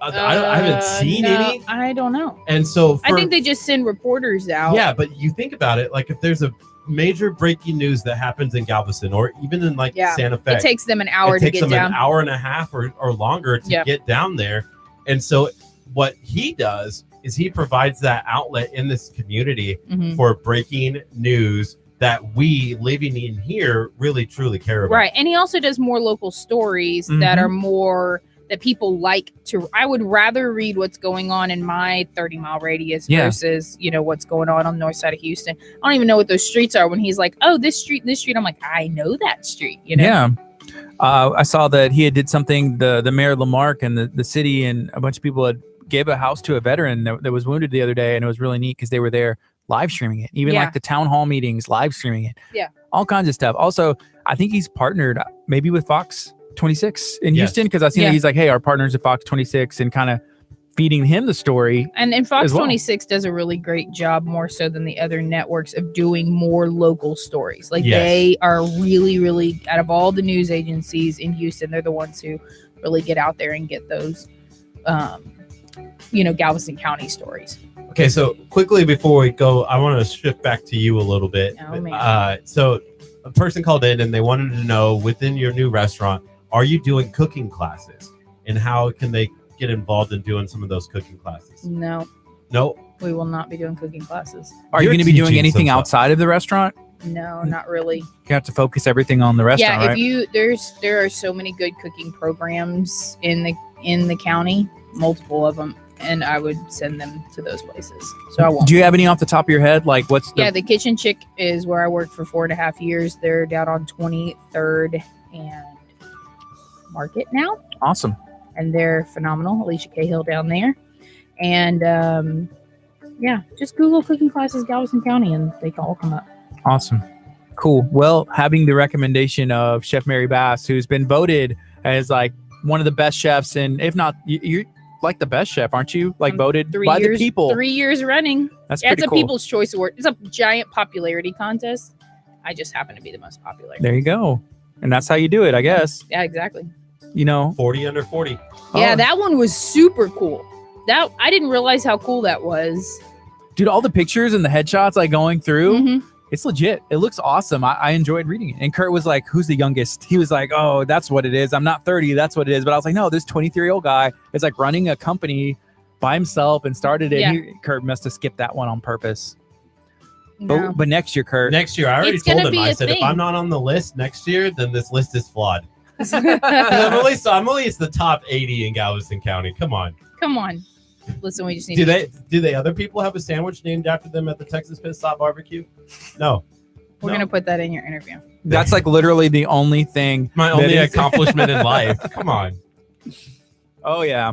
I haven't seen no, any. I don't know. And so I think they just send reporters out. yeah, but you think about it, like if there's a major breaking news that happens in Galveston or even in like Yeah. Santa Fe, It takes them an hour it to takes get them down. an hour and a half or longer to Yeah. get down there. And so what he does is he provides that outlet in this community Mhm. for breaking news that we living in here really truly care about. Right. And he also does more local stories that Mhm. are more that people like to. I would rather read what's going on in my 30-mile radius Yeah. versus, what's going on the north side of Houston. I don't even know what those streets are when he's like, oh, this street, this street. I'm like, I know that street, Yeah. I saw that he had did something, the mayor Lamarck and the city and a bunch of people had gave a house to a veteran that was wounded the other day. And it was really neat because they were there live streaming it, even Yeah. like the town hall meetings, live streaming it. Yeah. All kinds of stuff. Also, I think he's partnered maybe with Fox 26 in Yes. Houston because I seen Yeah. that he's like, hey, our partners at Fox 26 and kind of feeding him the story. And Fox As well. 26 does a really great job, more so than the other networks, of doing more local stories. Like Yes. they are really, really, out of all the news agencies in Houston, they're the ones who really get out there and get those, Galveston County stories. Okay, so quickly before we go, I want to shift back to you a little bit. Oh, man. So a person called in and they wanted to know, within your new restaurant, are you doing cooking classes? And how can they get involved in doing some of those cooking classes? No, No. we will not be doing cooking classes. Are you You're going to be doing teaching anything some stuff. outside of the restaurant? No, not really. You have to focus everything on the restaurant, Yeah, right? there are so many good cooking programs in the county, multiple of them, and I would send them to those places. So I won't. Do you have any off the top of your head? Like what's the Yeah, the Kitchen Chick is where I worked for 4.5 years. They're down on 23rd and Market now, awesome? and they're phenomenal. Alicia Cahill down there, and just Google cooking classes Galveston County, and they can all come up. Awesome. Cool. Well, having the recommendation of Chef Mary Bass, who's been voted as like one of the best chefs, and if not, you're like the best chef, aren't you? Like voted by the people. 3 years running. That's Yeah, pretty it's a cool. People's Choice Award. It's a giant popularity contest. I just happen to be the most popular. There you go. And that's how you do it, I guess. Yeah, exactly. 40 under 40. Yeah, Oh. that one was super cool. That I didn't realize how cool that was. Dude, all the pictures and the headshots like going through, Mhm. it's legit. It looks awesome. I enjoyed reading it. And Curt was like, who's the youngest? He was like, oh, that's what it is. I'm not 30. That's what it is. But I was like, no, this 23-year-old guy is like running a company by himself and started it. Yeah. Kurt must have skipped that one on purpose. No. But next year, Kurt, Next year, I already It's told gonna him, be I a said, if thing. I'm not on the list next year, then this list is flawed. 'Cause I'm at least the top 80 in Galveston County. Come on. Come on. Listen, we just need Do to. they other people have a sandwich named after them at the Texas Pit Stop Barbecue? No. We're No. gonna put that in your interview. that's like literally the only thing. My that only is- accomplishment in life. Come on. Oh, yeah.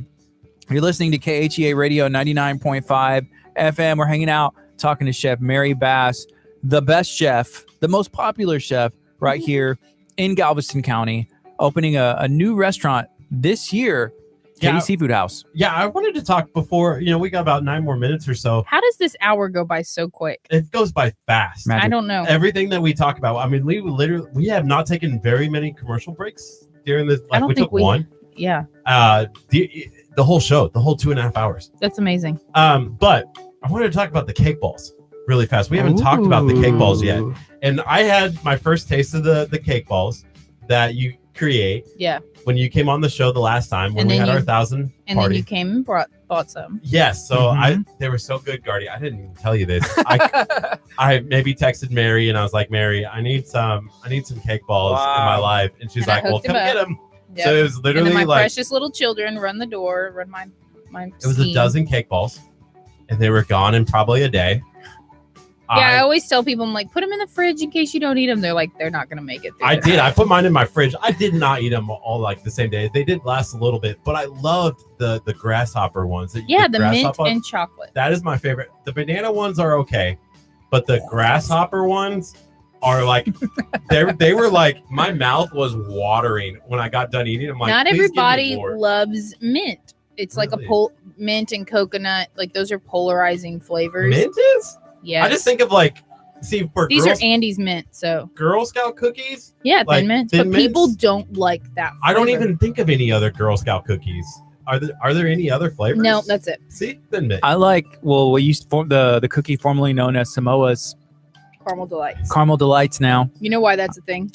You're listening to KHEA Radio 99.5 FM. We're hanging out talking to Chef Mary Bass, the best chef, the most popular chef right here in Galveston County. opening a new restaurant this year, Katie Yeah. Seafood House. Yeah, I wanted to talk before. We got about 9 more minutes or so. How does this hour go by so quick? It goes by fast. Magic. I don't know. Everything that we talk about. I mean, we have not taken very many commercial breaks during this. I Like don't we think took we- one. Yeah, The whole show, the whole 2.5 hours. that's amazing. But I wanted to talk about the cake balls really fast. We haven't talked about the cake balls yet. Ooh. And I had my first taste of the cake balls that you create Yeah, when you came on the show the last time when And we then had our you- 1,000 and then party. you came and bought some. Yes, so Mhm. they were so good, Gardy. I didn't even tell you this. I maybe texted Mary and I was like, Mary, I need some cake balls in my Wow. life, and she's And I like, well, hooked come him get up. them. Yeah. So it was And literally then my like precious little children run the door, run my it was a scheme. dozen cake balls, and they were gone in probably a day. Yeah, I always tell people, I'm like, put them in the fridge in case you don't eat them. They're like, they're not gonna make it. through I the did. I night. put mine in my fridge. I did not eat them all like the same day. They did last a little bit, but I loved the grasshopper ones. Yeah, the mint grasshopper- and chocolate. that is my favorite. The banana ones are okay, but the grasshopper ones are like they were like my mouth was watering when I got done eating. I'm like, Not "Please give me everybody more." loves mint. It's like Really? mint and coconut. Like those are polarizing flavors. Mint is. Yes. I just think of like for these Girl, are Andy's mint. So Girl Scout cookies. yeah, Like thin mints. Thin But people Mints? don't like that. I don't flavor. even think of any other Girl Scout cookies. Are there any other flavors? No, that's it. See, Thin Mint. I like, well, we used the cookie formerly known as Samoa's Caramel delights. Caramel Delights now. You know why that's a thing?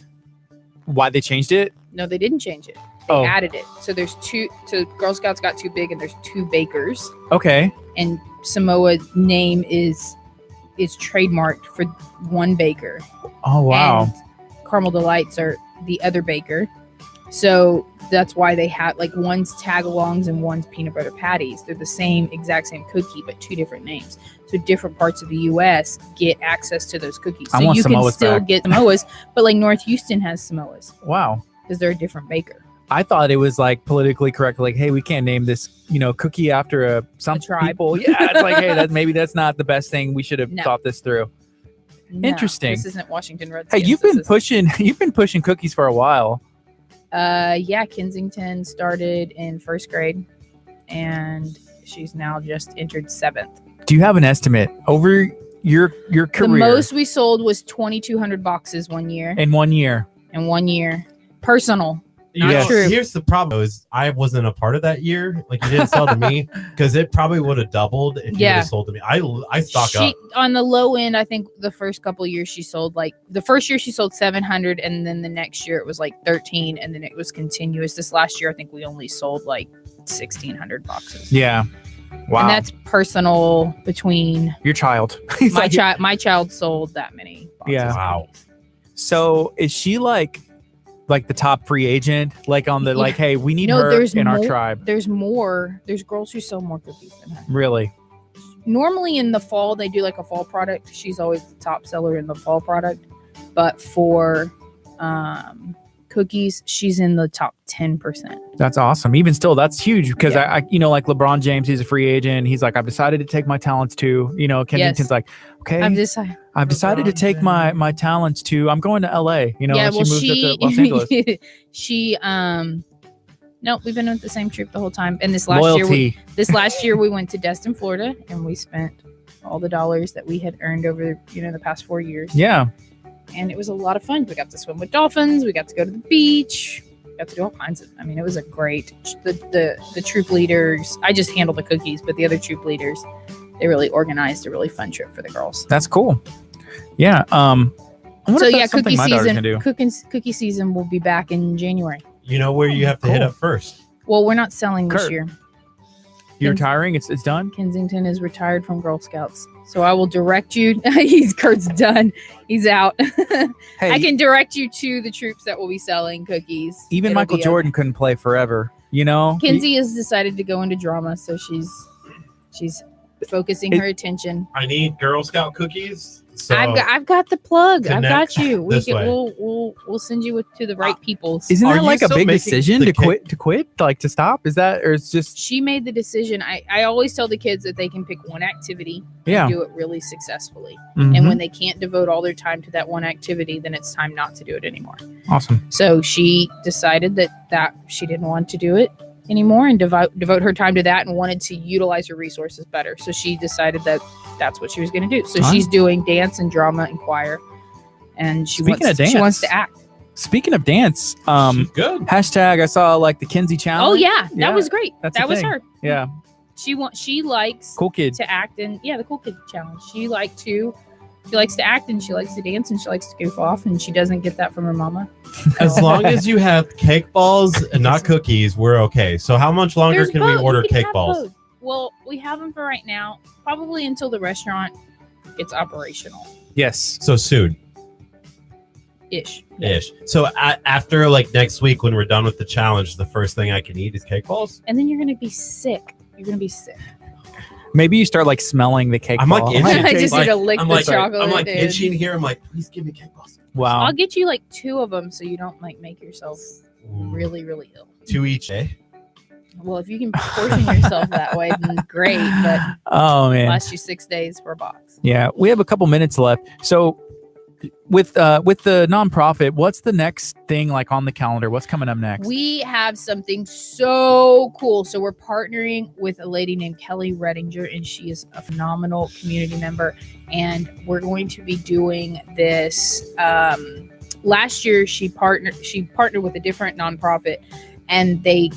Why they changed it? No, they didn't change it. They Oh. added it. So there's two. So Girl Scouts got too big, and there's 2 bakers. Okay. And Samoa's name is trademarked for 1 baker. Oh, wow. And Caramel Delights are the other baker. So that's why they have like one's tagalongs and one's peanut butter patties. They're the exact same cookie, but 2 different names. So different parts of the U.S. get access to those cookies. I So want you can Samoa's still back. get Samoa's, but like North Houston has Samoa's Wow. because they're a different baker. I thought it was like politically correct. Like, hey, we can't name this, cookie after some tribe. people. Yeah. It's like, hey, maybe that's not the best thing. We should have No. thought this through. No, Interesting. This isn't Washington Redskins. Hey, you've been pushing cookies for a while. Yeah, Kensington started in 1st grade, and she's now just entered 7th. Do you have an estimate over your career The most we sold was 2,200 boxes one year. in 1 year? In 1 year, personal. Not Yes. true. Here's the problem: is I wasn't a part of that year. Like you didn't sell to me because it probably would have doubled if you would Yeah. have sold to me. I stock up. On the low end, I think the first couple years she sold the first year she sold 700, and then the next year it was like 13, and then it was continuous. This last year I think we only sold like 1,600 boxes. Yeah. Wow. And that's personal between your child. He's my like- child. My child sold that many boxes. Yeah. Wow. So is she like the top free agent? Like on the Yeah. hey, we need No, her there's in our more. tribe. There's more. There's girls who sell more cookies than her. Really? Normally in the fall they do like a fall product. She's always the top seller in the fall product, but for cookies she's in the top 10%. That's awesome. Even still, that's huge because Yeah. I like LeBron James, he's a free agent. He's like, I've decided to take my talents to, Kensington's Yes. like, okay, I've I've decided to LeBron take my talents to, I'm going to LA, yeah, well, she moved up to Los Angeles. she no, we've been with the same troop the whole time. And this last Loyalty. year we went to Destin, Florida, and we spent all the dollars that we had earned over the past 4 years. Yeah. And it was a lot of fun. We got to swim with dolphins. We got to go to the beach. We got to do all kinds of. I mean, it was a great. The troop leaders. I just handled the cookies, but the other troop leaders, they really organized a really fun trip for the girls. That's cool. Yeah. I wonder So if yeah, that's something cookie my daughter's gonna season. do. Cookie season will be back in January. You know where you have to hit Cool. up first. Well, we're not selling this Kurt. year. You're Kens- retiring? It's done? Kensington is retired from Girl Scouts, so I will direct you. Kurt's done. He's out. Hey, I can direct you to the troops that will be selling cookies. even It'll Michael be Jordan couldn't play forever, Kinsey has decided to go into drama, so she's focusing her attention. I need Girl Scout cookies. So I've got the plug. I've connect got you. this way. We'll send you to the right people. Isn't Are that you like a still big making decision the to quit, like to stop? Is that, or it's just She made the decision. I always tell the kids that they can pick one activity Yeah. and do it really successfully. Mhm. And when they can't devote all their time to that one activity, then it's time not to do it anymore. Awesome. So she decided that she didn't want to do it anymore and devote her time to that and wanted to utilize her resources better. So she decided that that's what she was going to do. So Huh? she's doing dance and drama and choir, and she Speaking of she wants dance, to act. Speaking of dance, she's good. hashtag I saw like the Kinsey challenge. Oh yeah, Yeah, that was great. that's That the was thing. her. Yeah. She likes Cool kid. to act, and the cool kid challenge. She likes to act, and she likes to dance, and she likes to goof off, and she doesn't get that from her mama. As long as you have cake balls and not cookies, we're okay. So how much longer There's can both. we You order can cake have balls? both. Well, we have them for right now, probably until the restaurant gets operational Yes. So soon. ish. Ish. So after like next week when we're done with the challenge, the first thing I can eat is cake balls. And then you're gonna be sick. You're gonna be sick. Maybe you start like smelling the cake. I'm like ball. itching. I just Like, need to lick I'm the like, chocolate. I'm like dude. itching here. I'm like, please give me cake balls. Wow. I'll get you like 2 of them so you don't like make yourself really, really ill. 2 each, eh? Well, if you can portion yourself that way, then great. But Oh man. last you 6 days for a box. Yeah, we have a couple minutes left. So with the nonprofit, what's the next thing like on the calendar? What's coming up next? We have something so cool. So we're partnering with a lady named Kelly Redinger, and she is a phenomenal community member. And we're going to be doing this. Last year, she partnered with a different nonprofit, and they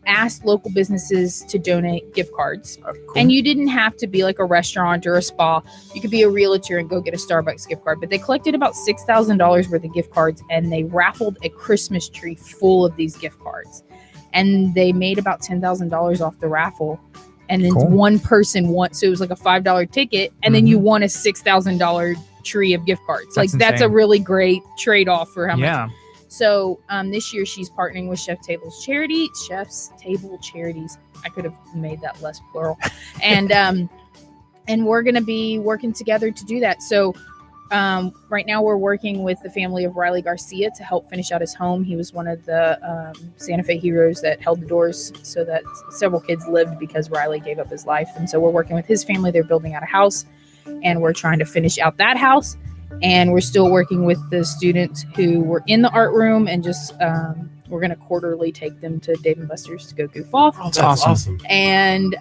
asked local businesses to donate gift cards. Cool. And you didn't have to be like a restaurant or a spa. You could be a realtor and go get a Starbucks gift card. But they collected about $6,000 worth of gift cards, and they raffled a Christmas tree full of these gift cards. And they made about $10,000 off the raffle. And then Cool. one person won. So it was like a $5 ticket. And then you won a $6,000 tree of gift cards. That's That's a insane. really great trade-off for how much. Yeah. So this year she's partnering with Chef's Table Charities. I could have made that less plural. And we're going to be working together to do that. So right now we're working with the family of Riley Garcia to help finish out his home. He was one of the Santa Fe heroes that held the doors so that several kids lived because Riley gave up his life. And so we're working with his family. They're building out a house, and we're trying to finish out that house. And we're still working with the students who were in the art room, and just we're going to quarterly take them to Dave & Buster's to go goof off. Oh, that's awesome. awesome. And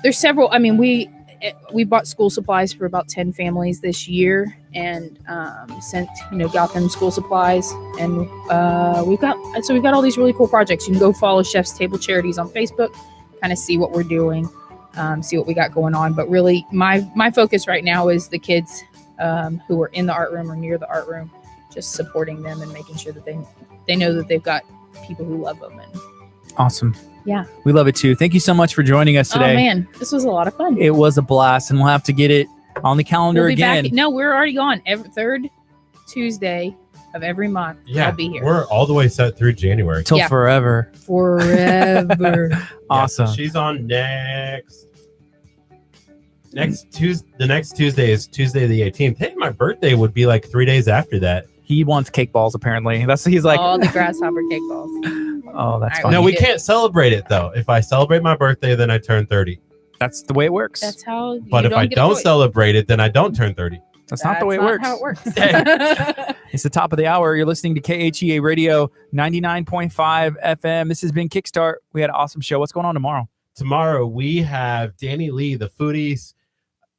there's several. I mean, we bought school supplies for about 10 families this year, and got them school supplies. And we've got all these really cool projects. You can go follow Chef's Table Charities on Facebook, kind of see what we're doing, see what we got going on. But really, my focus right now is the kids who are in the art room or near the art room, just supporting them and making sure that they know that they've got people who love them. And Awesome. Yeah. We love it too. Thank you so much for joining us today. oh man, this was a lot of fun. It was a blast, and we'll have to get it on the calendar We'll be again. back. No, we're already gone. Every third Tuesday of every month. Yeah, I'll be here we're all the way set through January. Till Yeah. forever. forever. Awesome. Yeah, she's on the next Tuesday is Tuesday the 18th. Hey, my birthday would be like 3 days after that. He wants cake balls apparently. He's like, All the grasshopper cake balls. oh, that's All right, funny. No, you we did. can't celebrate it though. If I celebrate my birthday, then I turn 30. That's the way it works. That's how. But you if I get a don't choice. celebrate it, then I don't turn 30. That's not the way it That's works. not How it works. It's the top of the hour. You're listening to KHEA Radio 99.5 FM. This has been Kickstart. We had an awesome show. What's going on tomorrow? Tomorrow we have Danny Lee, the foodies,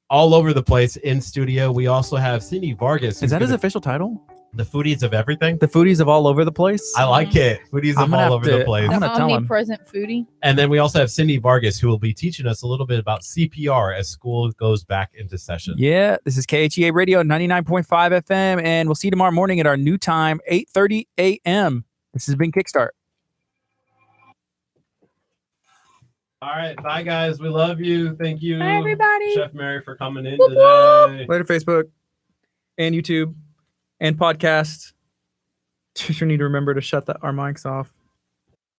all over the place in studio. We also have Cindy Vargas. Is who's that his gonna- official title? the foodies of everything? The foodies of all over the place? I like it. Foodies I'm of gonna all have over to- the place. I'm The gonna tell him. omnipresent foodie. And then we also have Cindy Vargas, who will be teaching us a little bit about CPR as school goes back into session. Yeah, this is KHEA Radio 99.5 FM, and we'll see you tomorrow morning at our new time, 8:30 a.m. This has been Kickstart. All right. Bye, guys. We love you. Thank you, Bye, everybody. Chef Mary, for coming in Whoop, today. Later, Facebook and YouTube and podcast. Just need to remember to shut our mics off.